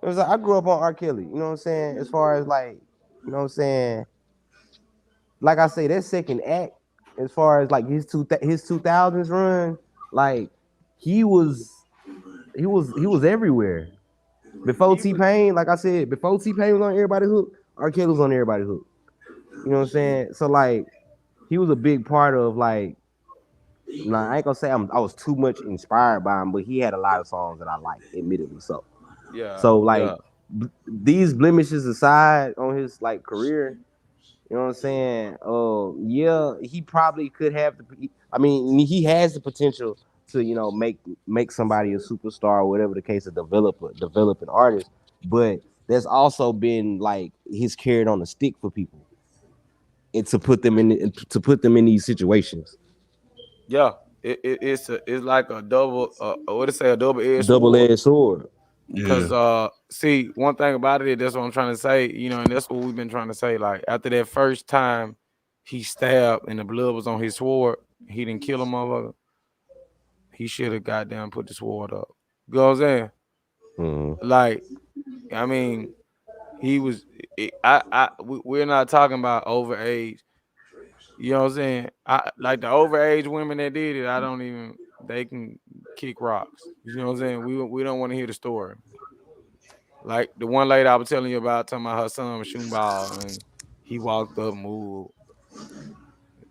It was like, I grew up on R.Kelly. You know what I'm saying? As far as like, you know what I'm saying? Like I say, that second act, as far as like his 2000s run, like he was everywhere. Before T-Pain, like I said, before T-Pain was on everybody's hook, R.Kelly was on everybody's hook. You know what I'm saying? So like, he was a big part of like. Nah, I ain't gonna say I was too much inspired by him, but he had a lot of songs that I liked, admittedly. So yeah. So like, these blemishes aside on his like career, you know what I'm saying? Yeah, he probably could have I mean, he has the potential to make somebody a superstar or whatever the case, develop an artist. But there's also been like he's carried on a stick for people, and to put them in these situations. Yeah, it's like a double a double-edged sword. Because see, one thing about it, that's what I'm trying to say, and that's what we've been trying to say. Like, after that first time he stabbed and the blood was on his sword, he didn't kill a motherfucker. He should have goddamn put the sword up. You know what I'm saying? Mm-hmm. Like, I mean, he was. We're not talking about overage. You know what I'm saying? Like the overage women that did it, they can kick rocks. You know what I'm saying? We don't want to hear the story. Like the one lady I was telling you about, talking about her son was shooting ball and he walked up and moved.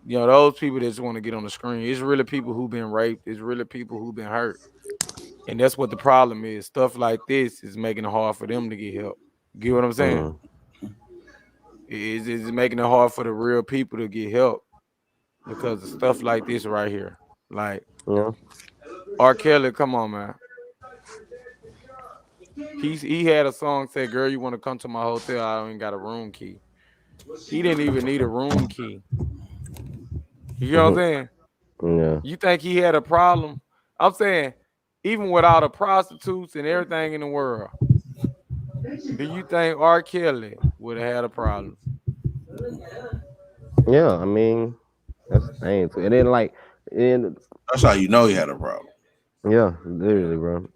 Those people that just want to get on the screen. It's really people who've been raped. It's really people who've been hurt. And that's what the problem is. Stuff like this is making it hard for them to get help. Get what I'm saying? It's making it hard for the real people to get help because of stuff like this right here. Like, R.Kelly, come on, man. He had a song said, "Girl, you want to come to my hotel? I don't even got a room key." He didn't even need a room key. You know what I'm saying? Yeah. You think he had a problem? I'm saying, even with all the prostitutes and everything in the world, do you think R.Kelly would have had a problem? Yeah, I mean, that's the thing. And then that's how you know he had a problem. Yeah, literally, bro.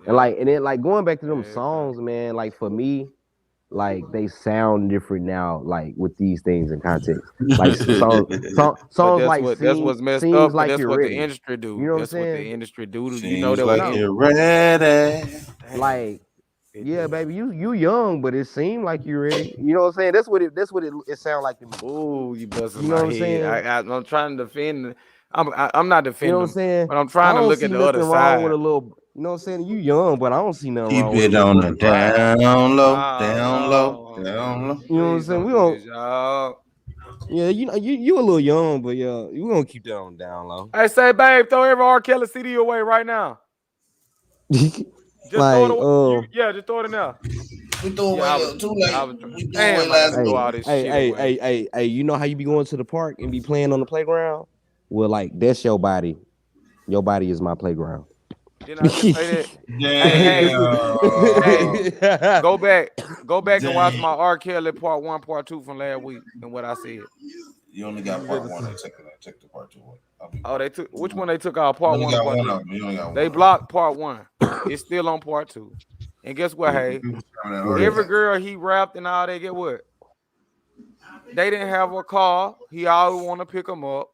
Yeah. And then going back to them songs, man. Like for me, like they sound different now. Like with these things in context, like songs like that's what's messed seems up. like that's you're what ready. the industry do. You know what that's I'm saying? What the industry do. Seems you know that like you're ready. Like, yeah, baby, you young, but it seemed like you're ready. You know what I'm saying? That's what it sound like to me. Oh, you busting you know my what I'm saying? I'm trying to defend. I'm not defending. You know what I'm saying? But I'm trying to look at the other side. With a little, you know what I'm saying? You young, but I don't see nothing Keep wrong it with on the down low, down low, down low. You know what I'm saying? We don't. Yeah, you a little young, but yeah, we gonna keep that on down low. Hey, say, babe, throw every R.Kelly CD away right now. Just throw it away. Just throw it in there. We threw away too late. We threw away last week. Hey, you know how you be going to the park and be playing on the playground? Well, like that's your body. Your body is my playground. Didn't I just say that? Hey, go back and watch my R.Kelly part 1, part 2 from last week and what I said. You only got part 1. They took the part 2 away. Oh, they took which one? They took out part 1. Part 2. They blocked part 1. It's still on part 2. And guess what? Hey, every girl he rapped and all that. Get what? They didn't have a car. He always want to pick them up.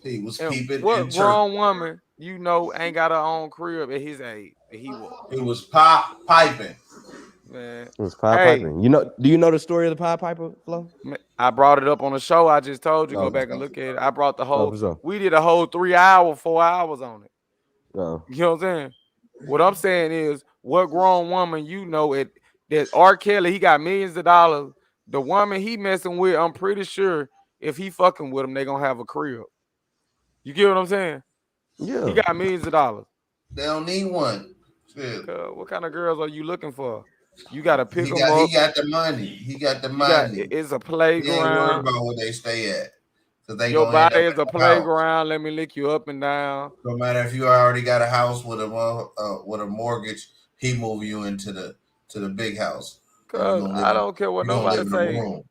He was peeping. What grown woman you know ain't got her own crib at his age? He was piping. Man, it was piping. You know? Do you know the story of the piper, Flo? I brought it up on the show. I just told you go back and look at it. I brought the whole. We did a whole 3 hour, 4 hours on it. You know what I'm saying? What I'm saying is, what grown woman you know that R.Kelly, he got millions of dollars. The woman he messing with, I'm pretty sure if he fucking with him, they gonna have a crib. You get what I'm saying? Yeah. He got millions of dollars. They don't need one. What kind of girls are you looking for? You got to pick them up. He got the money. He got the money. It's a playground. He ain't worried about where they stay at. Your body is a playground. Let me lick you up and down. No matter if you already got a house with a mortgage, he move you into the big house. Cause I don't care what nobody say.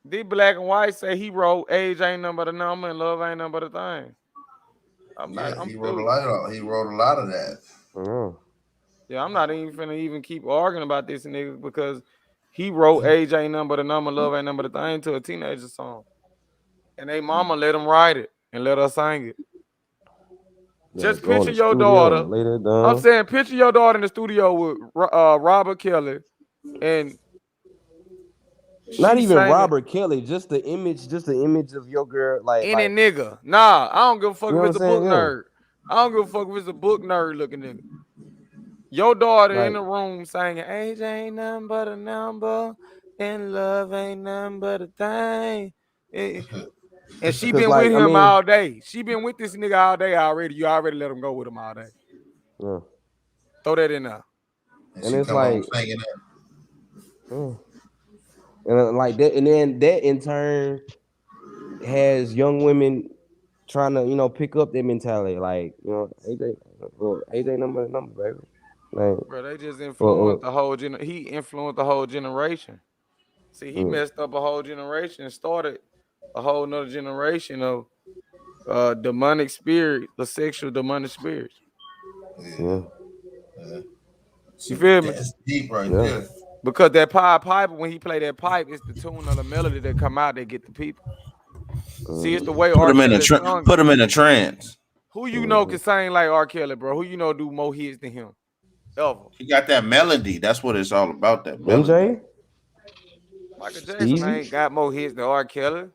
These black and white say he wrote age ain't nothing but a number and love ain't nothing but a thing. He wrote a lot of that. Yeah, I'm not even finna keep arguing about this nigga because he wrote age ain't nothing but a number, love ain't nothing but a thing to a teenager song. And they mama let him write it and let her sing it. Just picture your daughter. I'm saying picture your daughter in the studio with R.Kelly and not even R.Kelly, just the image of your girl, like any nigga. Nah, I don't give a fuck if it's a book nerd. I don't give a fuck if it's a book nerd looking nigga. Your daughter in the room singing age ain't nothing but a number and love ain't nothing but a thing. And she been with him all day. She been with this nigga all day already. You already let him go with him all day. Yeah. Throw that in there. And it's like and like that, and then that in turn has young women trying to, pick up their mentality. Like, AJ number, baby. Like, bro, they just influenced the whole he influenced the whole generation. See, he messed up a whole generation and started a whole nother generation of demonic spirit, the sexual demonic spirits. Yeah. You feel me? That's deep right there. Because that pipe, when he play that pipe, it's the tune of the melody that come out that get the people. See, it's the way put him in a trance. Who you know can sing like R.Kelly, bro? Who you know do more hits than him? Ever. He got that melody. That's what it's all about. That melody. MJ? Michael Jackson ain't got more hits than R.Kelly.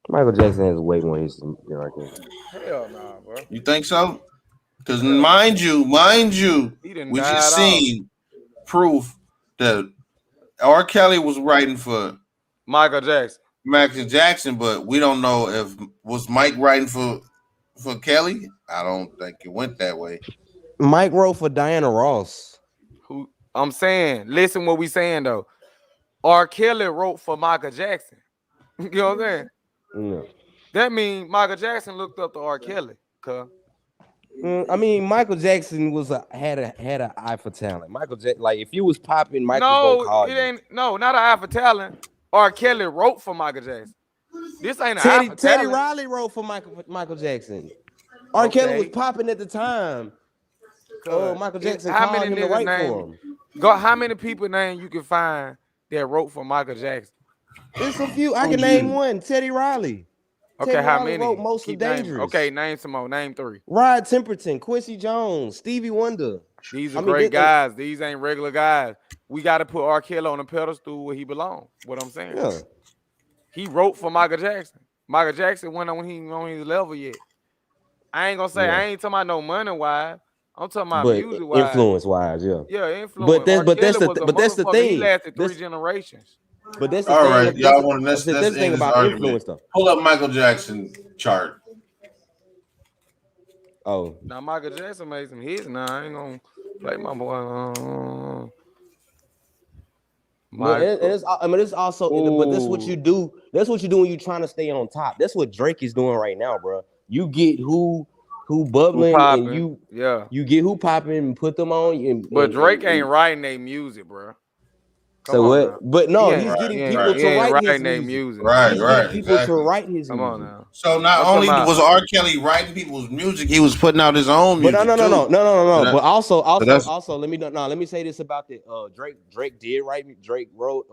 Michael Jackson has way more hits than R.Kelly. Hell nah, bro. You think so? Because mind you, we just seen proof that R.Kelly was writing for Michael Jackson, but we don't know if was Mike writing for Kelly. I don't think it went that way. Mike wrote for Diana Ross. Who I'm saying, listen what we saying though. R.Kelly wrote for Michael Jackson. You know what I'm saying? Yeah. That means Michael Jackson looked up to R.Kelly. I mean, Michael Jackson had an eye for talent. Michael Jackson, like if you was popping, Michael gonna call it you. ain't not an eye for talent. R.Kelly wrote for Michael Jackson. This ain't an eye for Teddy talent. Riley wrote for Michael Jackson. R.Kelly was popping at the time. Michael Jackson called him to write for him. How many people name you can find that wrote for Michael Jackson? It's a few. I can name one. Teddy Riley. Okay, Teddy how Riley many? wrote Most of Dangerous. Okay, name some more. Name 3. Rod Temperton, Quincy Jones, Stevie Wonder. These are great guys. These ain't regular guys. We got to put R.Kelly on a pedestal where he belongs. What I'm saying. Yeah. He wrote for Michael Jackson. Michael Jackson went on his level yet. I ain't gonna say I ain't talking about no money wise. I'm talking about music wise. Influence wise, yeah. Yeah, influence. But that's the thing. He lasted 3 generations. But that's the all thing. right, y'all want to that's the thing about argument. Influence though. Pull up Michael Jackson chart. Oh, now Michael Jackson made some hits. Now I ain't gonna play my boy. It's also, but that's what you do. That's what you do when you're trying to stay on top. That's what Drake is doing right now, bro. You get who bubbling, and you get who popping and put them on. But Drake ain't writing their music, bro. So what? But no, he's getting people to write his music. Right. People to write his music. Come on now. So not only was R.Kelly writing people's music, he was putting out his own music. But no. But also, let me say this about the Drake. Drake did write me. Drake wrote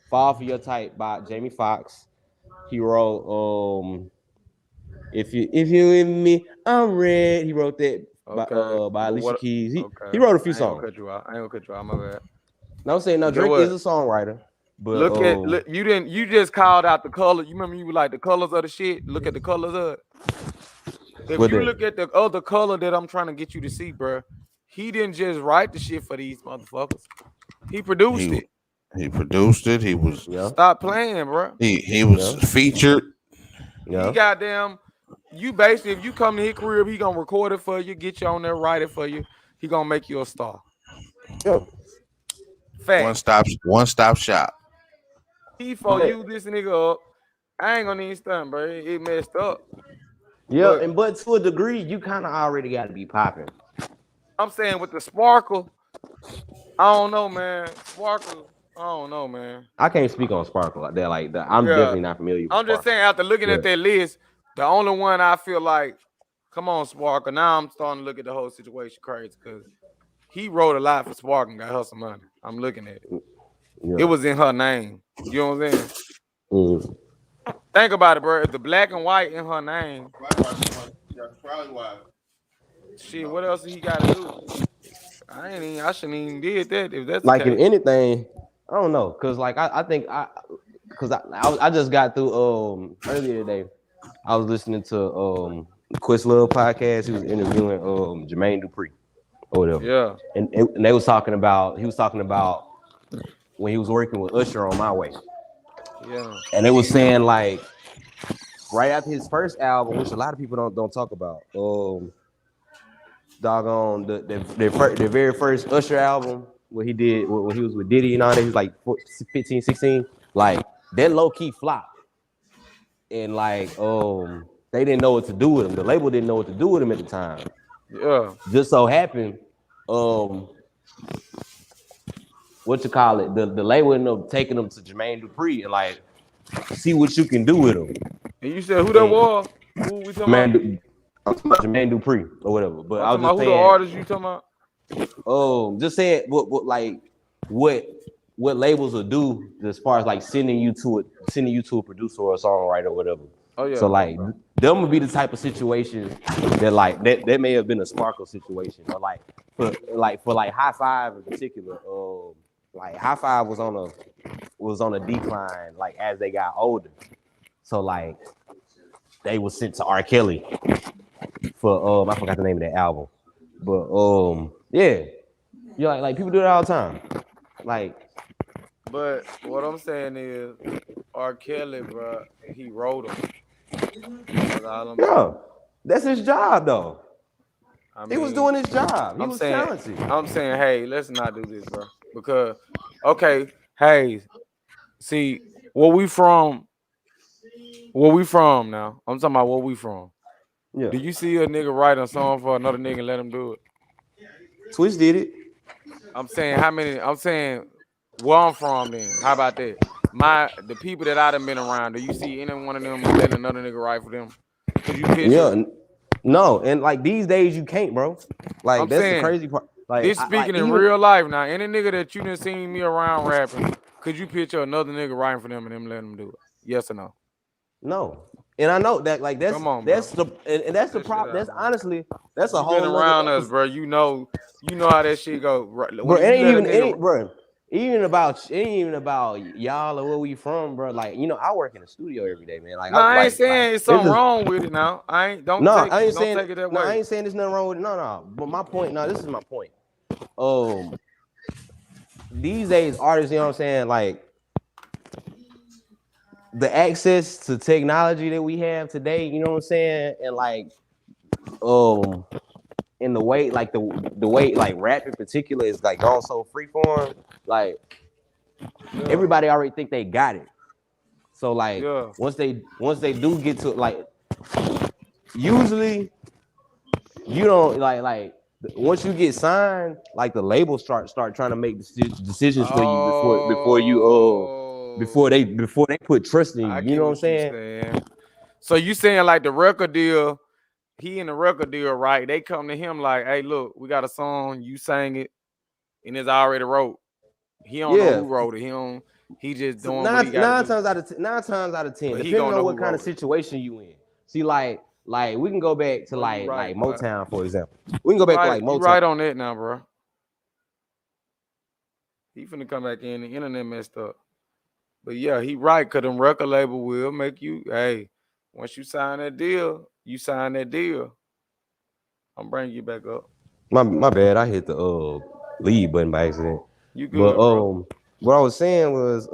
"Fall for Your Type" by Jamie Foxx. He wrote "If You With Me, I'm Red." He wrote that. By Alicia Keys. He wrote a few songs. I ain't gonna cut you out. My bad. No, I'm saying Drake is a songwriter. But look, you just called out the color. You remember you were like the colors of the shit. Look at the colors of it. If you look at the other color that I'm trying to get you to see, bro, he didn't just write the shit for these motherfuckers. He produced it. He produced it. He was stop playing, bro. He was featured. Yeah. He goddamn. You basically, if you come to his crib, he gonna record it for you, get you on there, write it for you. He gonna make you a star. Yeah. Fact. One stop shop. He for you this nigga up. I ain't gonna even stunt, bro. It messed up. Yeah, but to a degree, you kind of already got to be popping. I'm saying with the sparkle, I don't know, man. Sparkle, I don't know, man. I can't speak on Sparkle like that. I'm definitely not familiar with I'm just saying, after looking at that list, the only one I feel like, come on, Sparkle. Now I'm starting to look at the whole situation crazy because he wrote a lot for Sparkle and got her some money. I'm looking at it. Yeah. It was in her name. You know what I'm saying? Mm. Think about it, bro. If the black and white in her name, probably why. Shit, what else he got to do? I shouldn't even did that. If that's like if anything, I don't know, cause like I think I just got through earlier today. I was listening to Questlove podcast. He was interviewing Jermaine Dupri or whatever. Yeah. And they was talking about when he was working with Usher on My Way. Yeah. And they was saying like right after his first album, which a lot of people don't talk about, doggone the very first Usher album what he did when he was with Diddy and all that, he was like 15, 16, like that low-key flop. And like they didn't know what to do with him. The label didn't know what to do with him at the time. Yeah. Just so happened, what you call it? The label ended up taking him to Jermaine Dupri and like see what you can do with him. And you said who that was? Who we talking about? I'm talking about Jermaine Dupri or whatever. But I was just saying, who the artist you talking about? Just saying what labels will do as far as like sending you to a producer or a songwriter or whatever. Oh yeah. So like them would be the type of situations that like that may have been a Sparkle situation, or like for High Five in particular. Like High Five was on a decline like as they got older. So like they were sent to R.Kelly for I forgot the name of that album. But yeah. You know, like people do that all the time. Like, but what I'm saying is R.Kelly, bro, he wrote them. Yeah, that's his job though. He was doing his job. He was talented. I'm saying, hey, let's not do this, bro. Because, okay, hey, See, where we from? Where we from now? I'm talking about where we from. Yeah. Do you see a nigga write a song for another nigga and let him do it? Twitch did it. I'm saying how many? I'm saying where I'm from. Then how about that? The people that I done been around. Do you see any one of them letting another nigga write for them? Could you picture? Yeah. No, and like these days you can't, bro. Like I'm that's saying, the crazy part. Like this speaking in real life now. Any nigga that you done seen me around rapping, could you picture another nigga writing for them and them letting them do it? Yes or no? No. And I know that like that's Come on, that's bro. the and that's the problem. That's honestly that's a You whole been around nother us, bro. You know how that shit go. bro. When It you let a ain't nigga, bro. It ain't even about y'all or where we from, bro. Like I work in the studio every day, man. Like I ain't saying it's something wrong with it now. I ain't don't take it that way. I ain't saying there's nothing wrong with it. No. But my point, this is my point. These days artists, you know what I'm saying, like the access to technology that we have today, you know what I'm saying, and like in the way like the way like rap in particular is like gone so freeform, like everybody already think they got it. So like once they do get to like usually you don't like once you get signed, like the labels start trying to make decisions for you before they put trust in you. You know what I'm saying? So you saying like the record deal, he in the record deal, right? They come to him like, hey, look, we got a song, you sang it, and it's already wrote. He don't know who wrote it. He just doing what he got to do. 9 times out of 10, But depending on what kind of situation you in. See, like we can go back to like Motown, for example. We can go back to like Motown. You right on that now, bro. He finna come back in. The internet messed up. But yeah, he right, cause them record label will make you, hey, once you sign that deal, you sign that deal. I'm bringing you back up. My bad, I hit the leave button by accident. You good, bro. What I was saying was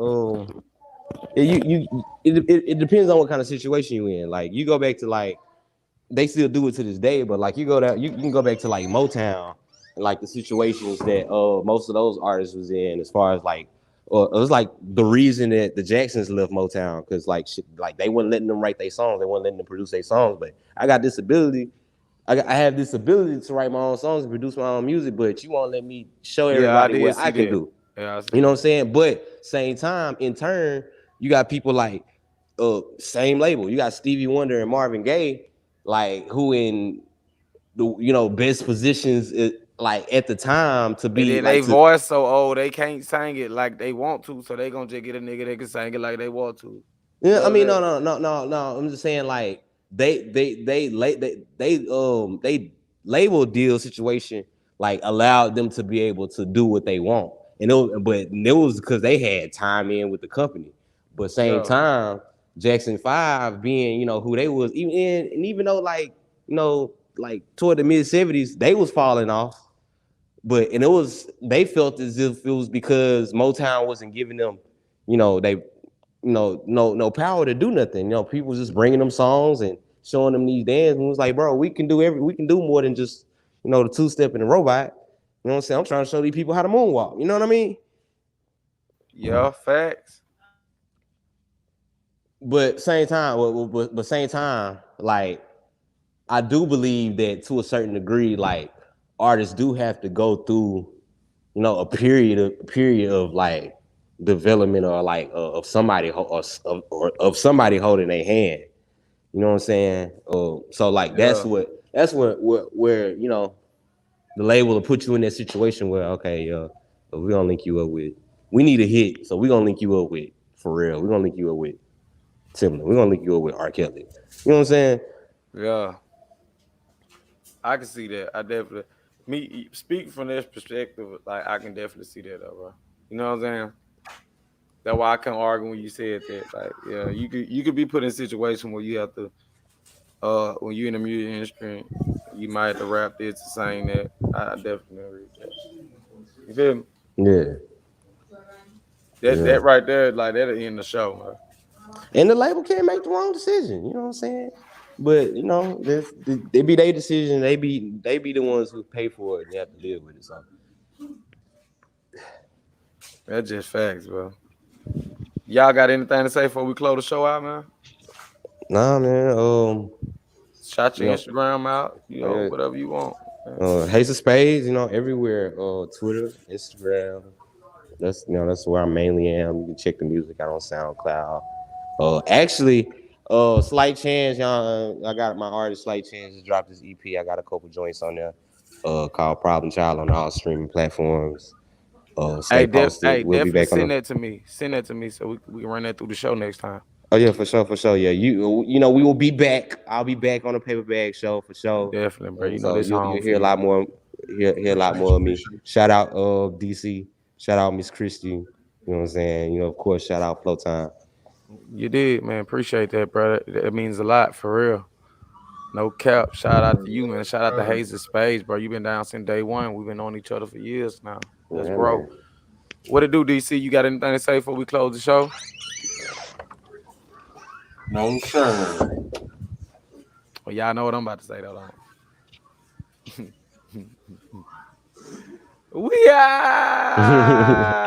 it depends on what kind of situation you in. Like you go back to like they still do it to this day, but like you can go back to like Motown and like the situations that most of those artists was in, as far as like it was like the reason that the Jacksons left Motown, because like they weren't letting them write their songs, they weren't letting them produce their songs. But I got this ability. I have this ability to write my own songs and produce my own music, but you won't let me show everybody what I can do. Yeah, you know what I'm saying? But same time, in turn, you got people like same label. You got Stevie Wonder and Marvin Gaye, like who in the best positions like at the time to be. And then like they voice so old they can't sing it like they want to, so they gonna just get a nigga that can sing it like they want to. Yeah, I mean, no. I'm just saying like they label deal situation like allowed them to be able to do what they want, and it was because they had time in with the company. But same time, Jackson 5 being who they was, even though like like toward the mid-70s they was falling off, but they felt as if it was because Motown wasn't giving them no power to do nothing. People just bringing them songs and showing them these dance moves. Like, bro, we can do more than just the two-step in the robot. You know what I'm saying? I'm trying to show these people how to moonwalk. You know what I mean? Yeah, facts. But same time, like I do believe that to a certain degree, like artists do have to go through, a period of like development, or like of somebody of somebody holding their hand. You know what I'm saying? So like that's where the label will put you in that situation where we're gonna link you up with. We need a hit, so we're gonna link you up with Pharrell. We're gonna link you up with Timbaland. We're gonna link you up with R.Kelly. You know what I'm saying? Yeah, I can see that. I definitely speaking from this perspective, like I can definitely see that, though, bro. You know what I'm saying? That's why I can't argue when you said that. Like, yeah, you could be put in a situation where you have to, when you're in the music industry, you might have to rap this to sing that. I definitely agree with that. You feel me? Yeah. That right there, like that'll end the show, man. And the label can't make the wrong decision. You know what I'm saying? But they be their decision. They be the ones who pay for it and they have to live with it. So that's just facts, bro. Y'all got anything to say before we close the show out, man? Nah, man. Shout your Instagram out, whatever you want. Ace of Spades, everywhere. Twitter, Instagram. That's where I mainly am. You can check the music out on SoundCloud. Actually, Slight Chance, y'all. I got my artist Slight Chance just dropped his EP. I got a couple joints on there. Called Problem Child on all streaming platforms. Stay posted. We'll be back on. Send that to me. Send that to me so we can run that through the show next time. Oh yeah, for sure. Yeah, we will be back. I'll be back on the Paper Bag Show for sure. Definitely, bro. So you'll hear a lot more. Hear a lot more of me. Shout out DC. Shout out Miss Christie. You know what I'm saying? Of course, shout out Flow Time. You did, man. Appreciate that, brother. That means a lot for real. No cap. Shout out to you, man. Shout out to Hayes of Spades, bro. You've been down since day one. We've been on each other for years now. Let's grow. Man. What it do, DC? You got anything to say before we close the show? No, sir. Well, y'all know what I'm about to say, though. We are.